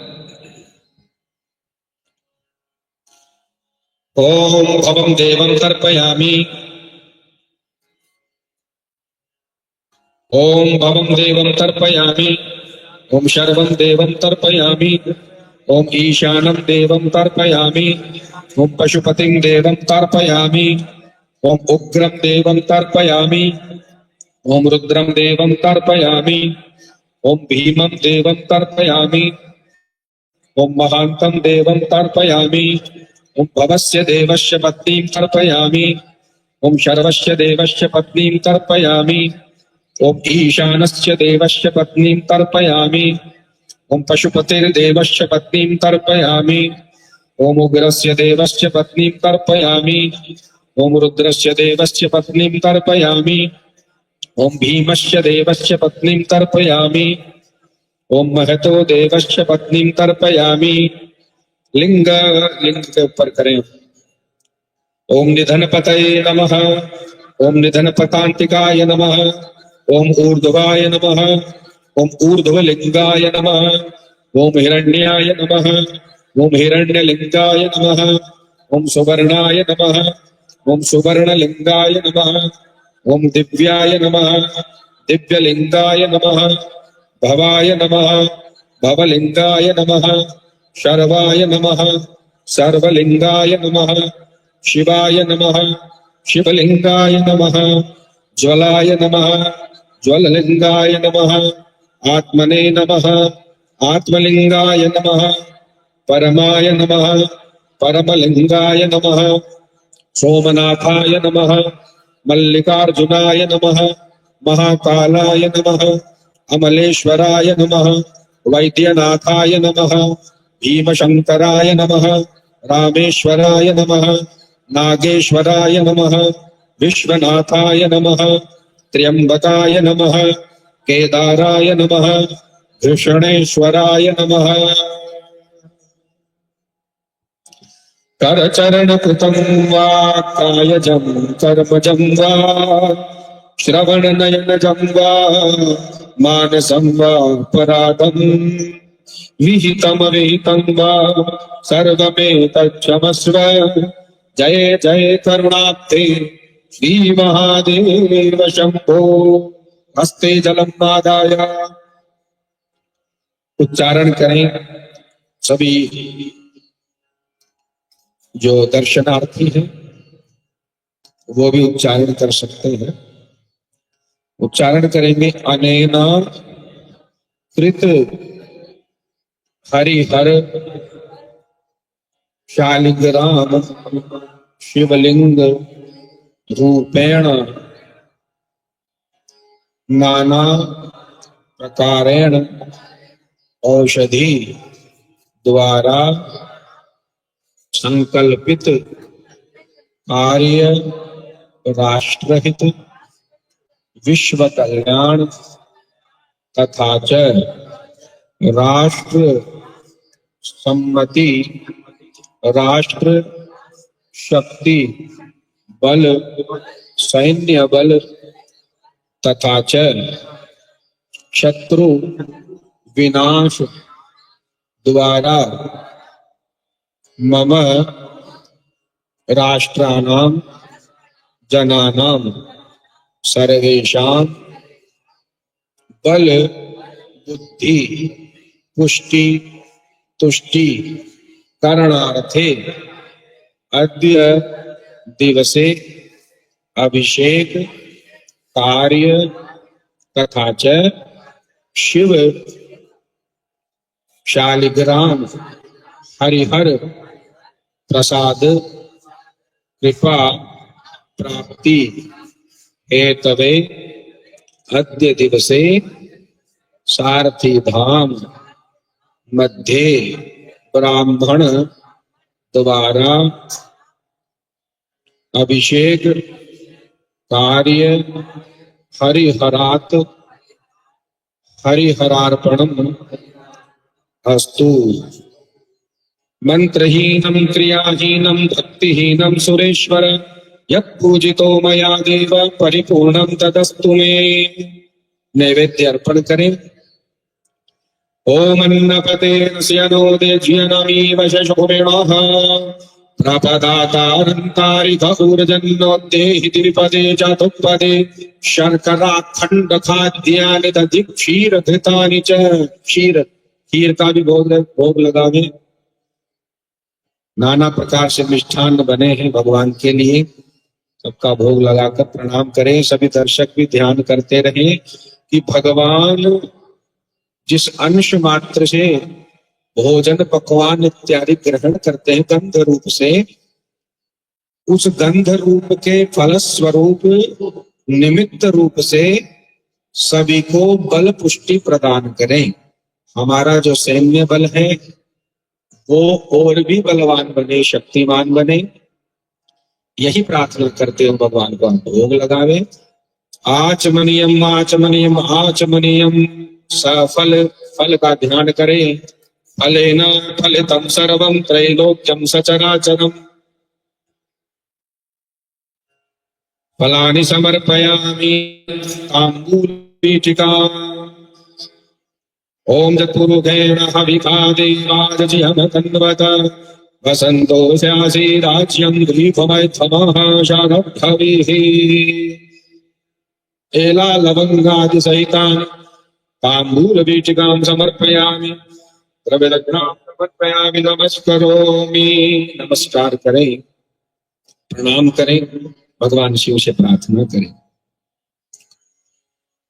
ओम भवं देवं तर्पयामि। ओम भवं देवं तर्पयामि। ओम शर्वं देवं तर्पयामि। ओम ईशानं देवं तर्पयामि। ओम पशुपतिं देवं तर्पयामि। ओम उग्रं देवं तर्पयामि। ओम रुद्रं देवं तर्पयामि। ओम भीमं देवं तर्पयामि। ओम महान्तं देवं तर्पयामि। ओम भवस्य देवस्य पत्नीं तर्पयामि। ओम शर्वस्य देवस्य पत्नीं तर्पयामि। ओम ईशानस्य देवस्य पत्नीं तर्पयामि। ओम पशुपतिर्देवस्य पत्नीं तर्पयामि। ओम उग्रस्य देवस्य पत्नीं तर्पयामि। ओम रुद्रस्य देवस्य पत्नीं तर्पयामि। ओम भीमस्य देवस्य पत्नीं तर्पयामि। ओम महतो देवस्य पत्नीं तर्पयामि। लिंग लिंग के ऊपर करें। ओम निधनपतये नमः। ओम निधनपतांतिकाय नमः। ओम ऊर्ध्वाय नमः। ओम ऊर्ध्वलिंगाय नमः। ओम हिरण्याय नमः। ओम हिरण्यलिंगाय नमः। ओम सुवर्णाय नमः। ओम सुवर्णलिंगाय नमः। ओम दिव्याय नमः। दिव्यलिंगाय नमः। भवाय नमः। भवलिंगाय नमः। शर्वाय नमः। सर्वलिंगाय नमः। शिवाय नमः। शिवलिंगाय नमः ज्वलाय नमः ज्वललिंगाय नमः आत्मने नमः आत्मलिंगाय नमः परमाय नमः परमलिंगाय नमः सोमनाथाय नमः मल्लिकार्जुनाय नमः महाकालाय नमः अमलेश्वराय नमः वैद्यनाथाय नमः भीमशंकराय नमः रामेश्वराय नमः नागेश्वराय नमः विश्वनाथाय नमः त्र्यंबकाय नमः केदाराय नमः घृष्णेश्वराय नमः करचरण कृतं वा कायजं कर्मजं वा श्रवणनयनजं वा मानसं वा पराधं विहितमविहितं वा सर्वमेतच्छमस्व जय जय करुणाब्धे श्री महादेव शंभो। हस्ते जलम नादाय उच्चारण करें सभी जो दर्शनार्थी हैं वो भी उच्चारण कर सकते हैं। उच्चारण करेंगे अनेना कृत हरिहर शालिग्राम शिवलिंग रूपेण नाना प्रकारेण औषधि द्वारा संकल्पित कार्य राष्ट्रहित विश्व कल्याण तथा च राष्ट्र सम्मति राष्ट्र शक्ति बल सैन्य बल तथा च शत्रु विनाश द्वारा मम राष्ट्राणां जनानां सर्वेषां बल बुद्धि पुष्टि तुष्टि करणार्थे अद्य दिवसे अभिषेक कार्य तथा च शिव शालिग्राम हरिहर प्रसाद कृपा प्राप्ति हेतवे अद्य दिवसे सारथी धाम मध्ये ब्राह्मण द्वारा अभिषेक कार्य हरिहरात हरिहरार्पणम अस्तु। मंत्रहीनं क्रियाहीनं भक्तिहीनं सुरेश्वर यत्पूजितो मया देव परिपूर्णं तदस्तु मे। नैवेद्य अर्पण करें। ओम अन्नपते नस्यनो देज्यनमीव शशुरेणः प्रपदातारन्तारिकूर्जन्नोद्देहि द्विपदे चतुष्पदे शर्कराखंड खाद्यानि दधि क्षीर घृतानि च। खीर का भी भोग लगावे। नाना प्रकार से मिष्ठान्न बने हैं भगवान के लिए, सबका भोग लगाकर प्रणाम करें। सभी दर्शक भी ध्यान करते रहें कि भगवान जिस अंश मात्र से भोजन पकवान इत्यादि ग्रहण करते हैं गंध रूप से, उस गंध रूप के फल स्वरूप निमित्त रूप से सभी को बल पुष्टि प्रदान करें। हमारा जो सैन्य बल है वो और भी बलवान बने, शक्तिमान बने, यही प्रार्थना करते हो भगवान को हम भोग लगावे। आचमनीयम आचमनीयम आचमनीयम। सफल फल का ध्यान करें। फलेन फलितं सर्वं त्रैलोक्यं सचराचरम्। फलानि समर्पयामि ताम्बूलपीठिकाम्। ओम जतुर्गेण हविका देवाजयमतन्वत वसन्तो स्यासि राज्यं द्वीपमैथमः शारब्धविः। एला लवंगादि सहितानि ताम्बूलपीठिकां समर्पयामि द्रव्यदक्षिणां समर्पयामि। नमस्करोमि। नमस्कार करें, प्रणाम करें। भगवान शिव से प्रार्थना करें।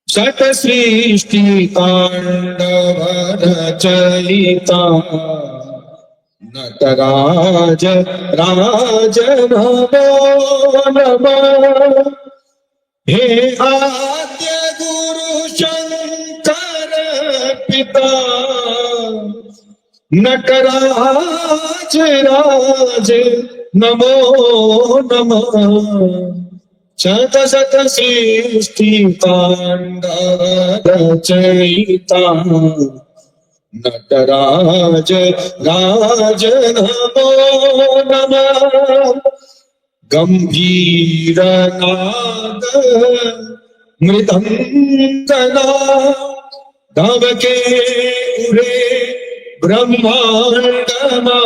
सत सृष्टि तांडव रचयिता नटराज राज नमो नमः। हे आद्य गुरु शंकर पिता नटराज राज नमो नमः। शत शत सृष्टि तांडव रचयिता नटराज राज नमो नमः। गंभीर नाद मृदंगना धवके उरे ब्रह्मांडमा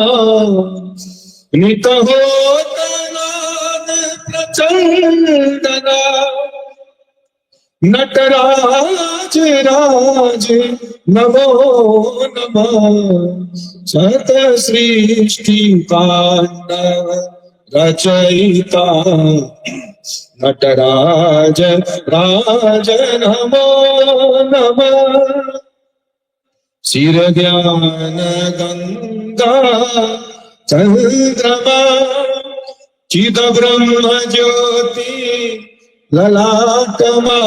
नित होता नाद प्रचंडना नटराज राज नमो नमः। शत सृष्टि तांडव रचयिता नटराज राज नमो नमः। शिर ज्ञान गंगा चंद्रमा चिद ब्रह्म ज्योति ललाटमा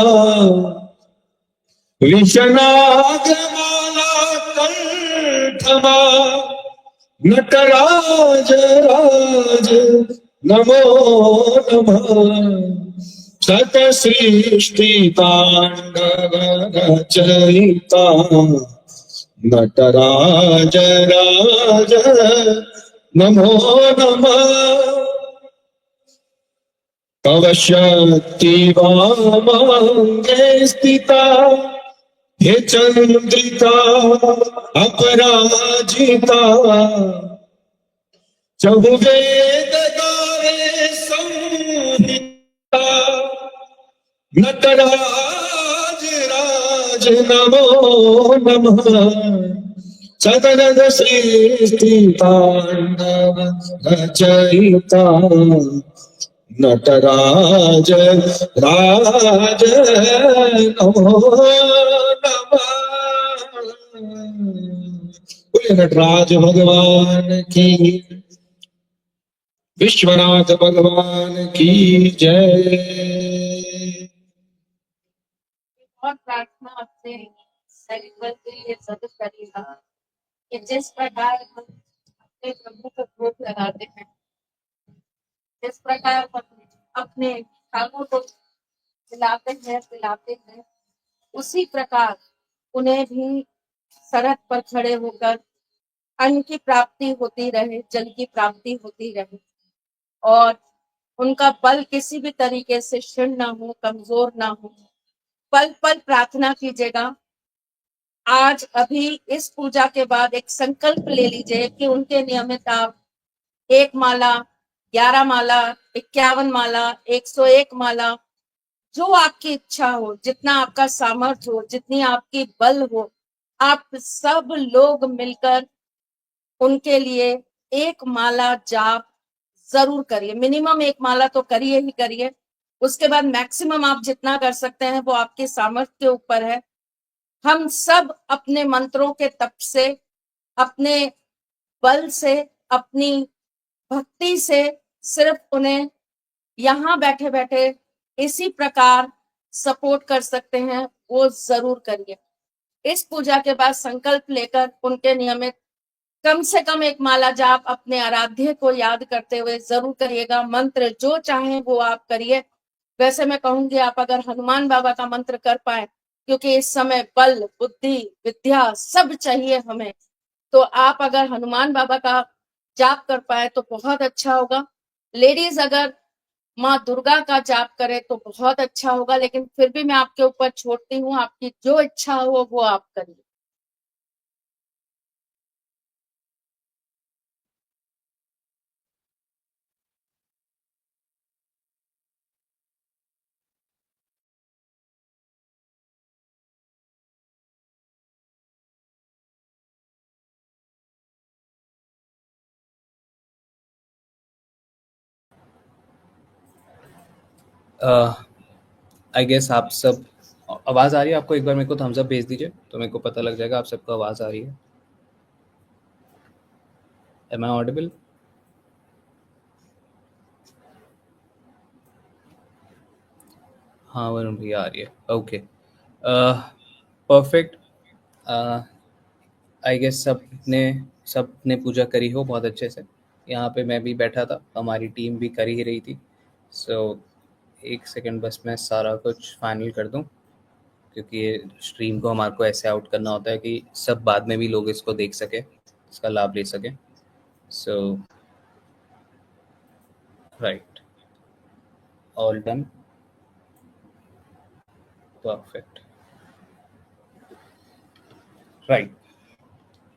विषनागमाला कंठमा नटराज राज नमो नमः। शत सृष्टि तांडव रचयिता नटराज राज नमो नमः। तव शक्ति वामांगे स्थिता हे चंद्रिका अपराजिता चहुवेद गावे संहिता नटराज राज नमो नमः। सदनद सृष्टि तांडव रचयिता नटराज राज नमो नमः। बोले नटराज भगवान की, विश्वनाथ भगवान की जय। और प्रार्थना अपने शरीर के लिए जरूर करिएगा कि जिस प्रकार हम अपने प्रभु को भोग लगाते हैं, जिस प्रकार हम अपने खानों को खिलाते हैं पिलाते हैं, उसी प्रकार उन्हें भी सड़क पर खड़े होकर अन्न की प्राप्ति होती रहे, जल की प्राप्ति होती रहे और उनका बल किसी भी तरीके से क्षीण ना हो, कमजोर ना हो। पल पल प्रार्थना कीजिएगा। आज अभी इस पूजा के बाद एक संकल्प ले लीजिए कि उनके नियमित आप 1 माला, 11 माला, 51 माला, 101 माला, जो आपकी इच्छा हो, जितना आपका सामर्थ्य हो, जितनी आपकी बल हो, आप सब लोग मिलकर उनके लिए 1 माला जाप जरूर करिए। मिनिमम 1 माला तो करिए ही करिए। उसके बाद मैक्सिमम आप जितना कर सकते हैं वो आपके सामर्थ्य के ऊपर है। हम सब अपने मंत्रों के तप से, अपने बल से, अपनी भक्ति से सिर्फ उन्हें यहाँ बैठे बैठे इसी प्रकार सपोर्ट कर सकते हैं, वो जरूर करिए। इस पूजा के बाद संकल्प लेकर उनके नियमित कम से कम 1 माला जाप अपने आराध्य को याद करते हुए जरूर करिएगा। मंत्र जो चाहे वो आप करिए। वैसे मैं कहूंगी आप अगर हनुमान बाबा का मंत्र कर पाए, क्योंकि इस समय बल, बुद्धि, विद्या सब चाहिए हमें, तो आप अगर हनुमान बाबा का जाप कर पाए तो बहुत अच्छा होगा। लेडीज अगर माँ दुर्गा का जाप करे तो बहुत अच्छा होगा, लेकिन फिर भी मैं आपके ऊपर छोड़ती हूँ, आपकी जो इच्छा हो वो आप करिए। आई गेस आप सब, आवाज़ आ रही है आपको? एक बार मेरे को थम्स अप भेज दीजिए तो मेरे को पता लग जाएगा आप सबको आवाज़ आ रही है। Am I audible? हाँ वरुण भैया आ रही है, ओके परफेक्ट। आई गेस सबने पूजा करी हो बहुत अच्छे से। यहाँ पे मैं भी बैठा था, हमारी टीम भी कर ही रही थी। सो एक सेकंड बस मैं सारा कुछ फाइनल कर दूं, क्योंकि ये स्ट्रीम को हमारे को ऐसे आउट करना होता है कि सब बाद में भी लोग इसको देख सके, इसका लाभ ले सके। So right, all done, perfect, right.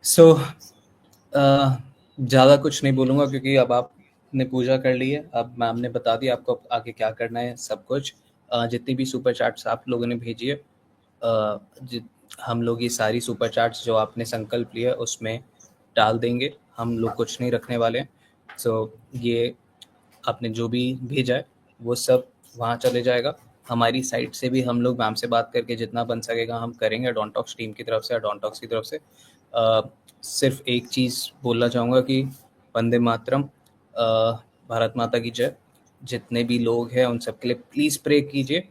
So ज़्यादा कुछ नहीं बोलूँगा क्योंकि अब आपने पूजा कर ली है। अब मैम ने बता दिया आपको आगे क्या करना है सब कुछ। जितनी भी सुपर चैट्स आप लोगों ने भेजी है, हम लोग ये सारी सुपर चैट्स जो आपने संकल्प लिया है उसमें डाल देंगे। हम लोग कुछ नहीं रखने वाले हैं। सो ये आपने जो भी भेजा है वो सब वहाँ चले जाएगा। हमारी साइड से भी हम लोग मैम से बात करके जितना बन सकेगा हम करेंगे, डॉनटॉक्स टीम की तरफ से, डॉनटॉक्स की तरफ से। सिर्फ एक चीज़ बोलना चाहूँगा कि वंदे मातरम, भारत माता की जय। जितने भी लोग हैं उन सब के लिए प्लीज़ प्रे कीजिए।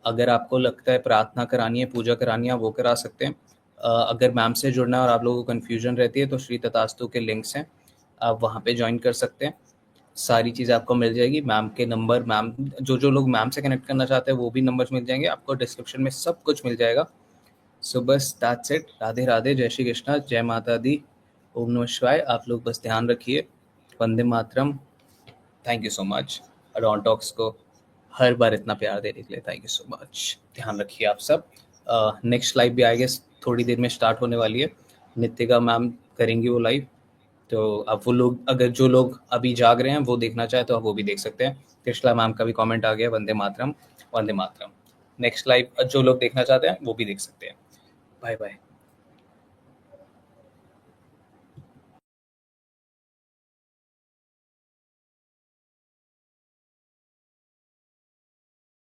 अगर आपको लगता है प्रार्थना करानी है, पूजा करानी है, वो करा सकते हैं। अगर मैम से जुड़ना है और आप लोगों को कन्फ्यूजन रहती है तो श्री तथास्तु के लिंक्स हैं, आप वहाँ पे ज्वाइन कर सकते हैं। सारी चीज़ें आपको मिल जाएगी। मैम के नंबर, मैम जो लोग मैम से कनेक्ट करना चाहते हैं वो भी नंबर्स मिल जाएंगे आपको, डिस्क्रिप्शन में सब कुछ मिल जाएगा। सो बस दैट्स इट। राधे राधे, जय श्री कृष्णा, जय माता दी, ओम नमः शिवाय। आप लोग बस ध्यान रखिए। Vande Mataram. Thank you so much डॉनटॉक्स को हर बार इतना प्यार देने के लिए, थैंक यू सो मच। ध्यान रखिए आप सब। नेक्स्ट लाइव भी आई गेस थोड़ी देर में स्टार्ट होने वाली है। नित्तिका मैम करेंगी वो लाइव, तो अब वो लोग, अगर जो लोग अभी जाग रहे हैं वो देखना चाहे तो आप वो भी देख सकते हैं। कृष्णा मैम का भी कमेंट आ गया, वंदे मातरम, वंदे मातरम। नेक्स्ट लाइव जो लोग देखना चाहते हैं वो भी देख सकते हैं। Bye bye.